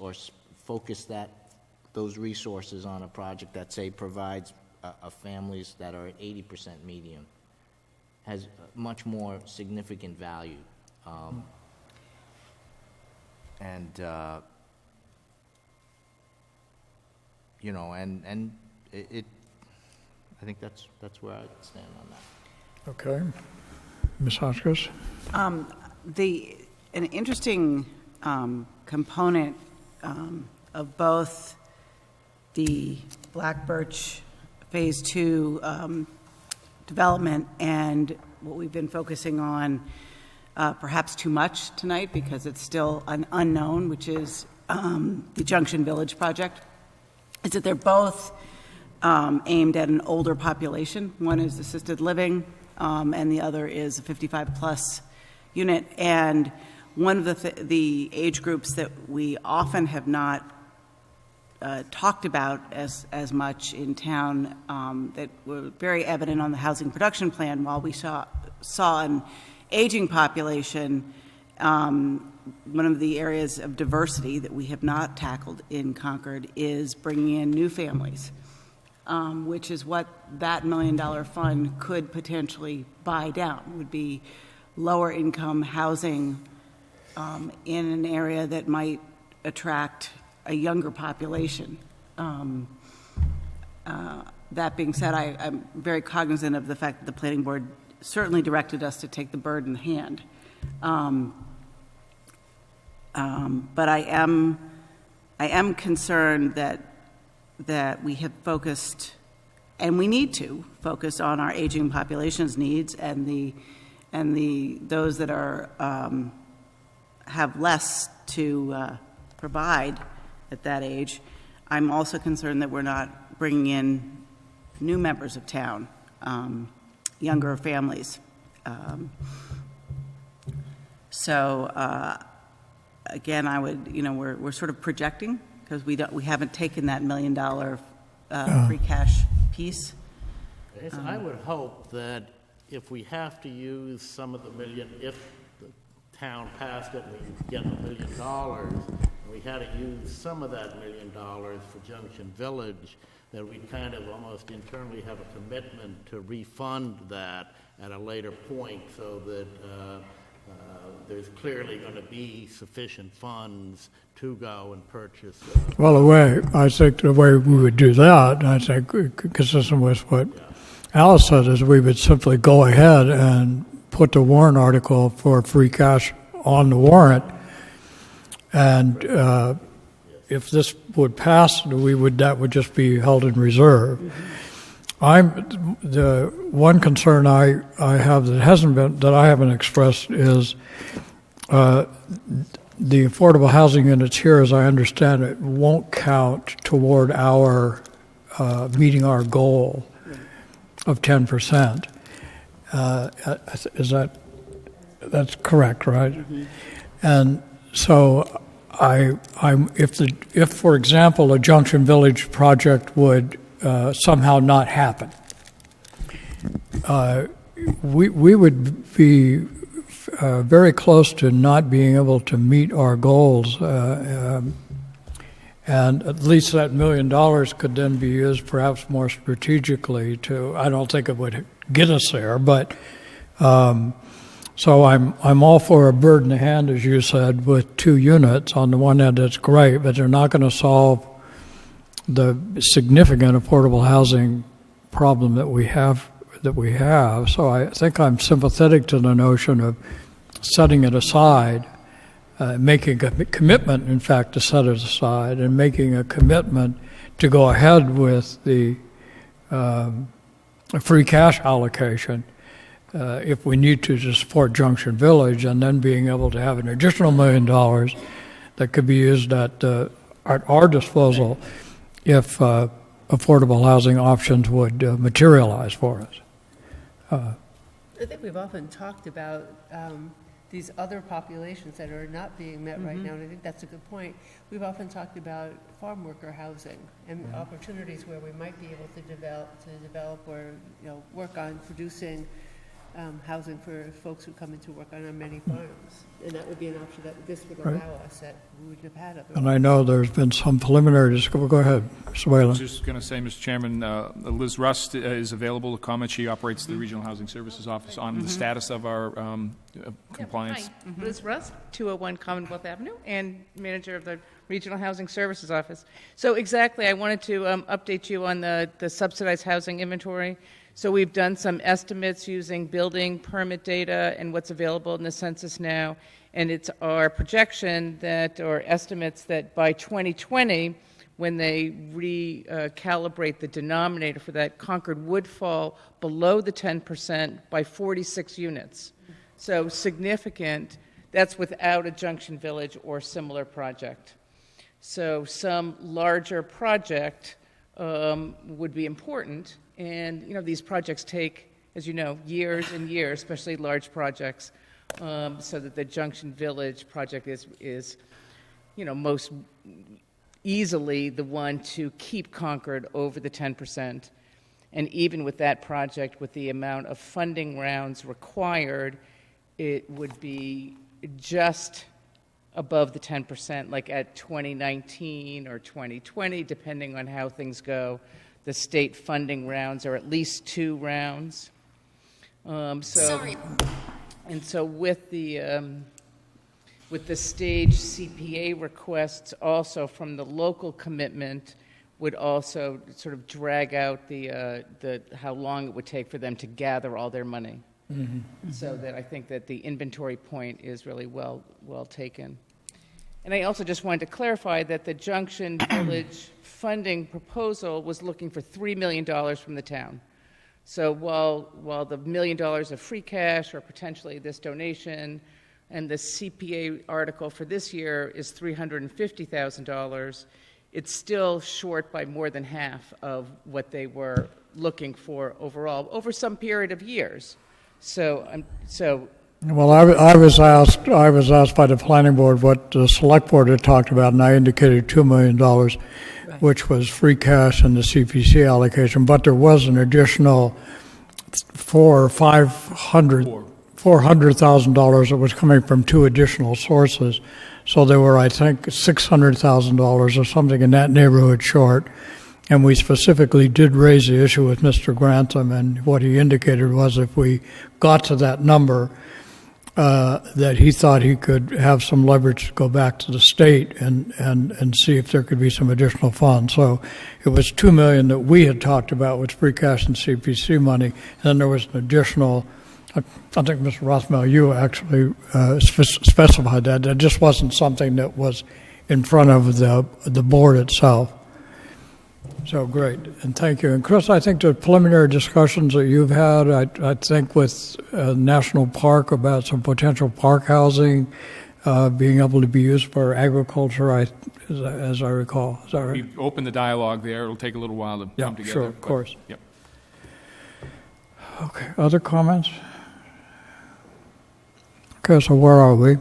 those resources on a project that, say, provides families that are at 80% median has much more significant value. I think that's where I stand on that. Okay. Ms. Hotchkiss? An interesting component of both the Black Birch Phase 2 development and what we've been focusing on perhaps too much tonight because it's still an unknown, which is the Junction Village project, is that they're both aimed at an older population. One is assisted living, and the other is a 55-plus unit. And one of the age groups that we often have not talked about as much in town that were very evident on the housing production plan while we saw an aging population. One of the areas of diversity that we have not tackled in Concord is bringing in new families, which is what that $1 million fund could potentially buy down, would be lower income housing in an area that might attract a younger population. That being said, I'm very cognizant of the fact that the planning board certainly directed us to take the bird in hand. But I am concerned that we have focused, and we need to focus on our aging population's needs and those that are have less to provide at that age. I'm also concerned that we're not bringing in new members of town, younger families. Again, I would, we're sort of projecting because we haven't taken that $1 million free cash piece. Yes, I would hope that if we have to use some of the million, if the town passed it and we could get $1 million, and we had to use some of that $1 million for Junction Village, that we'd kind of almost internally have a commitment to refund that at a later point so that there's clearly going to be sufficient funds to go and purchase. Well, I think the way we would do that, I think consistent with what Alice said, is we would simply go ahead and put the warrant article for free cash on the warrant, and if this would pass, that would just be held in reserve. The one concern I have that I haven't expressed is the affordable housing units here, as I understand it, won't count toward our meeting our goal of 10%. That's correct, right? Mm-hmm. And so if for example a Junction Village project would somehow not happen, we would be very close to not being able to meet our goals, and at least that $1 million could then be used perhaps more strategically to, I don't think it would get us there, but so I'm all for a bird in the hand, as you said, with 2 units. On the one hand, that's great, but they're not going to solve the significant affordable housing problem that we have. So I think I'm sympathetic to the notion of setting it aside, making a commitment, in fact, to set it aside, and making a commitment to go ahead with the free cash allocation if we need to support Junction Village, and then being able to have an additional $1 million that could be used at our disposal if affordable housing options would materialize for us. I think we've often talked about these other populations that are not being met right now, and I think that's a good point. We've often talked about farm worker housing and opportunities where we might be able to develop or work on producing housing for folks who come into work on our many farms, and that would be an option that this would allow us that we wouldn't have had otherwise. And I know there's been some preliminary discussion. Go ahead, Mr. Whalen. I was just going to say, Mr. Chairman, Liz Rust is available to comment. She operates the Regional Housing Services Office on the status of our compliance. Hi, Liz Rust, 201 Commonwealth Avenue, and manager of the Regional Housing Services Office. So exactly, I wanted to update you on the subsidized housing inventory. So we've done some estimates using building permit data and what's available in the census now, and it's our projection that, or estimates that by 2020, when they recalibrate the denominator for that, Concord would fall below the 10% by 46 units. So significant. That's without a Junction Village or similar project. So some larger project would be important. And, these projects take, as you know, years and years, especially large projects, so that the Junction Village project is most easily the one to keep Concord over the 10%. And even with that project, with the amount of funding rounds required, it would be just above the 10%, like at 2019 or 2020, depending on how things go. The state funding rounds are at least 2 rounds. Sorry. And so with the with the stage CPA requests also from the local commitment would also sort of drag out the how long it would take for them to gather all their money. Mm-hmm. So that I think that the inventory point is really well taken. And I also just wanted to clarify that the Junction Village funding proposal was looking for $3 million from the town. So while the $1 million of free cash or potentially this donation and the CPA article for this year is $350,000, it's still short by more than half of what they were looking for overall over some period of years. Well, I was asked by the planning board what the select board had talked about, and I indicated $2 million, right, which was free cash and the CPC allocation. But there was an additional $400,000 that was coming from two additional sources. So there were, I think, $600,000 or something in that neighborhood short. And we specifically did raise the issue with Mr. Grantham, and what he indicated was if we got to that number, that he thought he could have some leverage to go back to the state and see if there could be some additional funds. So it was $2 million that we had talked about with free cash and CPC money, and then there was an additional, I think Mr. Rothmel, you actually specified that. That just wasn't something that was in front of the board itself. So great, and thank you. And Chris, I think the preliminary discussions that you've had, I think with National Park about some potential park housing being able to be used for agriculture, as I recall. Is that right? We opened the dialogue there. It'll take a little while to come together. Sure, of course. Yep. Okay, other comments? Okay, so where are we?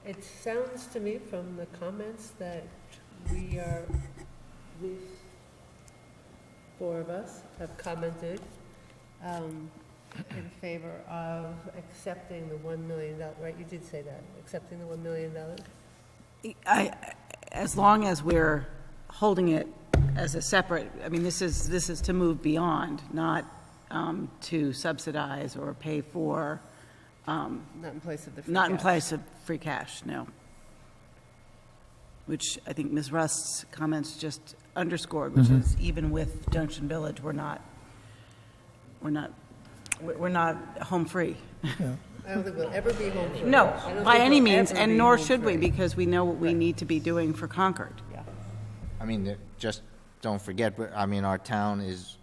It sounds to me from the comments that we are, at least four of us have commented in favor of accepting the $1 million, right? You did say that, accepting the $1 million? As long as we're holding it as a separate, I mean, this is to move beyond, not to subsidize or pay for. Not in place of the free Not cash. in place of free cash, no. Which I think Ms. Rust's comments just underscored, which is even with Junction Village, we're not home free. Yeah. I don't think we'll ever be home free. No, by any means, and nor should we, because we know what we need to be doing for Concord. Yeah. I mean, just don't forget, but I mean, our town is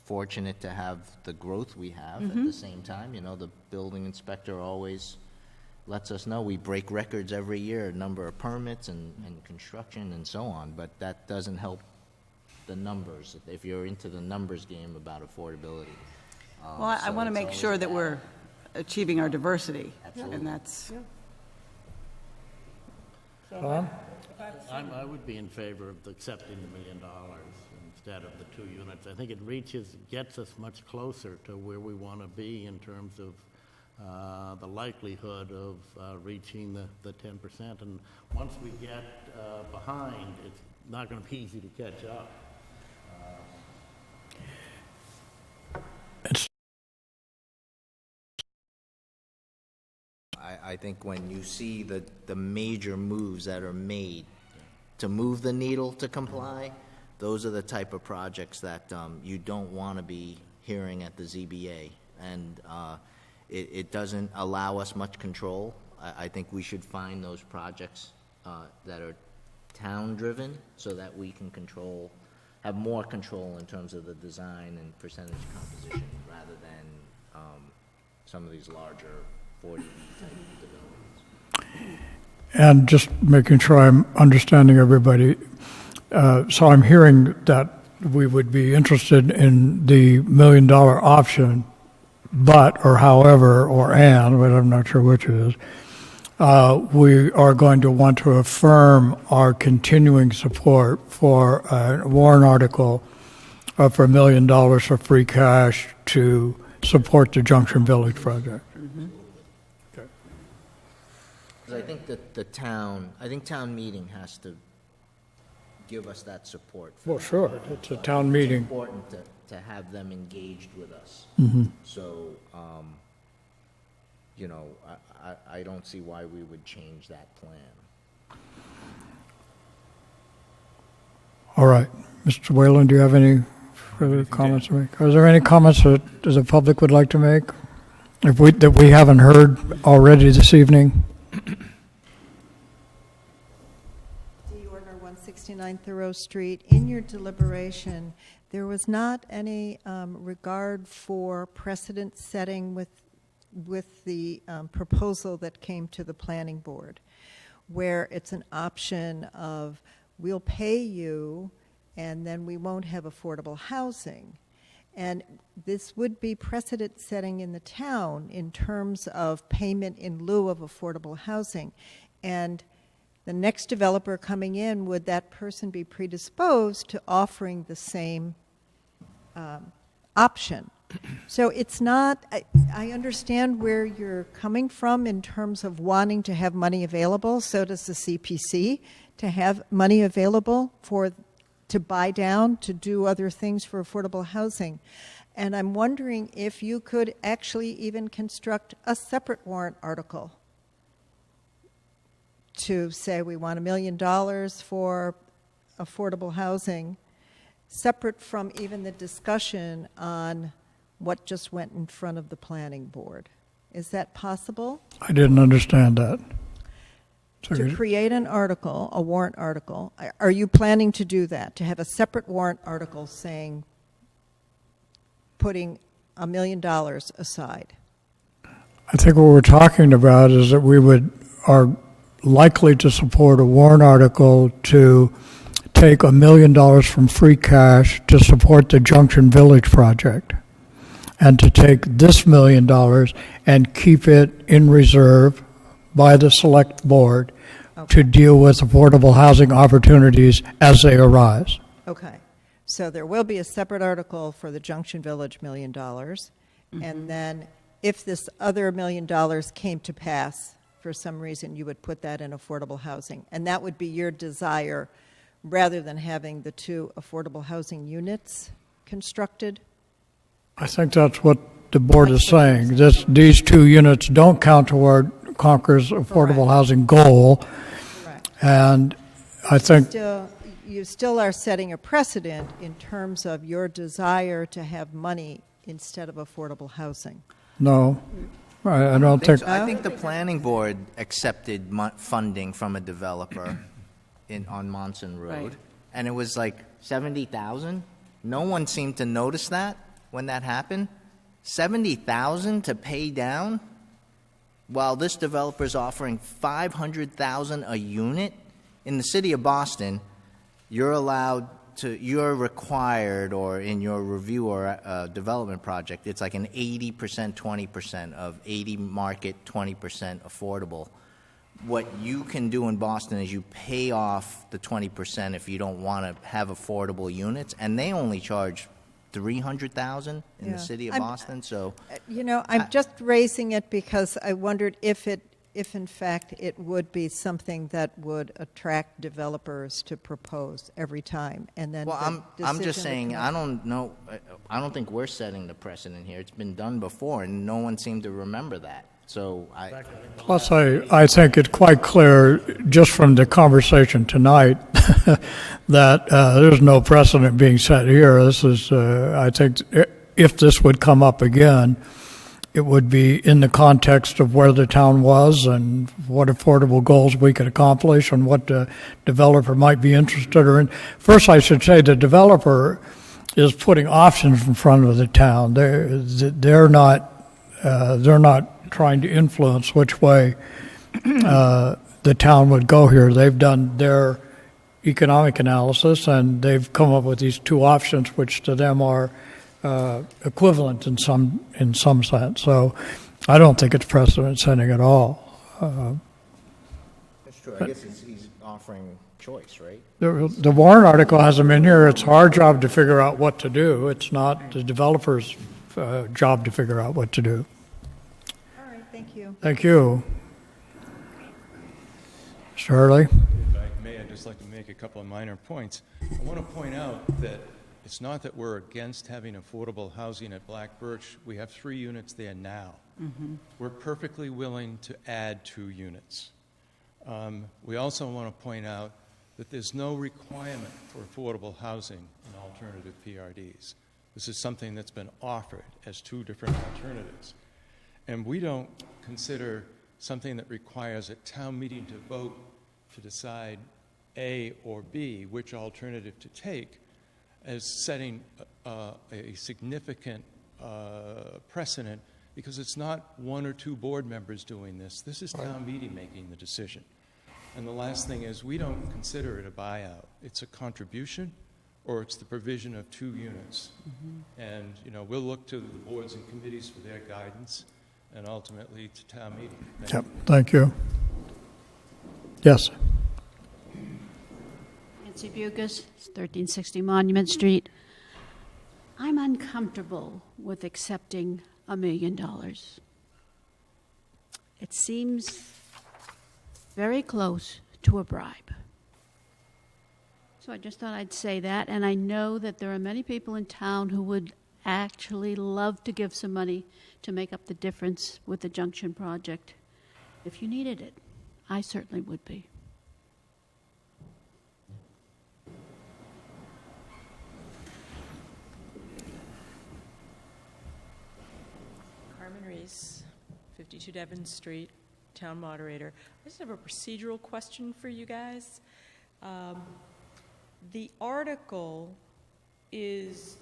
fortunate to have the growth we have. At the same time, you know, the building inspector always lets us know we break records every year, number of permits and construction and so on, but that doesn't help the numbers if you're into the numbers game about affordability. Well, I want to make sure that we're achieving our diversity. Absolutely. And that's... Tom? I would be in favor of accepting the $1 million instead of the 2 units. I think it gets us much closer to where we want to be in terms of the likelihood of reaching the 10%. And once we get behind, it's not going to be easy to catch up. I think when you see the major moves that are made to move the needle to comply, those are the type of projects that you don't want to be hearing at the ZBA. And it doesn't allow us much control. I think we should find those projects that are town-driven so that we can have more control in terms of the design and percentage composition rather than some of these larger 40B type developments. And just making sure I'm understanding everybody. So I'm hearing that we would be interested in the $1 million option, but, or however, or and, but I'm not sure which it is, we are going to want to affirm our continuing support for a warrant article for $1 million for free cash to support the Junction Village project. I think that town meeting has to give us that support. Well, sure, it's a town meeting. It's important to have them engaged with us. Mm-hmm. So, you know, I don't see why we would change that plan. All right. Mr. Whalen, do you have any further comments to make? Are there any comments that the public would like to make that we haven't heard already this evening? Order 169 Thoreau Street. In your deliberation, there was not any regard for precedent setting with the proposal that came to the planning board, where it's an option of we'll pay you and then we won't have affordable housing. And this would be precedent setting in the town in terms of payment in lieu of affordable housing. And the next developer coming in, would that person be predisposed to offering the same option? So it's not, I understand where you're coming from in terms of wanting to have money available. So does the CPC, to have money available to buy down, to do other things for affordable housing. And I'm wondering if you could actually even construct a separate warrant article to say we want $1 million for affordable housing, separate from even the discussion on what just went in front of the planning board. Is that possible? I didn't understand that. To create an article, a warrant article, are you planning to do that? To have a separate warrant article saying, putting $1 million aside? I think what we're talking about is that are likely to support a warrant article to take $1 million from free cash to support the Junction Village project, and to take this $1 million and keep it in reserve by the select board to deal with affordable housing opportunities as they arise. Okay. So there will be a separate article for the Junction Village $1 million. And then if this other $1 million came to pass, for some reason, you would put that in affordable housing. And that would be your desire, rather than having the 2 affordable housing units constructed? I think that's what the board is saying. These 2 units don't count toward Concord's affordable housing goal. Correct. And I think you still are setting a precedent in terms of your desire to have money instead of affordable housing. No, I don't think. I think the planning board accepted funding from a developer on Monson Road, and it was like $70,000. No one seemed to notice that when that happened. $70,000 to pay down, while this developer is offering $500,000 a unit. In the city of Boston, you're required, or in your review or development project, it's like an 80%, 20% of 80 market, 20% affordable. What you can do in Boston is you pay off the 20% if you don't want to have affordable units, and they only charge $300,000 in the city of Boston. So, I'm just raising it because I wondered if in fact it would be something that would attract developers to propose every time, and then. Well, I'm just saying, I don't know. I don't think we're setting the precedent here. It's been done before, and no one seemed to remember that. So Plus, I think it's quite clear just from the conversation tonight that there's no precedent being set here. This is, I think, if this would come up again, it would be in the context of where the town was and what affordable goals we could accomplish and what the developer might be interested in. First, I should say the developer is putting options in front of the town. They're not trying to influence which way the town would go here. They've done their economic analysis, and they've come up with these 2 options, which to them are equivalent in some sense. So I don't think it's precedent setting at all. That's true. I guess he's offering choice, right? The warrant article has them in here. It's our job to figure out what to do. It's not the developer's job to figure out what to do. Thank you. Thank you. Mr. Hurley? If I may I'd just like to make a couple of minor points. I want to point out that it's not that we're against having affordable housing at Black Birch. We have 3 units there now. Mm-hmm. We're perfectly willing to add 2 units. We also want to point out that there's no requirement for affordable housing in alternative PRDs. This is something that's been offered as 2 different alternatives. And we don't consider something that requires a town meeting to vote to decide A or B, which alternative to take, as setting a significant precedent, because it's not 1 or 2 board members doing this. This is town meeting making the decision. And the last thing is, we don't consider it a buyout. It's a contribution, or it's the provision of 2 units. Mm-hmm. And, you know, we'll look to the boards and committees for their guidance, and ultimately to town meeting. Thank you. Yes. Nancy Bucas, 1360 Monument Street. I'm uncomfortable with accepting $1 million. It seems very close to a bribe. So I just thought I'd say that, and I know that there are many people in town who would actually love to give some money to make up the difference with the Junction project if you needed it. I certainly would be. Carmen Reese, 52 Devon Street, Town Moderator. I just have a procedural question for you guys. The article is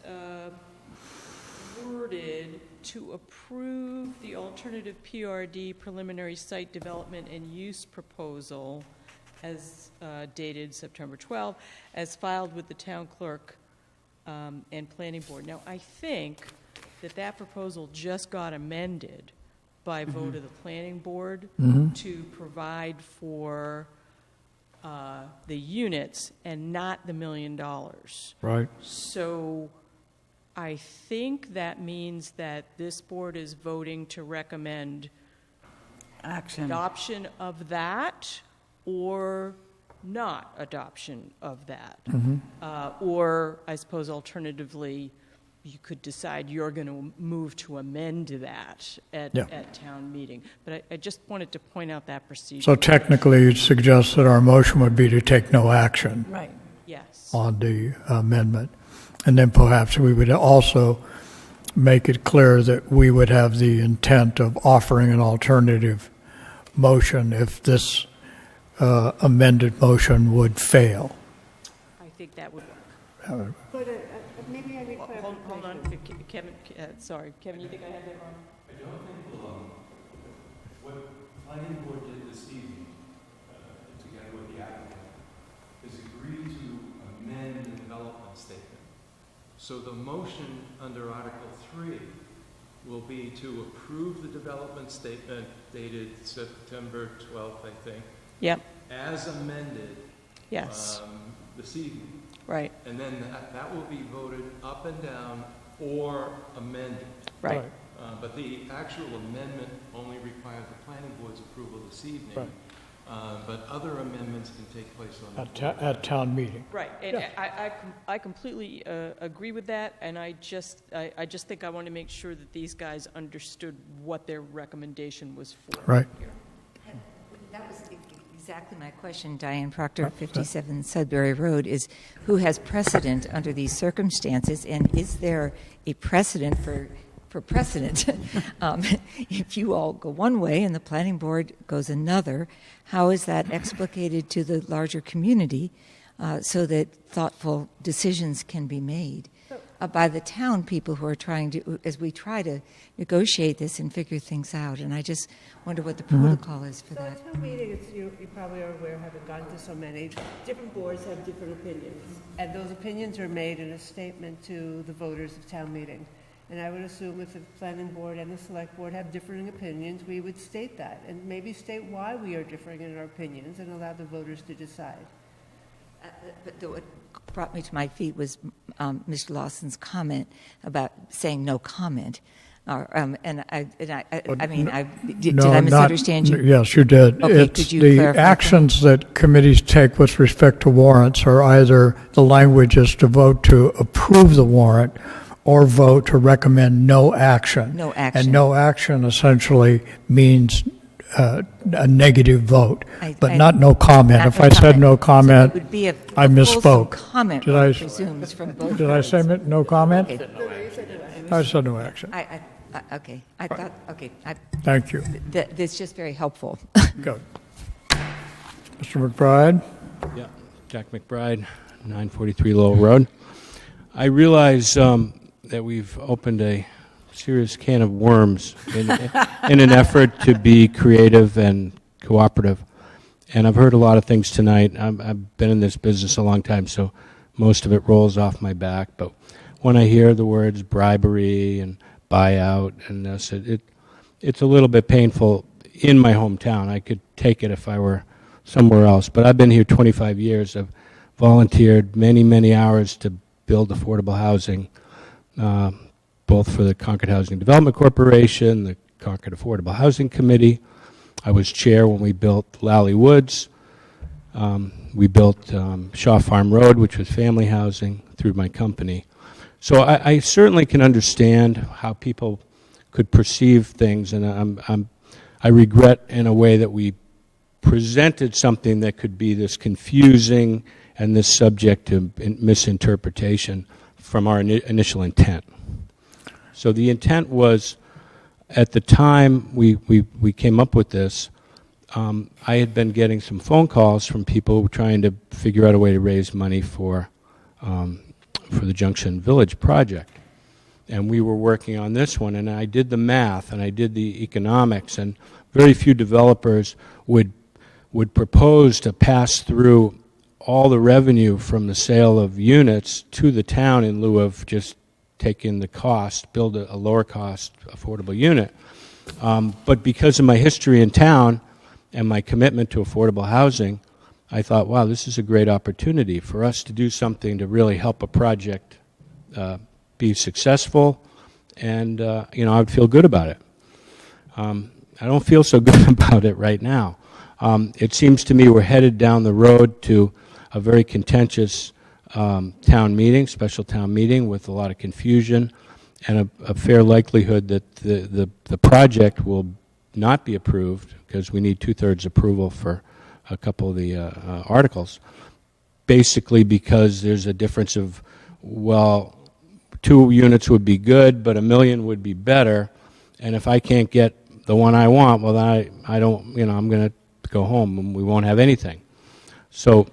worded to approve the alternative PRD preliminary site development and use proposal as dated September 12, as filed with the town clerk and planning board. Now, I think that proposal just got amended by vote of the planning board to provide for the units and not the $1 million. Right. So I think that means that this board is voting to recommend adoption of that or not adoption of that. Or I suppose alternatively, you could decide you're going to move to amend that at town meeting. But I just wanted to point out that procedure. So technically, you'd suggest that our motion would be to take no action. Right. Yes. On the amendment. And then perhaps we would also make it clear that we would have the intent of offering an alternative motion if this amended motion would fail. I think that would work. But maybe I need clarification. Hold on, Kevin. Sorry, Kevin. You think I have that wrong? I don't think what planning board did this evening, together with the applicant, is agree to amend the development statement. So the motion under Article 3 will be to approve the development statement dated September 12th, I think. Yep. As amended. Yes. This evening. Right. And then that will be voted up and down or amended. Right. But the actual amendment only requires the planning board's approval this evening. Right. But other amendments can take place on At town meeting. Right, and I completely agree with that, and I just think I want to make sure that these guys understood what their recommendation was for. Right. That was exactly my question, Diane Proctor, 57 Sudbury Road, is who has precedent under these circumstances, and is there a precedent for precedent? If you all go one way and the planning board goes another, how is that explicated to the larger community so that thoughtful decisions can be made by the town people who are trying to, as we try to negotiate this and figure things out? And I just wonder what the protocol is for that. So at town meeting, you probably are aware, having gone to so many, different boards have different opinions. And those opinions are made in a statement to the voters of town meeting. And I would assume if the planning board and the select board have differing opinions, we would state that and maybe state why we are differing in our opinions and allow the voters to decide. But what brought me to my feet was Mr. Lawson's comment about saying no comment. And I mean, did No, I misunderstand you? Yes, you did. Okay, It's could you the clarify actions that committees take with respect to warrants are either the language is to vote to approve the warrant or vote to recommend no action. No action. And no action essentially means a negative vote, but not no comment. If I said no comment, So it would be a I fulsome misspoke. comment, Did one I? presumes, from both Did I say parties. no comment? Okay. I said no action. Okay. I thought. Okay. Thank you. That's just very helpful. Good. Mr. McBride? Yeah, Jack McBride, 943 Lowell Road. I realize that we've opened a serious can of worms in an effort to be creative and cooperative. And I've heard a lot of things tonight. I've been in this business a long time, so most of it rolls off my back. But when I hear the words bribery and buyout and this, it's a little bit painful in my hometown. I could take it if I were somewhere else. But I've been here 25 years. I've volunteered many, many hours to build affordable housing, both for the Concord Housing Development Corporation, the Concord Affordable Housing Committee. I was chair when we built Lally Woods. We built Shaw Farm Road, which was family housing, through my company. So I certainly can understand how people could perceive things, and I regret in a way that we presented something that could be this confusing and this subject to misinterpretation from our initial intent. So the intent was, at the time we came up with this, I had been getting some phone calls from people trying to figure out a way to raise money for the Junction Village project. And we were working on this one, and I did the math, and I did the economics, and very few developers would propose to pass through all the revenue from the sale of units to the town in lieu of just taking the cost, build a lower cost affordable unit. But because of my history in town and my commitment to affordable housing, I thought, wow, this is a great opportunity for us to do something to really help a project be successful, and I would feel good about it. I don't feel so good about it right now. It seems to me we're headed down the road to a very contentious town meeting, special town meeting, with a lot of confusion and a fair likelihood that the project will not be approved, because we need 2/3 approval for a couple of the articles, basically because there's a difference of, well, 2 units would be good, but $1 million would be better, and if I can't get the one I want, well, then I don't, I'm going to go home and we won't have anything. So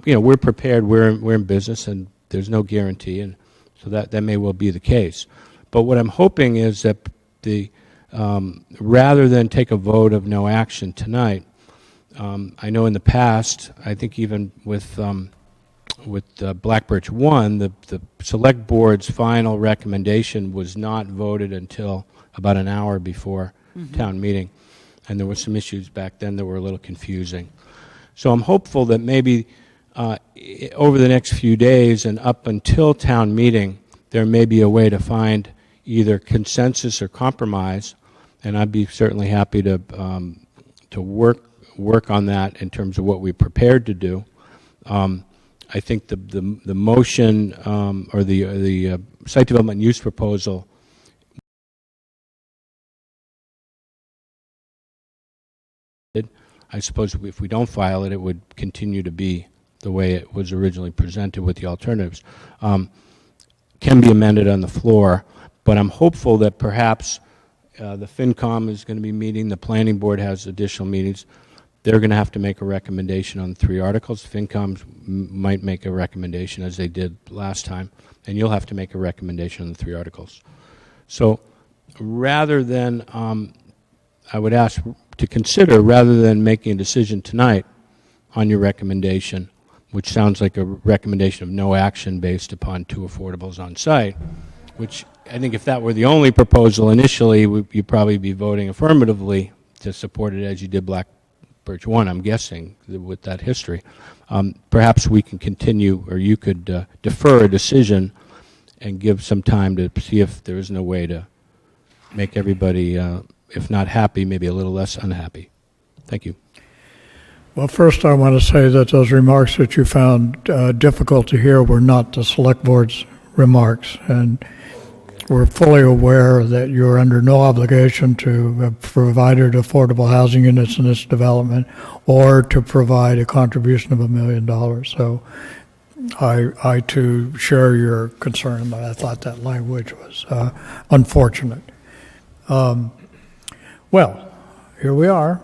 we're prepared. We're in business, and there's no guarantee, and so that may well be the case. But what I'm hoping is that rather than take a vote of no action tonight, I know in the past, I think even with Black Birch 1, the select board's final recommendation was not voted until about an hour before town meeting, and there were some issues back then that were a little confusing. So I'm hopeful that maybe over the next few days and up until town meeting, there may be a way to find either consensus or compromise, and I'd be certainly happy to work on that in terms of what we're prepared to do. I think the motion or the site development use proposal I suppose if we don't file it, it would continue to be the way it was originally presented with the alternatives. Can be amended on the floor, but I'm hopeful that perhaps the FinCom is going to be meeting, the Planning Board has additional meetings. They're going to have to make a recommendation on the 3 articles. FinCom might make a recommendation, as they did last time, and you'll have to make a recommendation on the 3 articles. So rather than, I would ask to consider, rather than making a decision tonight on your recommendation, which sounds like a recommendation of no action based upon 2 affordables on site, which I think if that were the only proposal initially, you'd probably be voting affirmatively to support it as you did Black Birch 1, I'm guessing, with that history. Perhaps we can continue, or you could defer a decision and give some time to see if there is no way to make everybody, if not happy, maybe a little less unhappy. Thank you. Well, first I want to say that those remarks that you found difficult to hear were not the Select Board's remarks, and we're fully aware that you're under no obligation to have provided affordable housing units in this development or to provide a contribution of $1 million. So I too share your concern, but I thought that language was unfortunate. Well, here we are.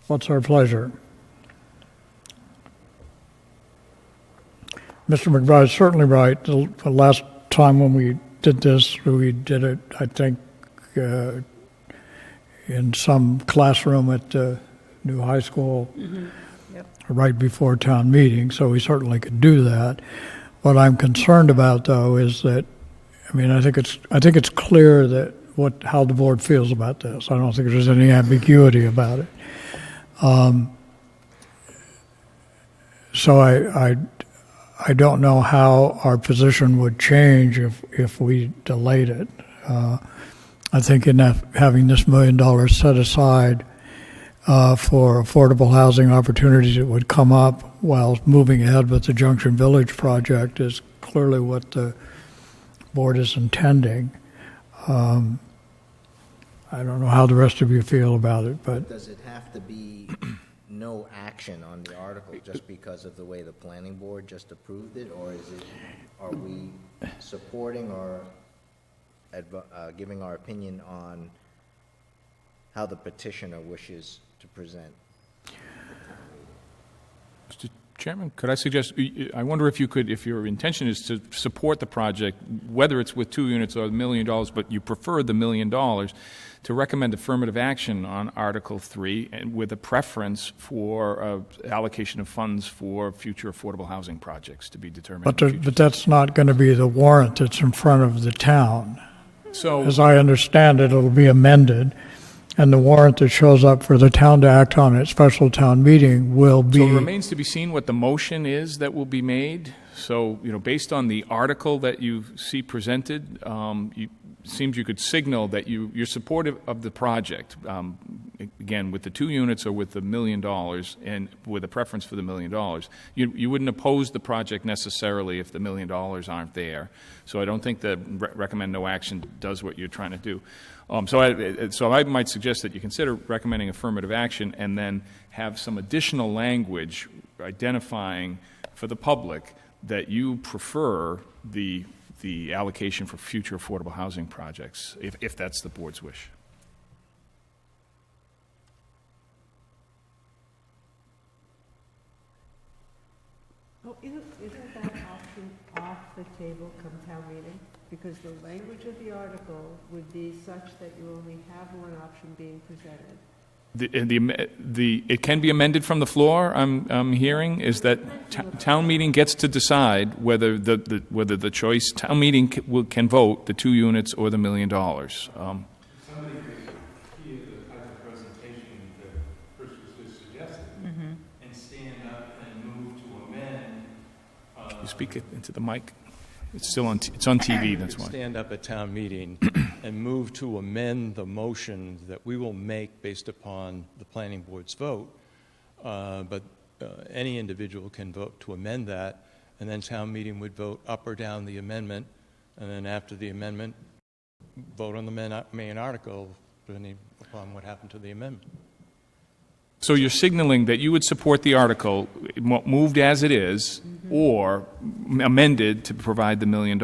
What's our pleasure? Mr. McBride's certainly right. The last time when we did this, we did it, I think, in some classroom at the new high school right before town meeting, so we certainly could do that. What I'm concerned about, though, is that, I mean, I think it's clear that how the board feels about this. I don't think there's any ambiguity about it. So I don't know how our position would change if we delayed it. I think in having this $1 million set aside for affordable housing opportunities that would come up while moving ahead with the Junction Village project is clearly what the board is intending. I don't know how the rest of you feel about it, but does it have to be no action on the article just because of the way the planning board just approved it, or are we supporting or giving our opinion on how the petitioner wishes to present? Mr. Chairman, could I suggest, I wonder if you could, if your intention is to support the project, whether it's with 2 units or $1 million, but you prefer the $1 million, to recommend affirmative action on Article 3 and with a preference for allocation of funds for future affordable housing projects to be determined. But that's not going to be the warrant that's in front of the town. So, as I understand it, it'll be amended, and the warrant that shows up for the town to act on at special town meeting will be... So it remains to be seen what the motion is that will be made. So, based on the article that you see presented, it seems you could signal that you're supportive of the project, again, with the 2 units or with the $1 million, and with a preference for the $1 million. You wouldn't oppose the project necessarily if the $1 million aren't there. So I don't think that recommend no action does what you're trying to do. So I might suggest that you consider recommending affirmative action and then have some additional language identifying for the public that you prefer the allocation for future affordable housing projects, if that's the board's wish. Oh, isn't that option off the table come town meeting? Because the language of the article would be such that you only have one option being presented. It can be amended from the floor. I'm hearing is that town meeting gets to decide whether the choice town meeting can vote the 2 units or the $1 million. Somebody could hear the type of presentation that Chris was just suggesting, and stand up and move to amend. You speak it into the mic. It's still on. It's on TV. That's why. Stand up at town meeting and move to amend the motion that we will make based upon the planning board's vote. But any individual can vote to amend that, and then town meeting would vote up or down the amendment, and then after the amendment, vote on the main article, depending upon what happened to the amendment. So you're signaling that you would support the article moved as it is, or amended to provide the $1 million,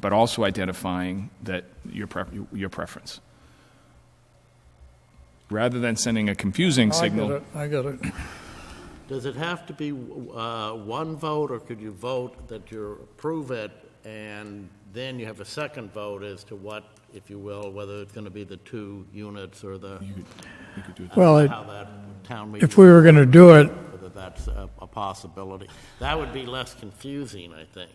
but also identifying that your preference, rather than sending a confusing signal. I get it. Does it have to be one vote, or could you vote that you approve it, and then you have a second vote as to what, if you will, whether it's going to be the 2 units or the... You could do it. Well, how that town meeting, if we were going to do it... Whether that's a possibility. That would be less confusing, I think,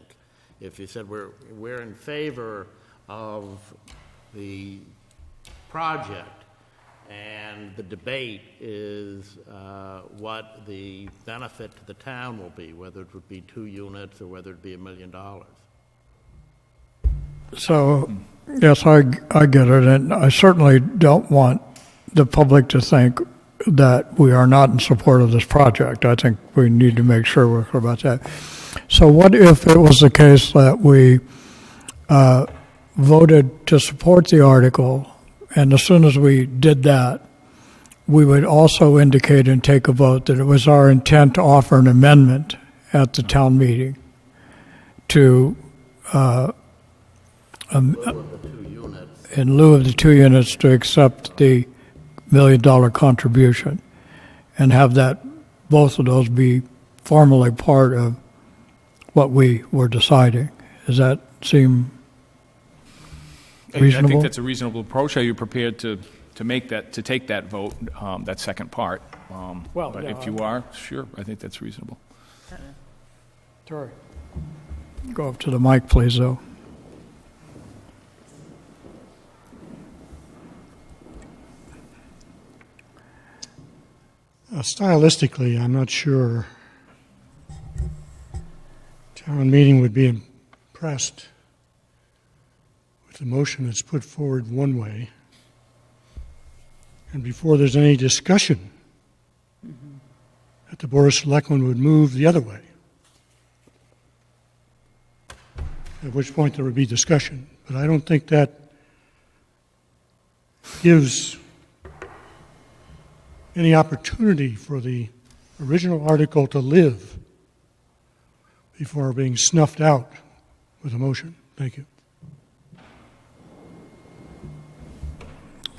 if you said we're in favor of the project, and the debate is what the benefit to the town will be, whether it would be 2 units or whether it be $1 million. So, yes, I get it, and I certainly don't want the public to think that we are not in support of this project. I think we need to make sure we're clear about that. So what if it was the case that we voted to support the article, and as soon as we did that, we would also indicate and take a vote that it was our intent to offer an amendment at the town meeting to, in lieu of the 2 units, to accept the $1 million contribution, and have that, both of those be formally part of what we were deciding. Does that seem reasonable? I think that's a reasonable approach. Are you prepared to make that, to take that vote, that second part? But if you are, sure, I think that's reasonable. Sorry. Go up to the mic, please, though. Stylistically, I'm not sure town meeting would be impressed with the motion that's put forward one way, and before there's any discussion, that the Board of Selectmen would move the other way, at which point there would be discussion. But I don't think that gives any opportunity for the original article to live before being snuffed out with a motion. Thank you.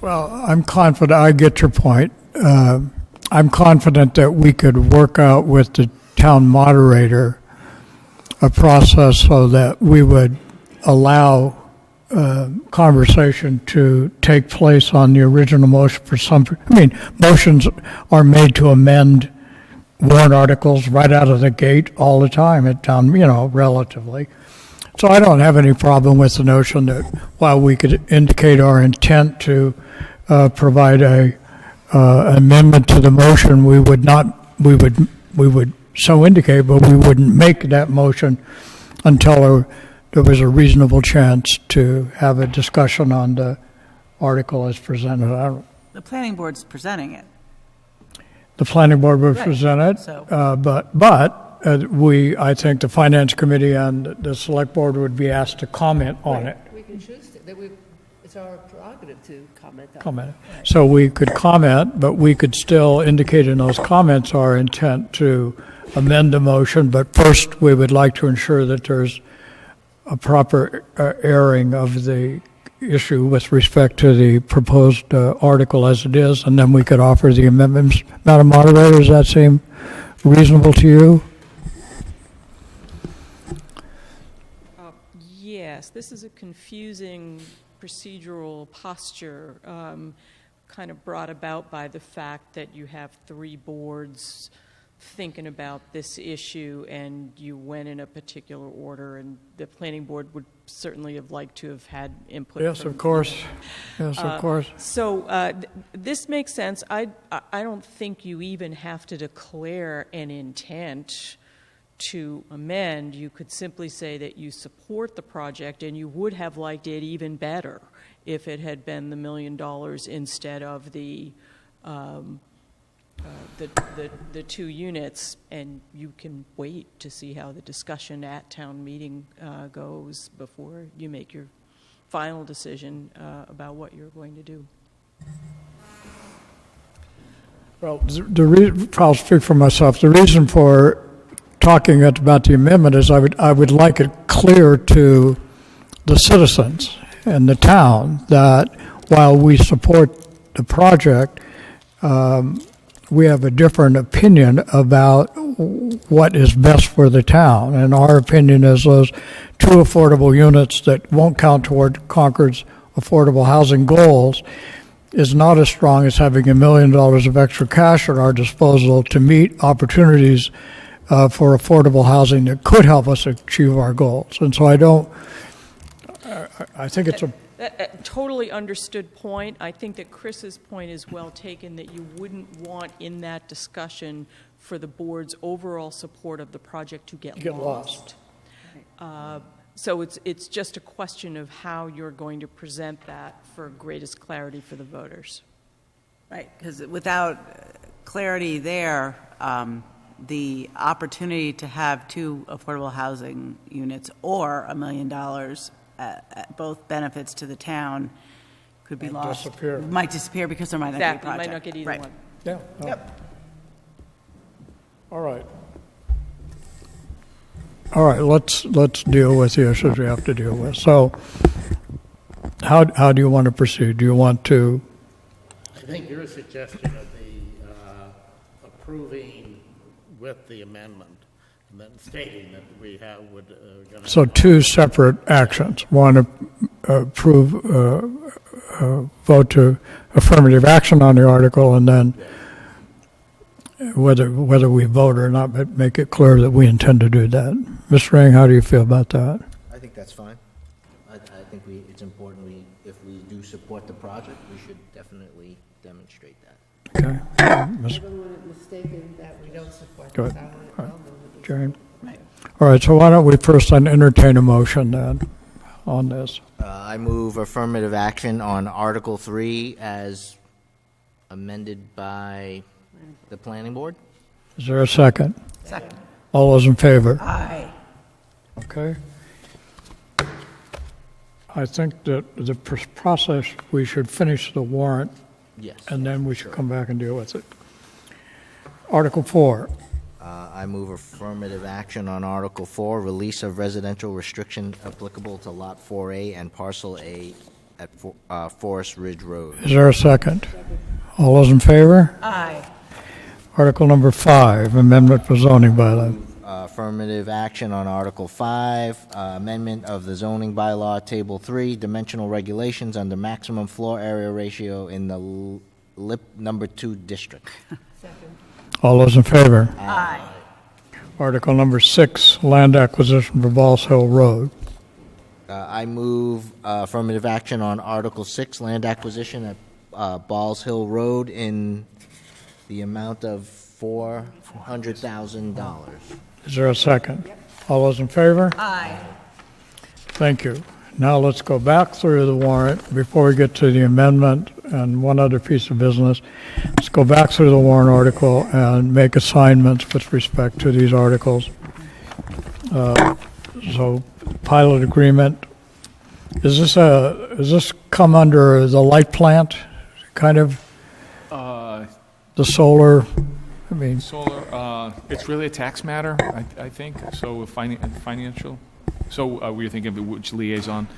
Well, I'm confident, I get your point. I'm confident that we could work out with the town moderator a process so that we would allow conversation to take place on the original motion for some. I mean, motions are made to amend warrant articles right out of the gate all the time at town, relatively. So I don't have any problem with the notion that while we could indicate our intent to provide a amendment to the motion, we would so indicate, but we wouldn't make that motion until there was a reasonable chance to have a discussion on the article as presented. The planning board's presenting it. The planning board would Right. present it, So- I think the finance committee and the select board would be asked to comment on it. We can choose to. It's our prerogative to comment on it. Comment. So we could comment, but we could still indicate in those comments our intent to amend the motion, but first we would like to ensure that there's a proper airing of the issue with respect to the proposed article as it is, and then we could offer the amendments. Madam Moderator, does that seem reasonable to you? Yes, this is a confusing procedural posture, kind of brought about by the fact that you have 3 boards thinking about this issue, and you went in a particular order, and the planning board would certainly have liked to have had input. Yes, of course. Yes, of course. So this makes sense. I don't think you even have to declare an intent to amend. You could simply say that you support the project, and you would have liked it even better if it had been the $1 million instead of the 2 units, and you can wait to see how the discussion at town meeting goes before you make your final decision about what you're going to do. Well, I'll speak for myself. The reason for talking about the amendment is I would like it clear to the citizens and the town that while we support the project, we have a different opinion about what is best for the town. And our opinion is those 2 affordable units that won't count toward Concord's affordable housing goals is not as strong as having $1 million of extra cash at our disposal to meet opportunities for affordable housing that could help us achieve our goals. And so I think it's a totally understood point. I think that Chris's point is well taken, that you wouldn't want in that discussion for the board's overall support of the project to get lost. So it's just a question of how you're going to present that for greatest clarity for the voters. Right, because without clarity there, the opportunity to have 2 affordable housing units or $1 million, both benefits to the town, could be lost. Might disappear because there might not be a project. Might not get either one. Yeah. No. Yep. All right. All right, let's deal with the issues we have to deal with. So, how do you want to proceed? Do you want to? I think your suggestion of the approving with the amendment and then stating that we would. So 2 separate actions. One, approve, vote to affirmative action on the article, and then whether we vote or not, but make it clear that we intend to do that. Mr. Ring, how do you feel about that? I think that's fine. I think it's important if we do support the project, we should definitely demonstrate that. Okay. Everyone mistaken that we don't support Go this. ahead. All right. Jane? All right, so why don't we first entertain a motion then on this? I move affirmative action on Article 3 as amended by the planning board. Is there a second? Second. All those in favor? Aye. Okay. I think that the process, we should finish the warrant. Yes. And then we should come back and deal with it. Article 4. I move affirmative action on Article 4, release of residential restriction applicable to Lot 4A and Parcel A at Forest Ridge Road. Is there a second? All those in favor? Aye. Article number 5, amendment for zoning bylaw. Affirmative action on Article 5, amendment of the zoning bylaw, Table 3, dimensional regulations under maximum floor area ratio in the LIP number 2 district. All those in favor? Aye. Article number 6, land acquisition for Balls Hill Road. I move affirmative action on Article 6, land acquisition at Balls Hill Road in the amount of $400,000. Is there a second? All those in favor? Aye. Thank you. Now let's go back through the warrant before we get to the amendment and one other piece of business. Let's go back through the warrant article and make assignments with respect to these articles. So pilot agreement, is this come under the light plant, kind of? The solar, I mean. Solar, it's really a tax matter, I think, so financial. So we were thinking of which liaison.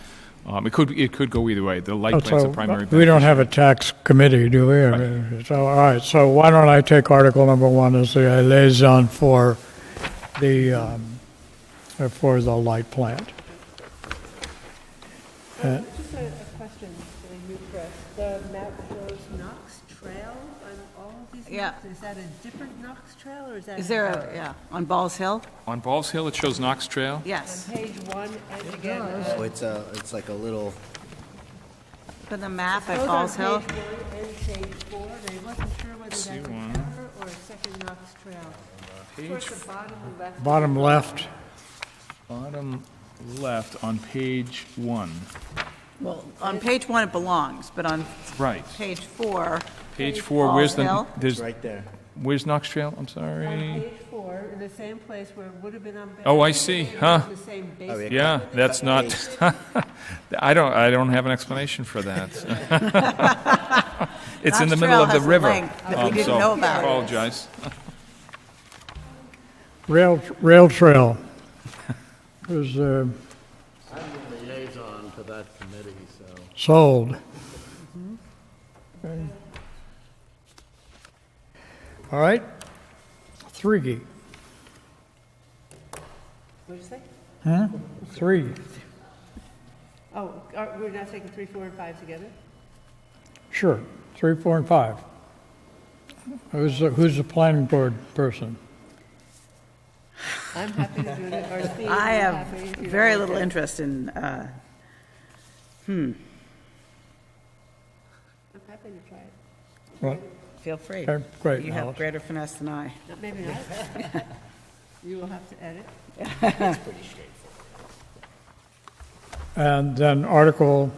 It could go either way. The light plant's the primary. We don't have a tax committee, do we? Right. So, all right, so why don't I take article number 1 as the liaison for the light plant. Just a question for you, Chris. The map shows Knox Trail on all of these maps. Is that a different Knox Trail, or is that? Is there on Balls Hill? On Balls Hill, it shows Knox Trail. Yes. On page 1 and again. So it's like a little. For the map at Both Balls on Hill? page 1 and page 4, and I wasn't sure whether that's an error or a second Knox Trail. Towards the bottom left. Bottom left. Bottom left on page 1. Well, on page 1 it belongs, but on page 4. Page 4, where's Hill? there's right there. Where's Knox Trail? I'm sorry. On page 4, in the same place where it would have been on. Oh, I see. Huh? The same base. Yeah, that's not. I don't have an explanation for that. It's in the middle of the river. That we didn't know about. I apologize. Rail trail. There's I'm the liaison to that committee, so. sold. Okay. All right. 3. What'd you say? Huh? 3. Oh, we're not taking 3, 4, and 5 together? Sure. 3, 4, and 5. Who's the planning board person? I'm happy to do it. Or Steve, I I'm have happy if you very don't little like it. interest in, I'm happy to try it. What? feel free. Okay, great, You have Alice. greater finesse than I. Maybe not. You will have to edit. That's pretty straightforward. And then Article,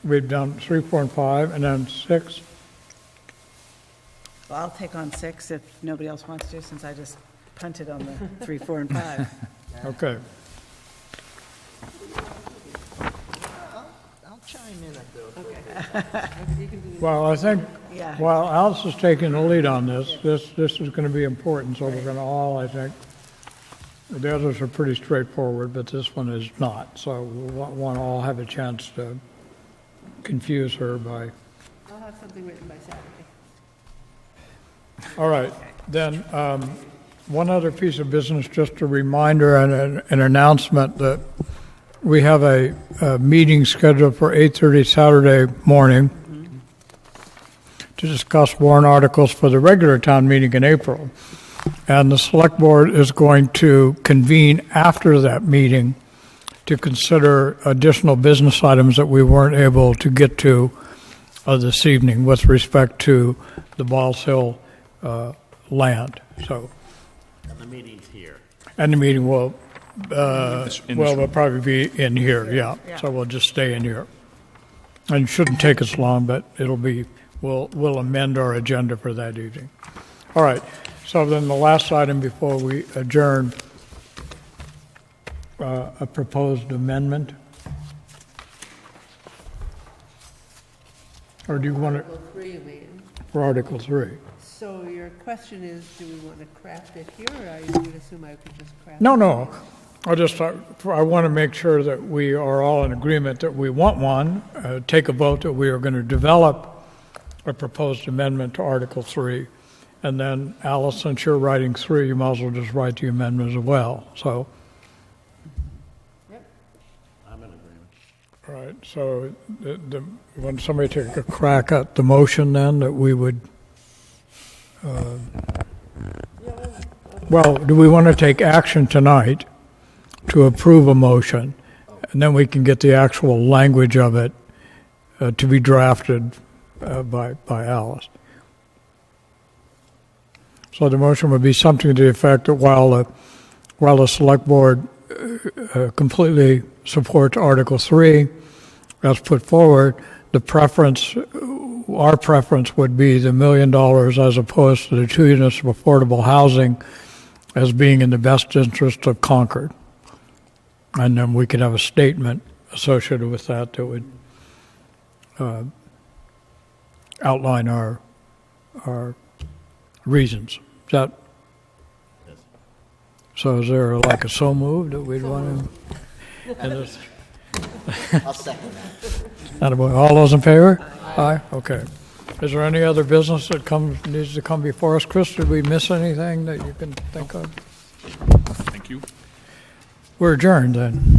we've done 3, 4, and 5, and then 6. Well, I'll take on 6 if nobody else wants to, since I just punted on the 3, 4, and 5. Okay. I'll chime in at those. Well, I think Yeah. while Alice is taking the lead on this, this is going to be important, so we're going to all, I think, the others are pretty straightforward, but this one is not. So we want to all have a chance to confuse her by. I'll have something written by Saturday. All right, then one other piece of business, just a reminder and an announcement that we have a meeting scheduled for 8:30 Saturday morning to discuss warrant articles for the regular town meeting in April. And the select board is going to convene after that meeting to consider additional business items that we weren't able to get to this evening with respect to the Balls Hill land. So, And the meeting's here. and the meeting will, will probably be in here, yeah. So we'll just stay in here. And it shouldn't take us long, but it'll be, we'll amend our agenda for that evening. All right. So then the last item before we adjourn, a proposed amendment. Or do you want to? Article 3, you mean? For Article 3. So your question is, do we want to craft it here, or you would assume I could just craft it? No. I want to make sure that we are all in agreement that we want one, take a vote that we are going to develop a proposed amendment to Article 3. And then, Alice, since you're writing 3, you might as well just write the amendment as well. So, I'm in agreement. all right. So, when somebody take a crack at the motion, then that we would. Well, do we want to take action tonight to approve a motion, and then we can get the actual language of it to be drafted by Alice? So the motion would be something to the effect that while the select board completely supports Article 3 as put forward, our preference would be the $1 million as opposed to the 2 units of affordable housing as being in the best interest of Concord. And then we could have a statement associated with that that would outline our reasons. Is that? Yes. So is there like a so moved that we'd want to? I'll second that. All those in favor? Aye. Okay. Is there any other business that needs to come before us? Chris, did we miss anything that you can think of? Thank you. We're adjourned then.